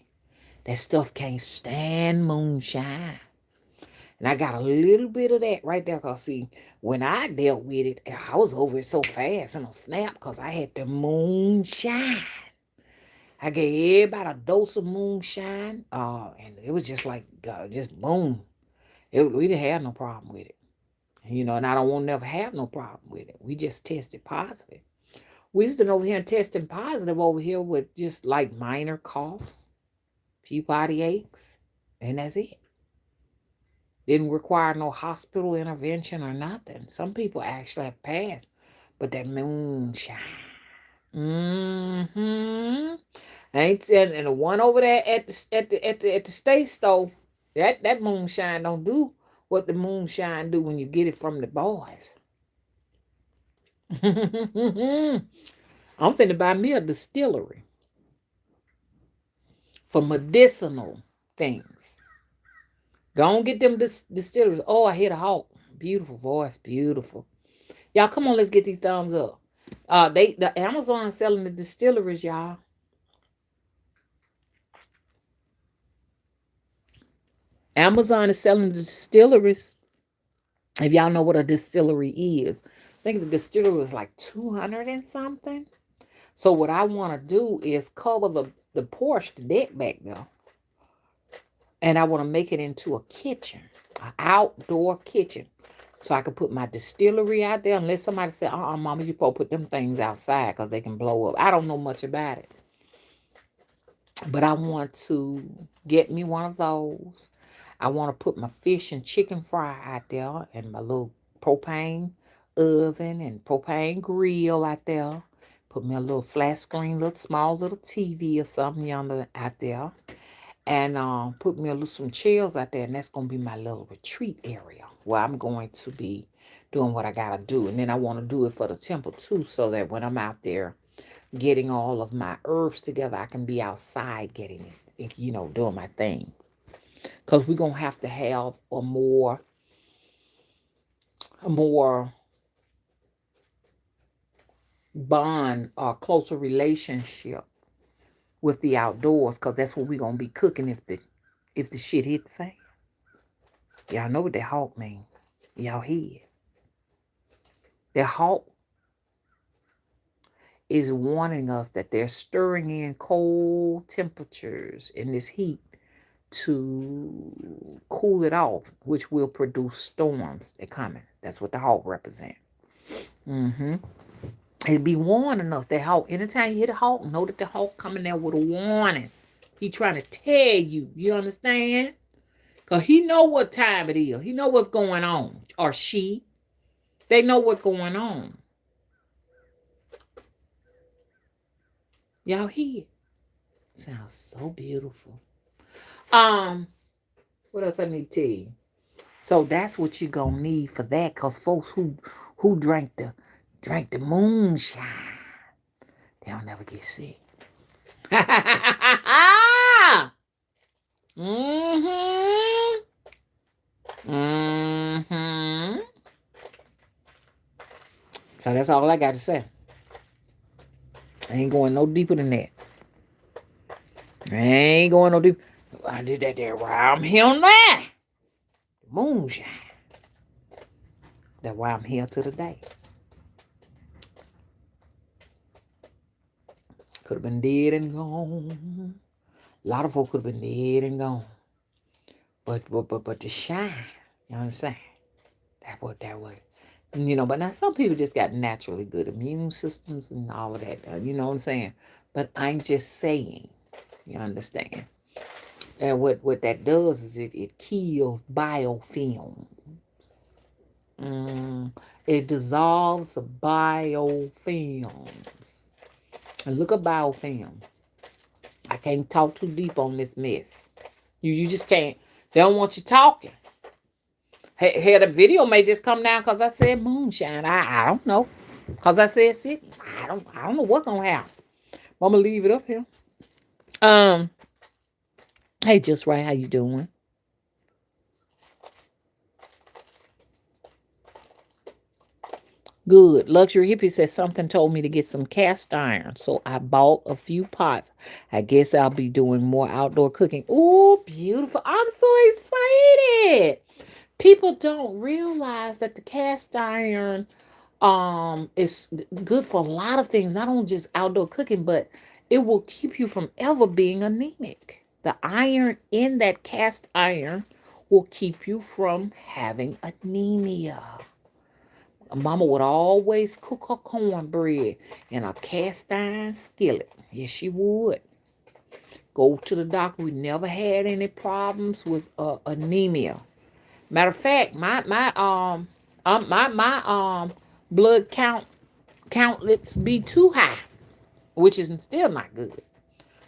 That stuff can't stand moonshine. And I got a little bit of that right there. Because, see, when I dealt with it, I was over it so fast in a snap because I had the moonshine. I gave everybody a dose of moonshine. And it was just like, just boom. We didn't have no problem with it. And I don't want to never have no problem with it. We just tested positive. We used to over here testing positive over here with just like minor coughs, few body aches, and that's it. Didn't require no hospital intervention or nothing. Some people actually have passed, but that moonshine. Mm-hmm. Ain't and the one over there at the state store, that moonshine don't do what the moonshine do when you get it from the boys. I'm finna buy me a distillery for medicinal things. Go and get them distilleries. Oh, I hit a halt. Beautiful voice, beautiful. Y'all, come on, let's get these thumbs up. The Amazon is selling the distilleries, y'all. Amazon is selling the distilleries. If y'all know what a distillery is, I think the distillery was like 200 and something. So what I want to do is cover the porch, the deck back there. And I want to make it into a kitchen, an outdoor kitchen. So I can put my distillery out there unless somebody said, Mama, you supposed to put them things outside because they can blow up. I don't know much about it. But I want to get me one of those. I want to put my fish and chicken fry out there and my little propane oven and propane grill out there. Put me a little flat screen, small little TV or something yonder out there. And put me some chairs out there. And that's going to be my little retreat area where I'm going to be doing what I got to do. And then I want to do it for the temple too, so that when I'm out there getting all of my herbs together, I can be outside getting it, doing my thing. Because we're going to have a more bond or closer relationship with the outdoors, because that's what we're going to be cooking if the shit hit the fan. Y'all know what that hawk mean. Y'all hear. That hawk is warning us that they're stirring in cold temperatures in this heat to cool it off, which will produce storms. They're coming. That's what the hawk represents. It'd be warning us. That hawk, anytime you hit a hawk, know that the hawk coming there with a warning. He trying to tell you. You understand? Because he know what time it is. He know what's going on. Or she. They know what's going on. Y'all hear? Sounds so beautiful. What else I need to tell you? So that's what you gonna need for that, cause folks who drank the moonshine, they don't never get sick. So that's all I got to say. I ain't going no deeper than that. I ain't going no deeper. I did that there while I'm here now. Moonshine. That's why I'm here to today. Could have been dead and gone. A lot of folks could have been dead and gone. But to shine, you understand? That's what that was. You know, but now some people just got naturally good immune systems and all of that. You know what I'm saying? But I'm just saying, you understand? And what that does is it kills biofilms. It dissolves the biofilms. And look at biofilm. I can't talk too deep on this mess. You just can't. They don't want you talking. Hey, the video may just come down because I said moonshine. I don't know. Because I said sick. I don't know what's gonna happen. I'm gonna leave it up here. Hey, Just Right, how you doing? Good. Luxury Hippie says something told me to get some cast iron, so I bought a few pots. I guess I'll be doing more outdoor cooking. Oh, beautiful. I'm so excited. People don't realize that the cast iron is good for a lot of things, not only just outdoor cooking, but it will keep you from ever being anemic. The iron in that cast iron will keep you from having anemia. Mama would always cook her cornbread in a cast iron skillet. Yes, she would. Go to the doctor. We never had any problems with anemia. Matter of fact, my blood countlets be too high, which is still not good,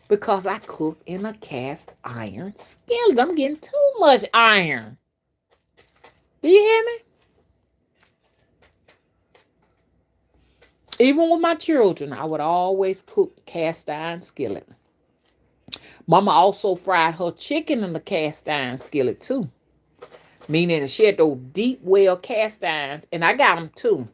because I cook in a cast iron skillet. I'm getting too much iron. Do you hear me? Even with my children, I would always cook cast iron skillet. Mama also fried her chicken in the cast iron skillet too. Meaning she had those deep well cast irons, and I got them too.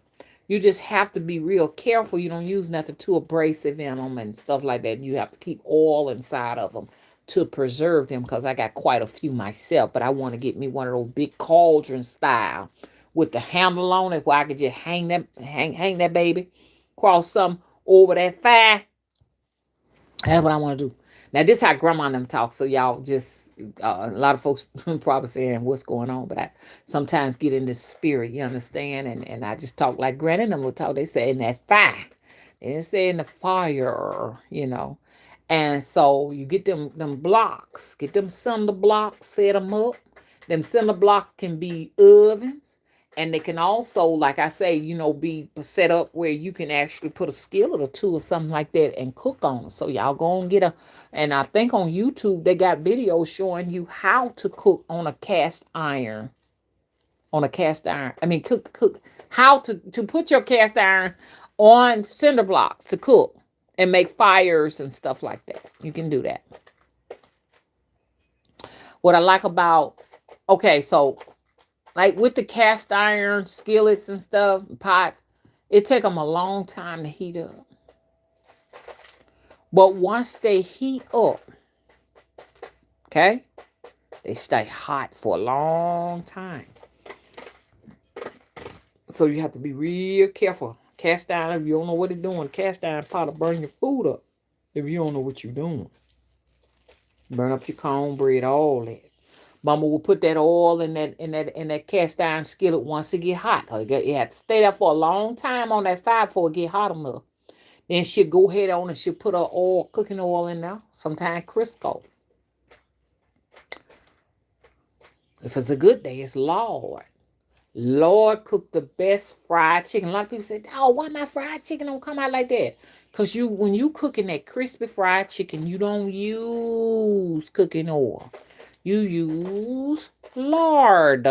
You just have to be real careful. You don't use nothing too abrasive in them and stuff like that. You have to keep oil inside of them to preserve them, because I got quite a few myself. But I want to get me one of those big cauldron style with the handle on it, where I could just hang that baby, cross some over that fire. That's what I want to do. Now, this is how grandma and them talk, so y'all just, a lot of folks probably saying what's going on, but I sometimes get in this spirit, you understand, and I just talk like granny and them will talk. They say in that fire. They didn't say in the fire, you know. And so you get them blocks, get them cinder blocks, set them up. Them cinder blocks can be ovens. And they can also, like I say, you know, be set up where you can actually put a skillet or two or something like that and cook on them. So y'all go and get and I think on YouTube, they got videos showing you how to cook on a cast iron. How to put your cast iron on cinder blocks to cook and make fires and stuff like that. You can do that. What I like about, okay, so like with the cast iron skillets and stuff, pots, it take them a long time to heat up. But once they heat up, okay, they stay hot for a long time. So you have to be real careful. Cast iron, if you don't know what it's doing, cast iron pot will burn your food up if you don't know what you're doing. Burn up your cornbread, all that. Mama will put that oil in that cast iron skillet once it get hot. You have to stay there for a long time on that fire before it get hot enough. Then she'll go ahead on and she'll put her oil, cooking oil in there. Sometimes Crisco. If it's a good day, it's Lord. Lord cook the best fried chicken. A lot of people say, "Oh, why my fried chicken don't come out like that?" Because when you cooking that crispy fried chicken, you don't use cooking oil. You use lard.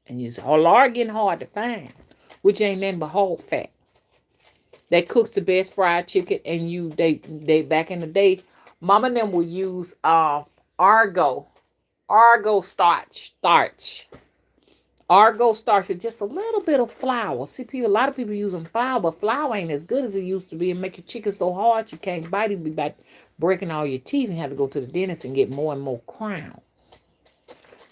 And lard getting hard to find, which ain't nothing but whole fat. That cooks the best fried chicken. And they back in the day, mama and them would use argo starch. Argo starch with just a little bit of flour. See, a lot of people using flour, but flour ain't as good as it used to be, and make your chicken so hard you can't bite it. You be about breaking all your teeth and have to go to the dentist and get more and more crowns.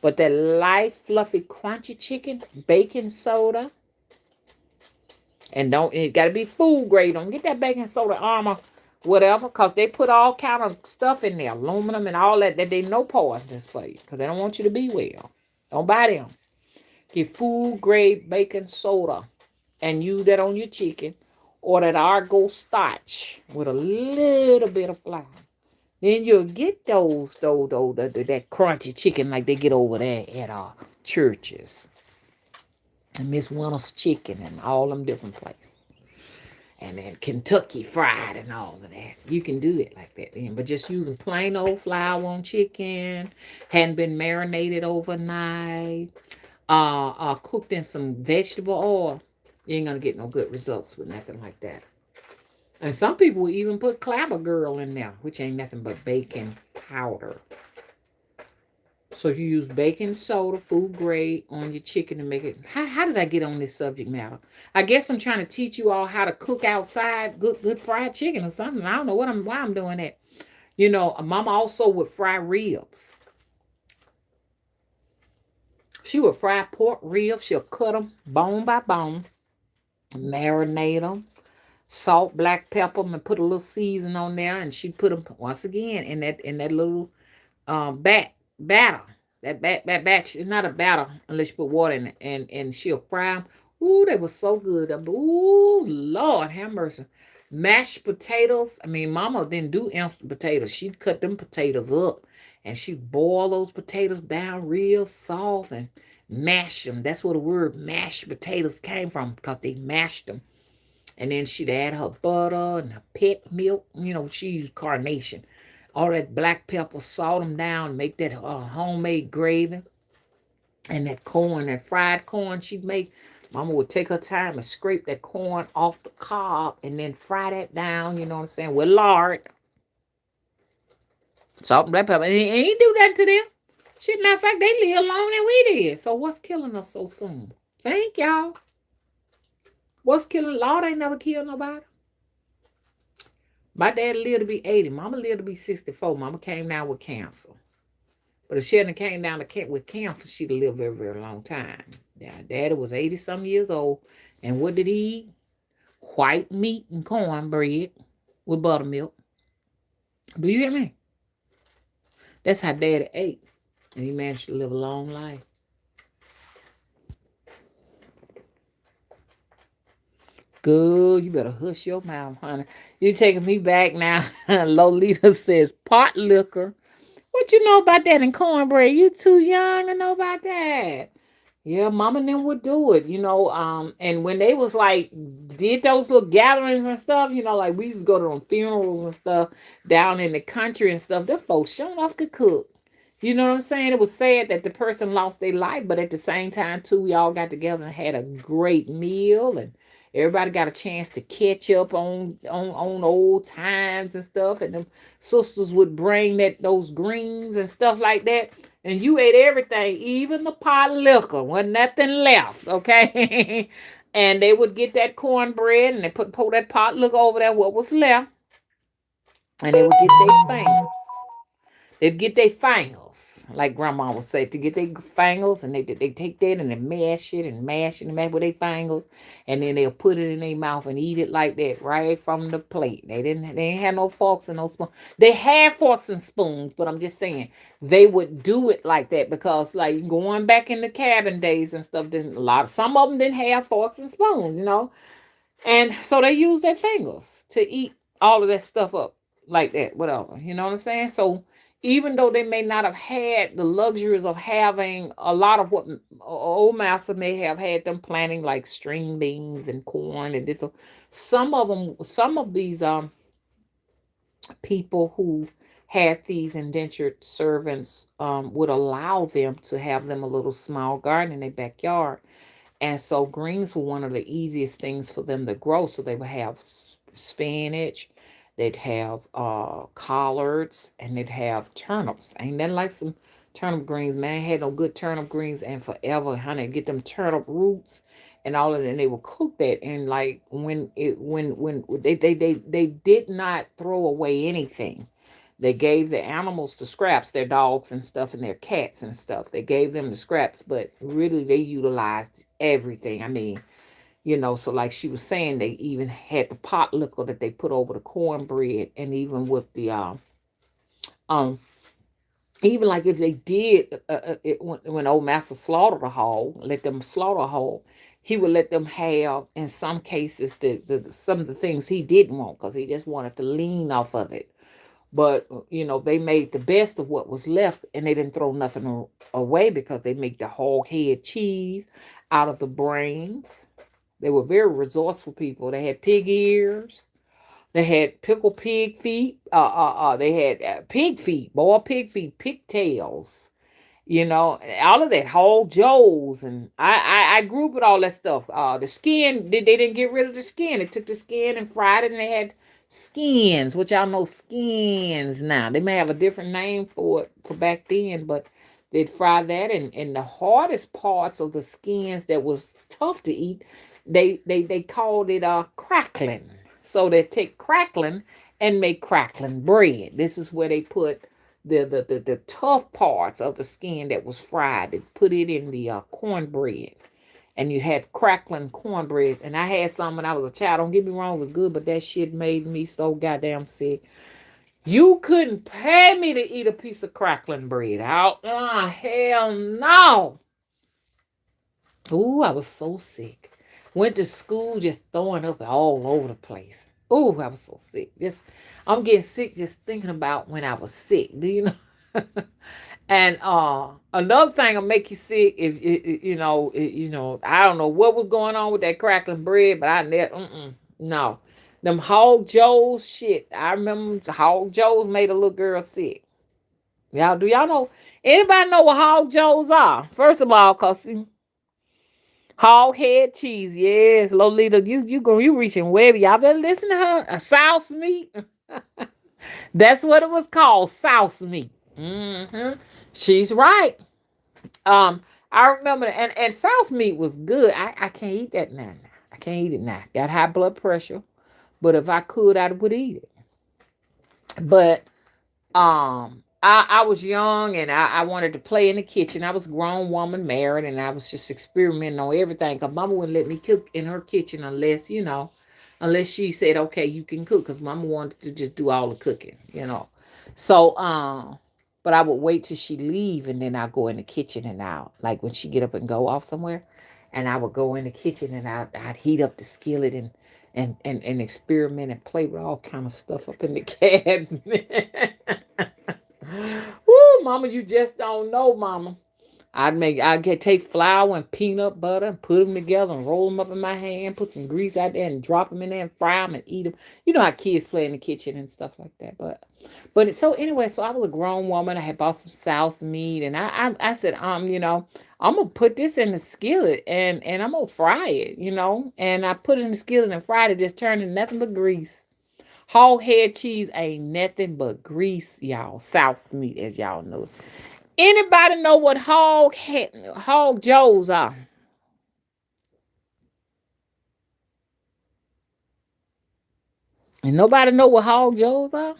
But that light, fluffy, crunchy chicken, baking soda, and it got to be food grade. Don't get that baking soda Armor, whatever, because they put all kind of stuff in there, aluminum and all that they know poisonous for you, because they don't want you to be well. Don't buy them. Get food grade baking soda and use that on your chicken, or that argo starch with a little bit of flour. Then you'll get that crunchy chicken like they get over there at churches. And Miss Winter's Chicken and all them different places. And then Kentucky Fried and all of that. You can do it like that then. But just using plain old flour on chicken, hadn't been marinated overnight, cooked in some vegetable oil, you ain't gonna get no good results with nothing like that. And some people will even put Clabber Girl in there, which ain't nothing but baking powder. So you use baking soda, food grade, on your chicken to make it. How did I get on this subject matter? I guess I'm trying to teach you all how to cook outside good fried chicken or something. I don't know why I'm doing that. You know, Mama also would fry ribs. She would fry pork ribs. She'll cut them bone by bone, marinate them, salt, black pepper, and put a little season on there. And she put them once again in that little batter. That batch is not a batter unless you put water in it. And she'll fry them. Ooh, they were so good. Ooh, Lord have mercy. Mashed potatoes. I mean, Mama didn't do instant potatoes. She'd cut them potatoes up. And she'd boil those potatoes down real soft and mash them. That's where the word mashed potatoes came from, because they mashed them. And then she'd add her butter and her pet milk. You know, she used carnation. All that black pepper, salt them down, make that homemade gravy. And that corn, that fried corn she'd make. Mama would take her time and scrape that corn off the cob and then fry that down, you know what I'm saying, with lard. Salt and black pepper. And he do that to them. Shit, matter of fact, they live longer than we did. So what's killing us so soon? Thank y'all. What's killing? Lord ain't never killed nobody. My dad lived to be 80. Mama lived to be 64. Mama came down with cancer. But if she hadn't came down with cancer, she'd have lived a very, very long time. Yeah, Daddy was 80-some years old. And what did he eat? White meat and cornbread with buttermilk. Do you hear me? That's how Daddy ate. And he managed to live a long life. Good. You better hush your mouth, honey. You're taking me back now. Lolita says pot liquor. What you know about that in cornbread? You too young to know about that. Yeah, Mama and them would do it, you know. And when they was like, did those little gatherings and stuff, you know, like we used to go to them funerals and stuff down in the country and stuff. Them folks sure enough could cook. You know what I'm saying? It was sad that the person lost their life, but at the same time, too, we all got together and had a great meal, and Everybody got a chance to catch up on old times and stuff. And them sisters would bring those greens and stuff like that. And you ate everything, even the pot of liquor. Wasn't nothing left, okay? And they would get that cornbread and they pour that pot of liquor over there, what was left. And they would get their fingers. They'd get their fingers, like grandma would say, to get their fingers, and they take that and they mash it and mash it and mash with their fingers, and then they'll put it in their mouth and eat it like that, right from the plate. They ain't have no forks and no spoons. They had forks and spoons, but I'm just saying they would do it like that because, like, going back in the cabin days and stuff, some of them didn't have forks and spoons, and so they used their fingers to eat all of that stuff up like that, whatever. You know what I'm saying? So even though they may not have had the luxuries of having a lot of what old master may have had them planting, like string beans and corn and this, some of these people who had these indentured servants would allow them to have them a little small garden in their backyard. And so greens were one of the easiest things for them to grow. So they would have spinach, they'd have collards, and they'd have turnips. Ain't nothing like some turnip greens, man. Had no good turnip greens and forever, honey. Get them turnip roots and all of that. And they would cook that. And like when they did not throw away anything. They gave the animals the scraps, their dogs and stuff, and their cats and stuff. They gave them the scraps, but really they utilized everything. I mean, so like she was saying, they even had the pot liquor that they put over the cornbread, and even with the um even like if they did when old master slaughtered a hog, let them slaughter a hog, he would let them have in some cases some of the things he didn't want because he just wanted to lean off of it. But, they made the best of what was left and they didn't throw nothing away because they make the hog head cheese out of the brains. They were very resourceful people. They had pig ears. They had pickled pig feet. They had pig feet, boiled pig feet, pigtails. All of that, whole joes, and I grew up with all that stuff. The skin, they didn't get rid of the skin. They took the skin and fried it, and they had skins, which y'all know skins now. They may have a different name for it for back then, but they'd fry that, and the hardest parts of the skins that was tough to eat, they called it crackling. So they take crackling and make crackling bread. This is where they put the tough parts of the skin that was fried and put it in the cornbread. And you had crackling cornbread. And I had some when I was a child. Don't get me wrong, it was good, but that shit made me so goddamn sick. You couldn't pay me to eat a piece of crackling bread. Hell no. Ooh, I was so sick. Went to school just throwing up all over the place. Ooh, I was so sick. I'm getting sick just thinking about when I was sick. Do you know? And another thing will make you sick if I don't know what was going on with that crackling bread, but I never no. Them hog joes shit. I remember the hog joes made a little girl sick. Do y'all know, anybody know what hog joes are? First of all, cause hog head cheese, yes, Lolita, you reaching way. Y'all better listen to her. A souse meat. That's what it was called, souse meat. She's right. I remember, and souse meat was good. I can't eat that now. I can't eat it now. Got high blood pressure, but if I could, I would eat it. But I was young and I wanted to play in the kitchen. I was a grown woman, married, and I was just experimenting on everything. Cause Mama wouldn't let me cook in her kitchen unless she said, okay, you can cook. Cause Mama wanted to just do all the cooking, So, but I would wait till she leave and then I'll go in the kitchen and like when she get up and go off somewhere, and I would go in the kitchen and I'd heat up the skillet and experiment and play with all kind of stuff up in the cabinet. Woo, Mama, you just don't know, Mama. I'd take flour and peanut butter and put them together and roll them up in my hand, put some grease out there and drop them in there and fry them and eat them. You know how kids play in the kitchen and stuff like that. So anyway, so I was a grown woman. I had bought some souse meat, and I said, I'm gonna put this in the skillet and I'm gonna fry it, And I put it in the skillet and fried it, just turned into nothing but grease. Hog head cheese ain't nothing but grease, y'all. Souse meat, as y'all know. Anybody know what hog joes are? And nobody know what hog joes are?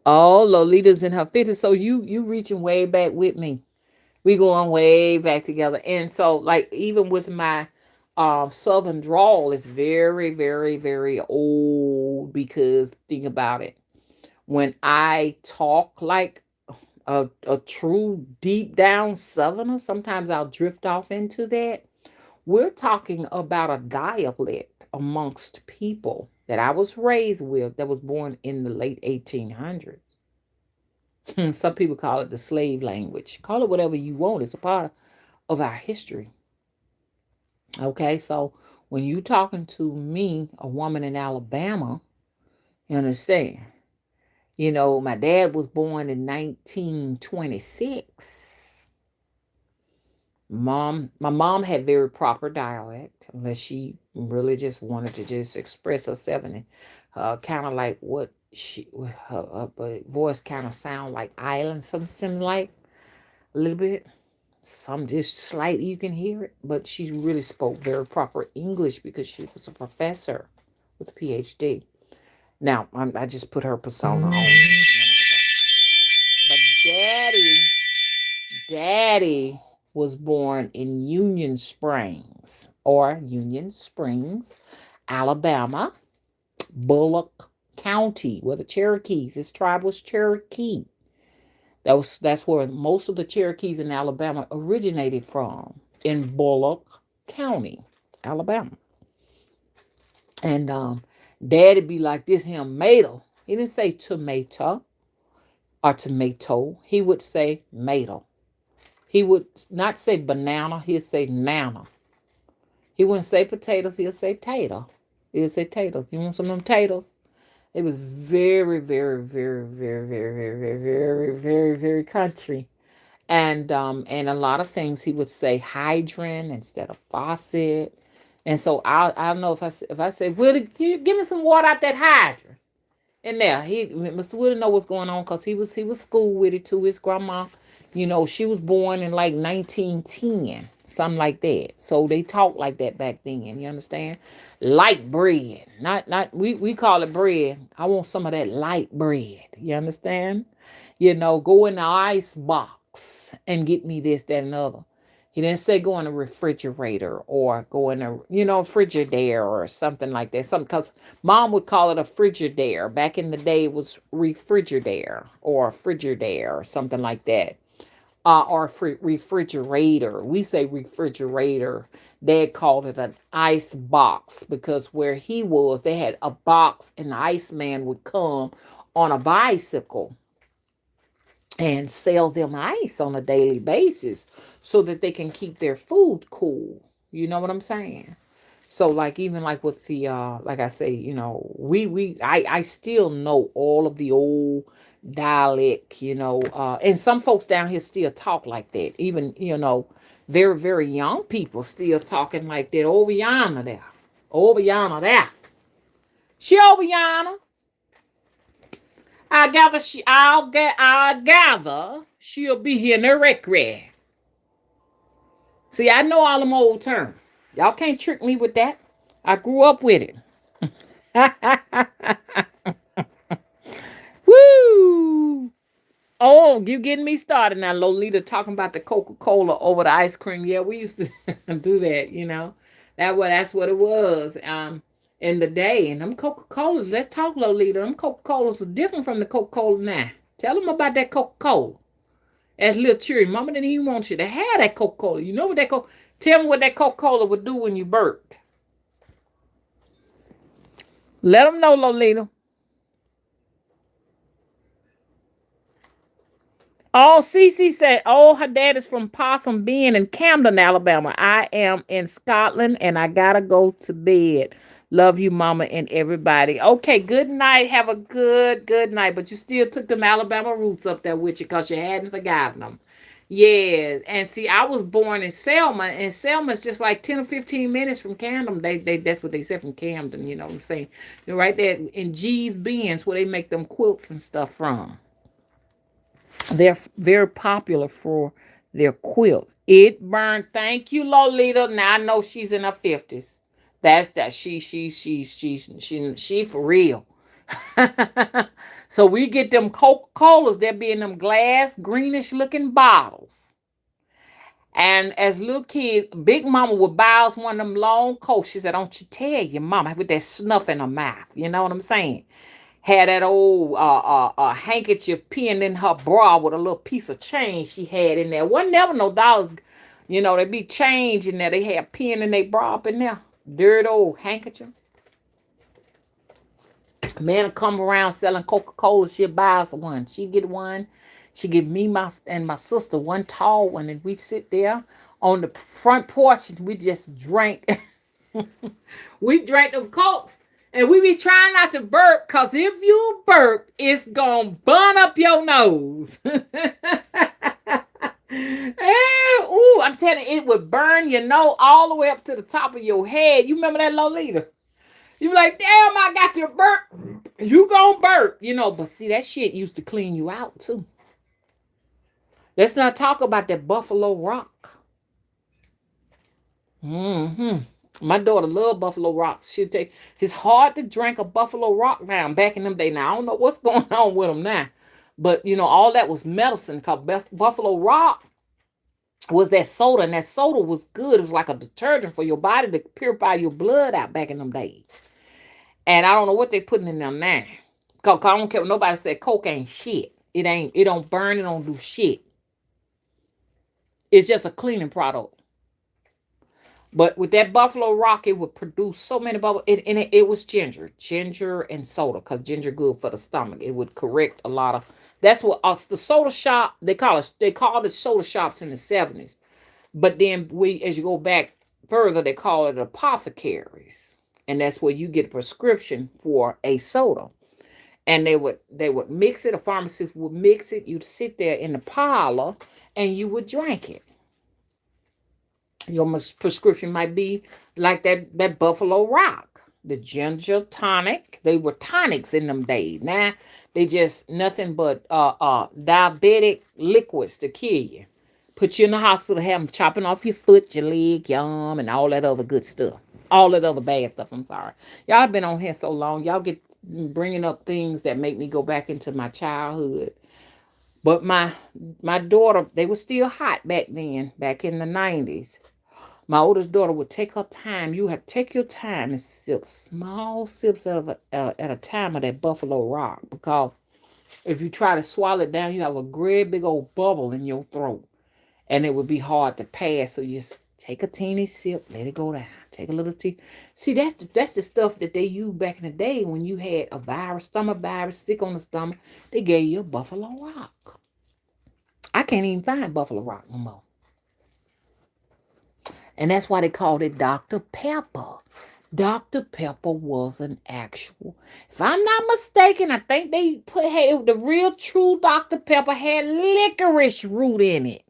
Oh, Lolita's in her 50s, so you reaching way back with me. We going way back together. And so, like, even with my southern drawl, it's very, very, very old, because think about it. When I talk like a true deep down southerner, sometimes I'll drift off into that. We're talking about a dialect amongst people that I was raised with, that was born in the late 1800s. Some people call it the slave language. Call it whatever you want. It's a part of our history. Okay, so when you talking to me, a woman in Alabama, you understand? My dad was born in 1926. My mom had very proper dialect, unless she really just wanted to just express herself, and kind of like what her voice kind of sound like island, something like a little bit. Some just slightly you can hear it, but she really spoke very proper English because she was a professor with a PhD. Now I just put her persona on. But daddy was born in Union Springs, Alabama, Bullock County, where the Cherokees. His tribe was Cherokee. That's where most of the Cherokees in Alabama originated from, in Bullock County, Alabama. And Daddy be like this here, tomato. He didn't say tomato or tomato. He would say tomato. He would not say banana. He'd say nana. He wouldn't say potatoes. He'll say tater. He'll say taters. You want some of them taters? It was very, very, very, very, very, very, very, very, very, very country. And a lot of things he would say hydrant instead of faucet. And so I don't know if I say, Willie, give me some water out that hydrant. And there, Mr. Willie know what's going on, because he was school with it too. His grandma, she was born in like 1910, something like that. So they talk like that back then. You understand? Light bread, not we call it bread. I want some of that light bread. You understand? Go in the ice box and get me this, that, and other. He didn't say go in a refrigerator or go in a, Frigidaire or something like that. Something, because mom would call it a Frigidaire. Back in the day, it was refrigerator or Frigidaire or something like that. Or refrigerator. We say refrigerator. Dad called it an ice box, because where he was, they had a box, and the iceman would come on a bicycle and sell them ice on a daily basis so that they can keep their food cool. You know what I'm saying? So like, even like with the like I say, I still know all of the old dialect, and some folks down here still talk like that. Even, very, very young people still talking like that. Over yonder there. Over yonder there. She over yonder. I gather she'll be here in the rec. See, I know all them old terms. Y'all can't trick me with that. I grew up with it. Woo! Oh, you getting me started now, Lolita, talking about the Coca-Cola over the ice cream. Yeah, we used to do that. That's what it was. In the day. And them Coca-Colas, let's talk, Lolita. Them Coca-Colas are different from the Coca-Cola now. Tell them about that Coca-Cola. As little cheery. Mama didn't even want you to have that Coca-Cola. You know what that Coca... Tell me what that Coca-Cola would do when you burped. Let them know, Lolita. Oh, Cece said, oh, her dad is from Possum Bend in Camden, Alabama. I am in Scotland and I gotta go to bed. Love you, mama, and everybody. Okay, good night. Have a good night. But you still took them Alabama roots up there with you because you hadn't forgotten them. Yeah. And see, I was born in Selma, and Selma's just like 10 or 15 minutes from Camden. They that's what they said from Camden, you know what I'm saying? You're right there in G's Benz where they make them quilts and stuff from. They're very popular for their quilts. It burned. Thank you, Lolita. Now I know she's in her 50s. That's that. She for real. So we get them Coca-Colas. They'll be in them glass, greenish looking bottles. And as little kids, Big Mama would buy us one of them long coats. She said, don't you tell your mama with that snuff in her mouth. You know what I'm saying? Had that old handkerchief pinned in her bra with a little piece of change she had in there. Wasn't never no dollars. You know, there'd be change in there. They had pin in their bra up in there. Dirty old handkerchief. A man would come around selling Coca-Cola. She'd buy us one. She'd get one. She'd give me and my sister one tall one. And we'd sit there on the front porch and we just drank. We drank them Cokes. And we be trying not to burp, because if you burp, it's going to burn up your nose. Ooh, I'm telling you, it would burn your nose all the way up to the top of your head. You remember that, Lolita? You be like, damn, I got to burp. You gonna burp. You know, but see, that shit used to clean you out, too. Let's not talk about that Buffalo Rock. Mm-hmm. My daughter loved Buffalo Rocks. She'd take. It's hard to drink a Buffalo Rock now. Back in them days, now I don't know what's going on with them now, but you know all that was medicine. Cause Buffalo Rock was that soda, and that soda was good. It was like a detergent for your body to purify your blood out back in them days. And I don't know what they putting in them now. Cause I don't care what nobody said. Coke ain't shit. It ain't. It don't burn. It don't do shit. It's just a cleaning product. But with that Buffalo Rock, it would produce so many bubbles. It was ginger and soda, because ginger good for the stomach. It would correct a lot of. That's what us the soda shop they call it. They called it soda shops in the 70s. But then as you go back further, they call it apothecaries, and that's where you get a prescription for a soda. And they would mix it. A pharmacist would mix it. You'd sit there in the parlor and you would drink it. Your prescription might be like that Buffalo Rock, the ginger tonic. They were tonics in them days. Now they just nothing but diabetic liquids to kill you. Put you in the hospital, have them chopping off your foot, your leg, your arm, and all that other good stuff. All that other bad stuff. I'm sorry. Y'all have been on here so long. Y'all get bringing up things that make me go back into my childhood. But my daughter, they were still hot back then, back in the 90s. My oldest daughter would take her time. You have to take your time and sip small sips at a time of that Buffalo Rock. Because if you try to swallow it down, you have a great big old bubble in your throat. And it would be hard to pass. So you just take a teeny sip, let it go down. Take a little tea. See, that's the stuff that they used back in the day when you had a virus, stomach virus, sick on the stomach. They gave you a Buffalo Rock. I can't even find Buffalo Rock no more. And that's why they called it Dr. Pepper. Dr. Pepper was an actual. If I'm not mistaken, I think they had the real true Dr. Pepper had licorice root in it.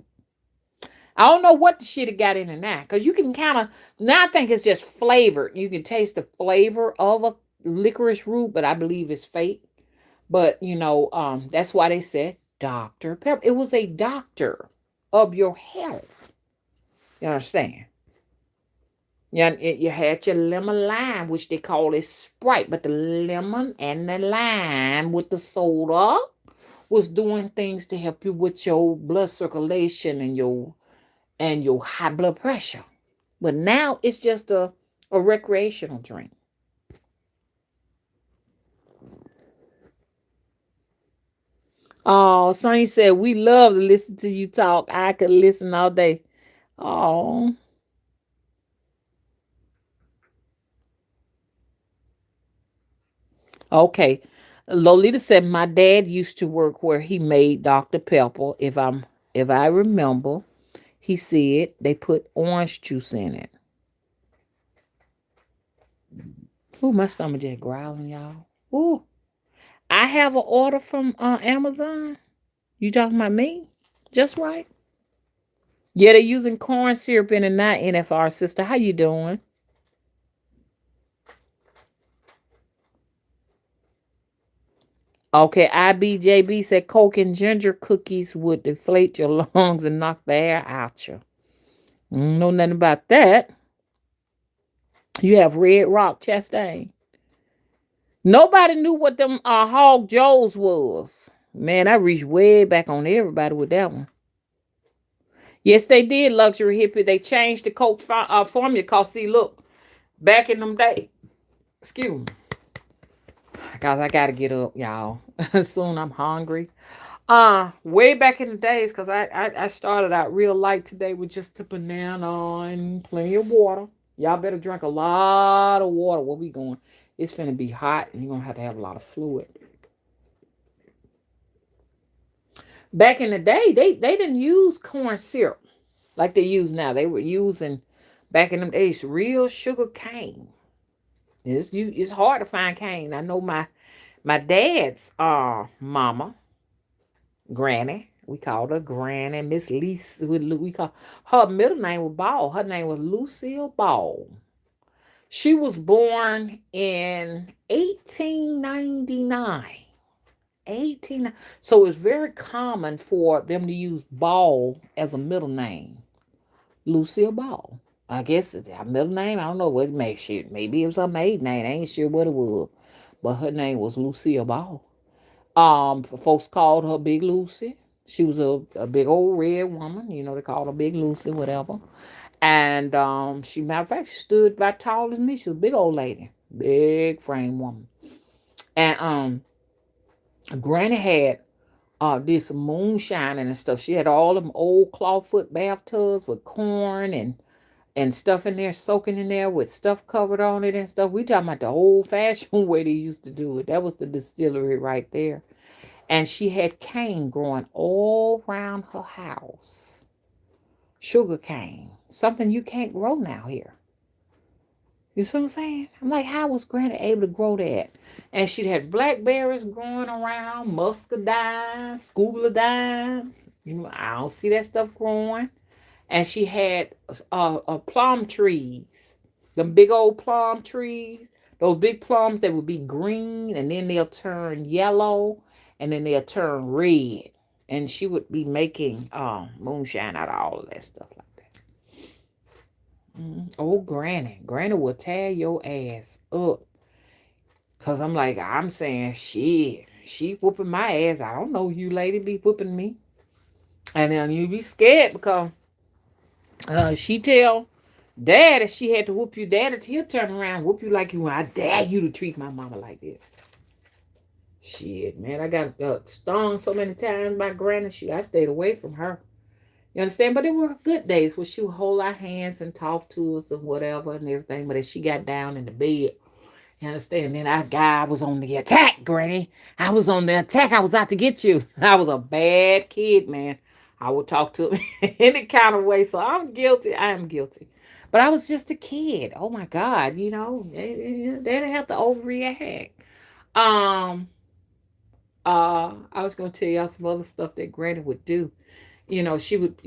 I don't know what the shit it got in it now. Because you can kind of, now I think it's just flavored. You can taste the flavor of a licorice root, but I believe it's fake. But, that's why they said Dr. Pepper. It was a doctor of your health. You understand? Yeah, you had your lemon lime, which they call it Sprite, but the lemon and the lime with the soda was doing things to help you with your blood circulation and your high blood pressure. But now it's just a recreational drink. Oh, Sonny said, we love to listen to you talk. I could listen all day. Oh. Okay. Lolita said my dad used to work where he made Dr. Pepper. If I remember, he said they put orange juice in it. Ooh, my stomach just growling, y'all. Ooh, I have an order from Amazon. You talking about me? Just right. Yeah, they're using corn syrup in and not NFR, sister. How you doing? Okay, IBJB said Coke and ginger cookies would deflate your lungs and knock the air out you. Know nothing about that. You have Red Rock Chastain. Nobody knew what them Hog Joes was. Man, I reached way back on everybody with that one. Yes, they did, luxury hippie. They changed the Coke formula. Cause see, look, back in them days. Excuse me, cause I gotta get up, y'all. Soon I'm hungry. Way back in the days, cause I started out real light today with just the banana and plenty of water. Y'all better drink a lot of water. Where we going? It's finna be hot, and you're gonna have a lot of fluid. Back in the day, they didn't use corn syrup like they use now. They were using back in them days real sugar cane. It's hard to find cane. I know my dad's mama, granny. We called her Granny, Miss Lisa. We call her middle name was Ball. Her name was Lucille Ball. She was born in 1899. 18. So it's very common for them to use Ball as a middle name. Lucille Ball. I guess it's her middle name. I don't know what makes it. Maybe it was her maiden name. I ain't sure what it was. But her name was Lucille Ball. Folks called her Big Lucy. She was a big old red woman. You know, they called her Big Lucy, whatever. And she, matter of fact, she stood about tall as me. She was a big old lady. Big frame woman. And Granny had did some moonshining and stuff. She had all them old clawfoot bathtubs with corn and stuff in there, soaking in there with stuff covered on it and stuff. We talking about the old fashioned way they used to do it. That was the distillery right there. And she had cane growing all around her house. Sugar cane. Something you can't grow now here. You see what I'm saying? I'm like, how was Granny able to grow that? And she'd had blackberries growing around, muscadines, scubalidines. You know, I don't see that stuff growing. And she had plum trees, the big old plum trees. Those big plums that would be green, and then they'll turn yellow, and then they'll turn red. And she would be making moonshine out of all of that stuff like that. Oh, Granny will tear your ass up. Cause I'm like, I'm saying, shit, she whooping my ass. I don't know you lady be whooping me. And then you be scared because she tell dad that she had to whoop you. Dad, he'll turn around and whoop you like you. I dare you to treat my mama like this. Shit, man, I got stung so many times by Granny. I stayed away from her. You understand? But it were good days where she would hold our hands and talk to us and whatever and everything. But as she got down in the bed, you understand? Then I was on the attack, Granny. I was on the attack. I was out to get you. I was a bad kid, man. I would talk to him any kind of way. So I'm guilty. I am guilty. But I was just a kid. Oh my God. You know, they didn't have to overreact. Um, I was gonna tell y'all some other stuff that Granny would do. You know, she would,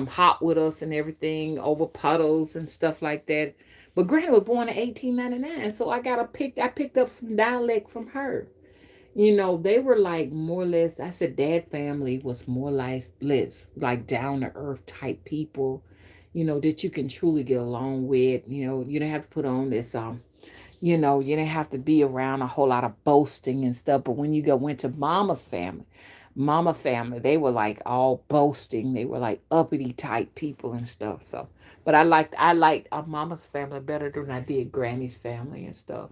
hot with us and everything over puddles and stuff like that. But Granny was born in 1899, so I picked up some dialect from her. You know, they were like more or less. I said, Dad family was more less like down to earth type people. You know that you can truly get along with. You know, you don't have to put on this you didn't have to be around a whole lot of boasting and stuff. But when you went to mama family, they were like all boasting. They were like uppity type people and stuff. So, but I liked our mama's family better than I did Granny's family and stuff.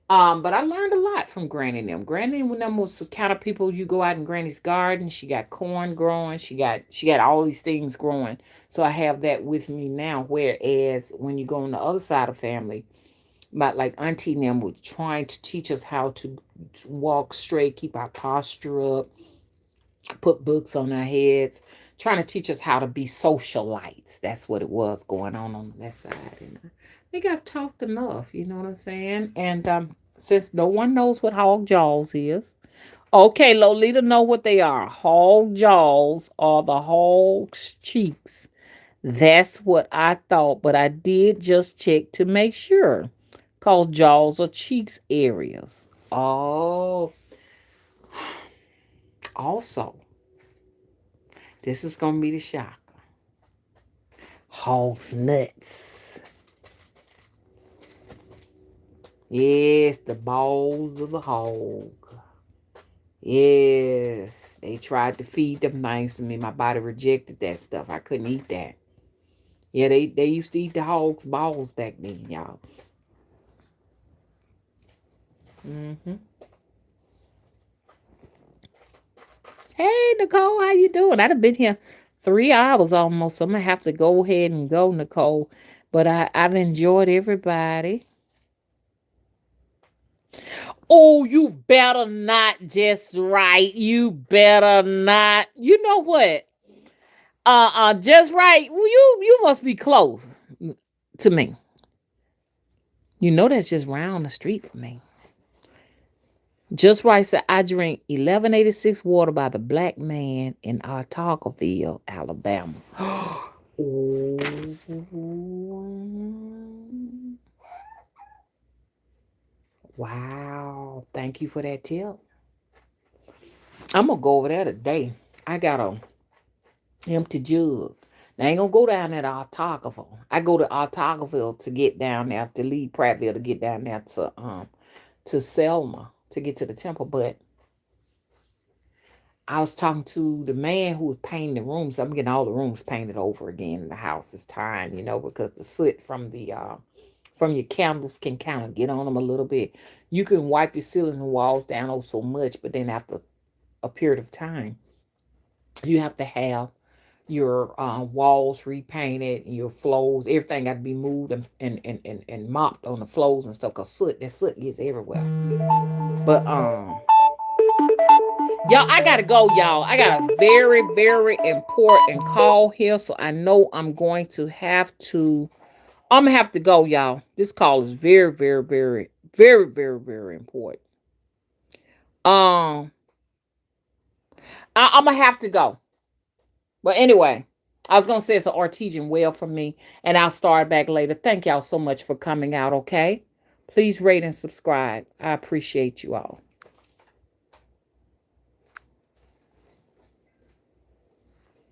But I learned a lot from Granny and them. Granny and them was the kind of people you go out in Granny's garden. She got corn growing. She got all these things growing. So I have that with me now. Whereas when you go on the other side of family, like Auntie and them was trying to teach us how to walk straight, keep our posture up, put books on our heads, trying to teach us how to be socialites. That's what it was going on that side. And I think I've talked enough, you know what I'm saying? And since no one knows what hog jaws is, okay, Lolita know what they are. Hog jaws are the hog's cheeks. That's what I thought, but I did just check to make sure. Cause jaws are cheeks areas. Oh, also, this is gonna be the shocker. Hog's nuts. Yes, the balls of the hog. Yes, they tried to feed them things to me. My body rejected that stuff. I couldn't eat that. Yeah, they used to eat the hog's balls back then, y'all. Mm-hmm. Hey, Nicole, how you doing? I'd have been here 3 hours almost. So I'm gonna have to go ahead and go, Nicole. But I've enjoyed everybody. Oh, you better not, just right. You better not. You know what? Just right. Well, you must be close to me. You know that's just round the street for me. Just right said I drink 1186 water by the black man in Artockerville, Alabama. Oh. Wow. Thank you for that tip. I'm gonna go over there today. I got a empty jug. Now, I ain't gonna go down there to Artockerville. I go to Artockerville to get down there, to leave Prattville to get down there to Selma to get to the temple. But I was talking to the man who was painting the rooms. I'm getting all the rooms painted over again in the house. It's time, because the soot from your candles can kind of get on them a little bit. You can wipe your ceilings and walls down oh so much, but then after a period of time, you have to have your walls repainted and your floors, everything got to be moved and mopped on the floors and stuff, because that soot gets everywhere. But y'all, I gotta go, y'all. I got a very, very important call here, so I know I'm gonna have to go, y'all. This call is very, very, very, very, very, very important. Um, I'm gonna have to go. But anyway, I was gonna say it's an artesian well for me, and I'll start back later. Thank y'all so much for coming out. Okay, please rate and subscribe. I appreciate you all.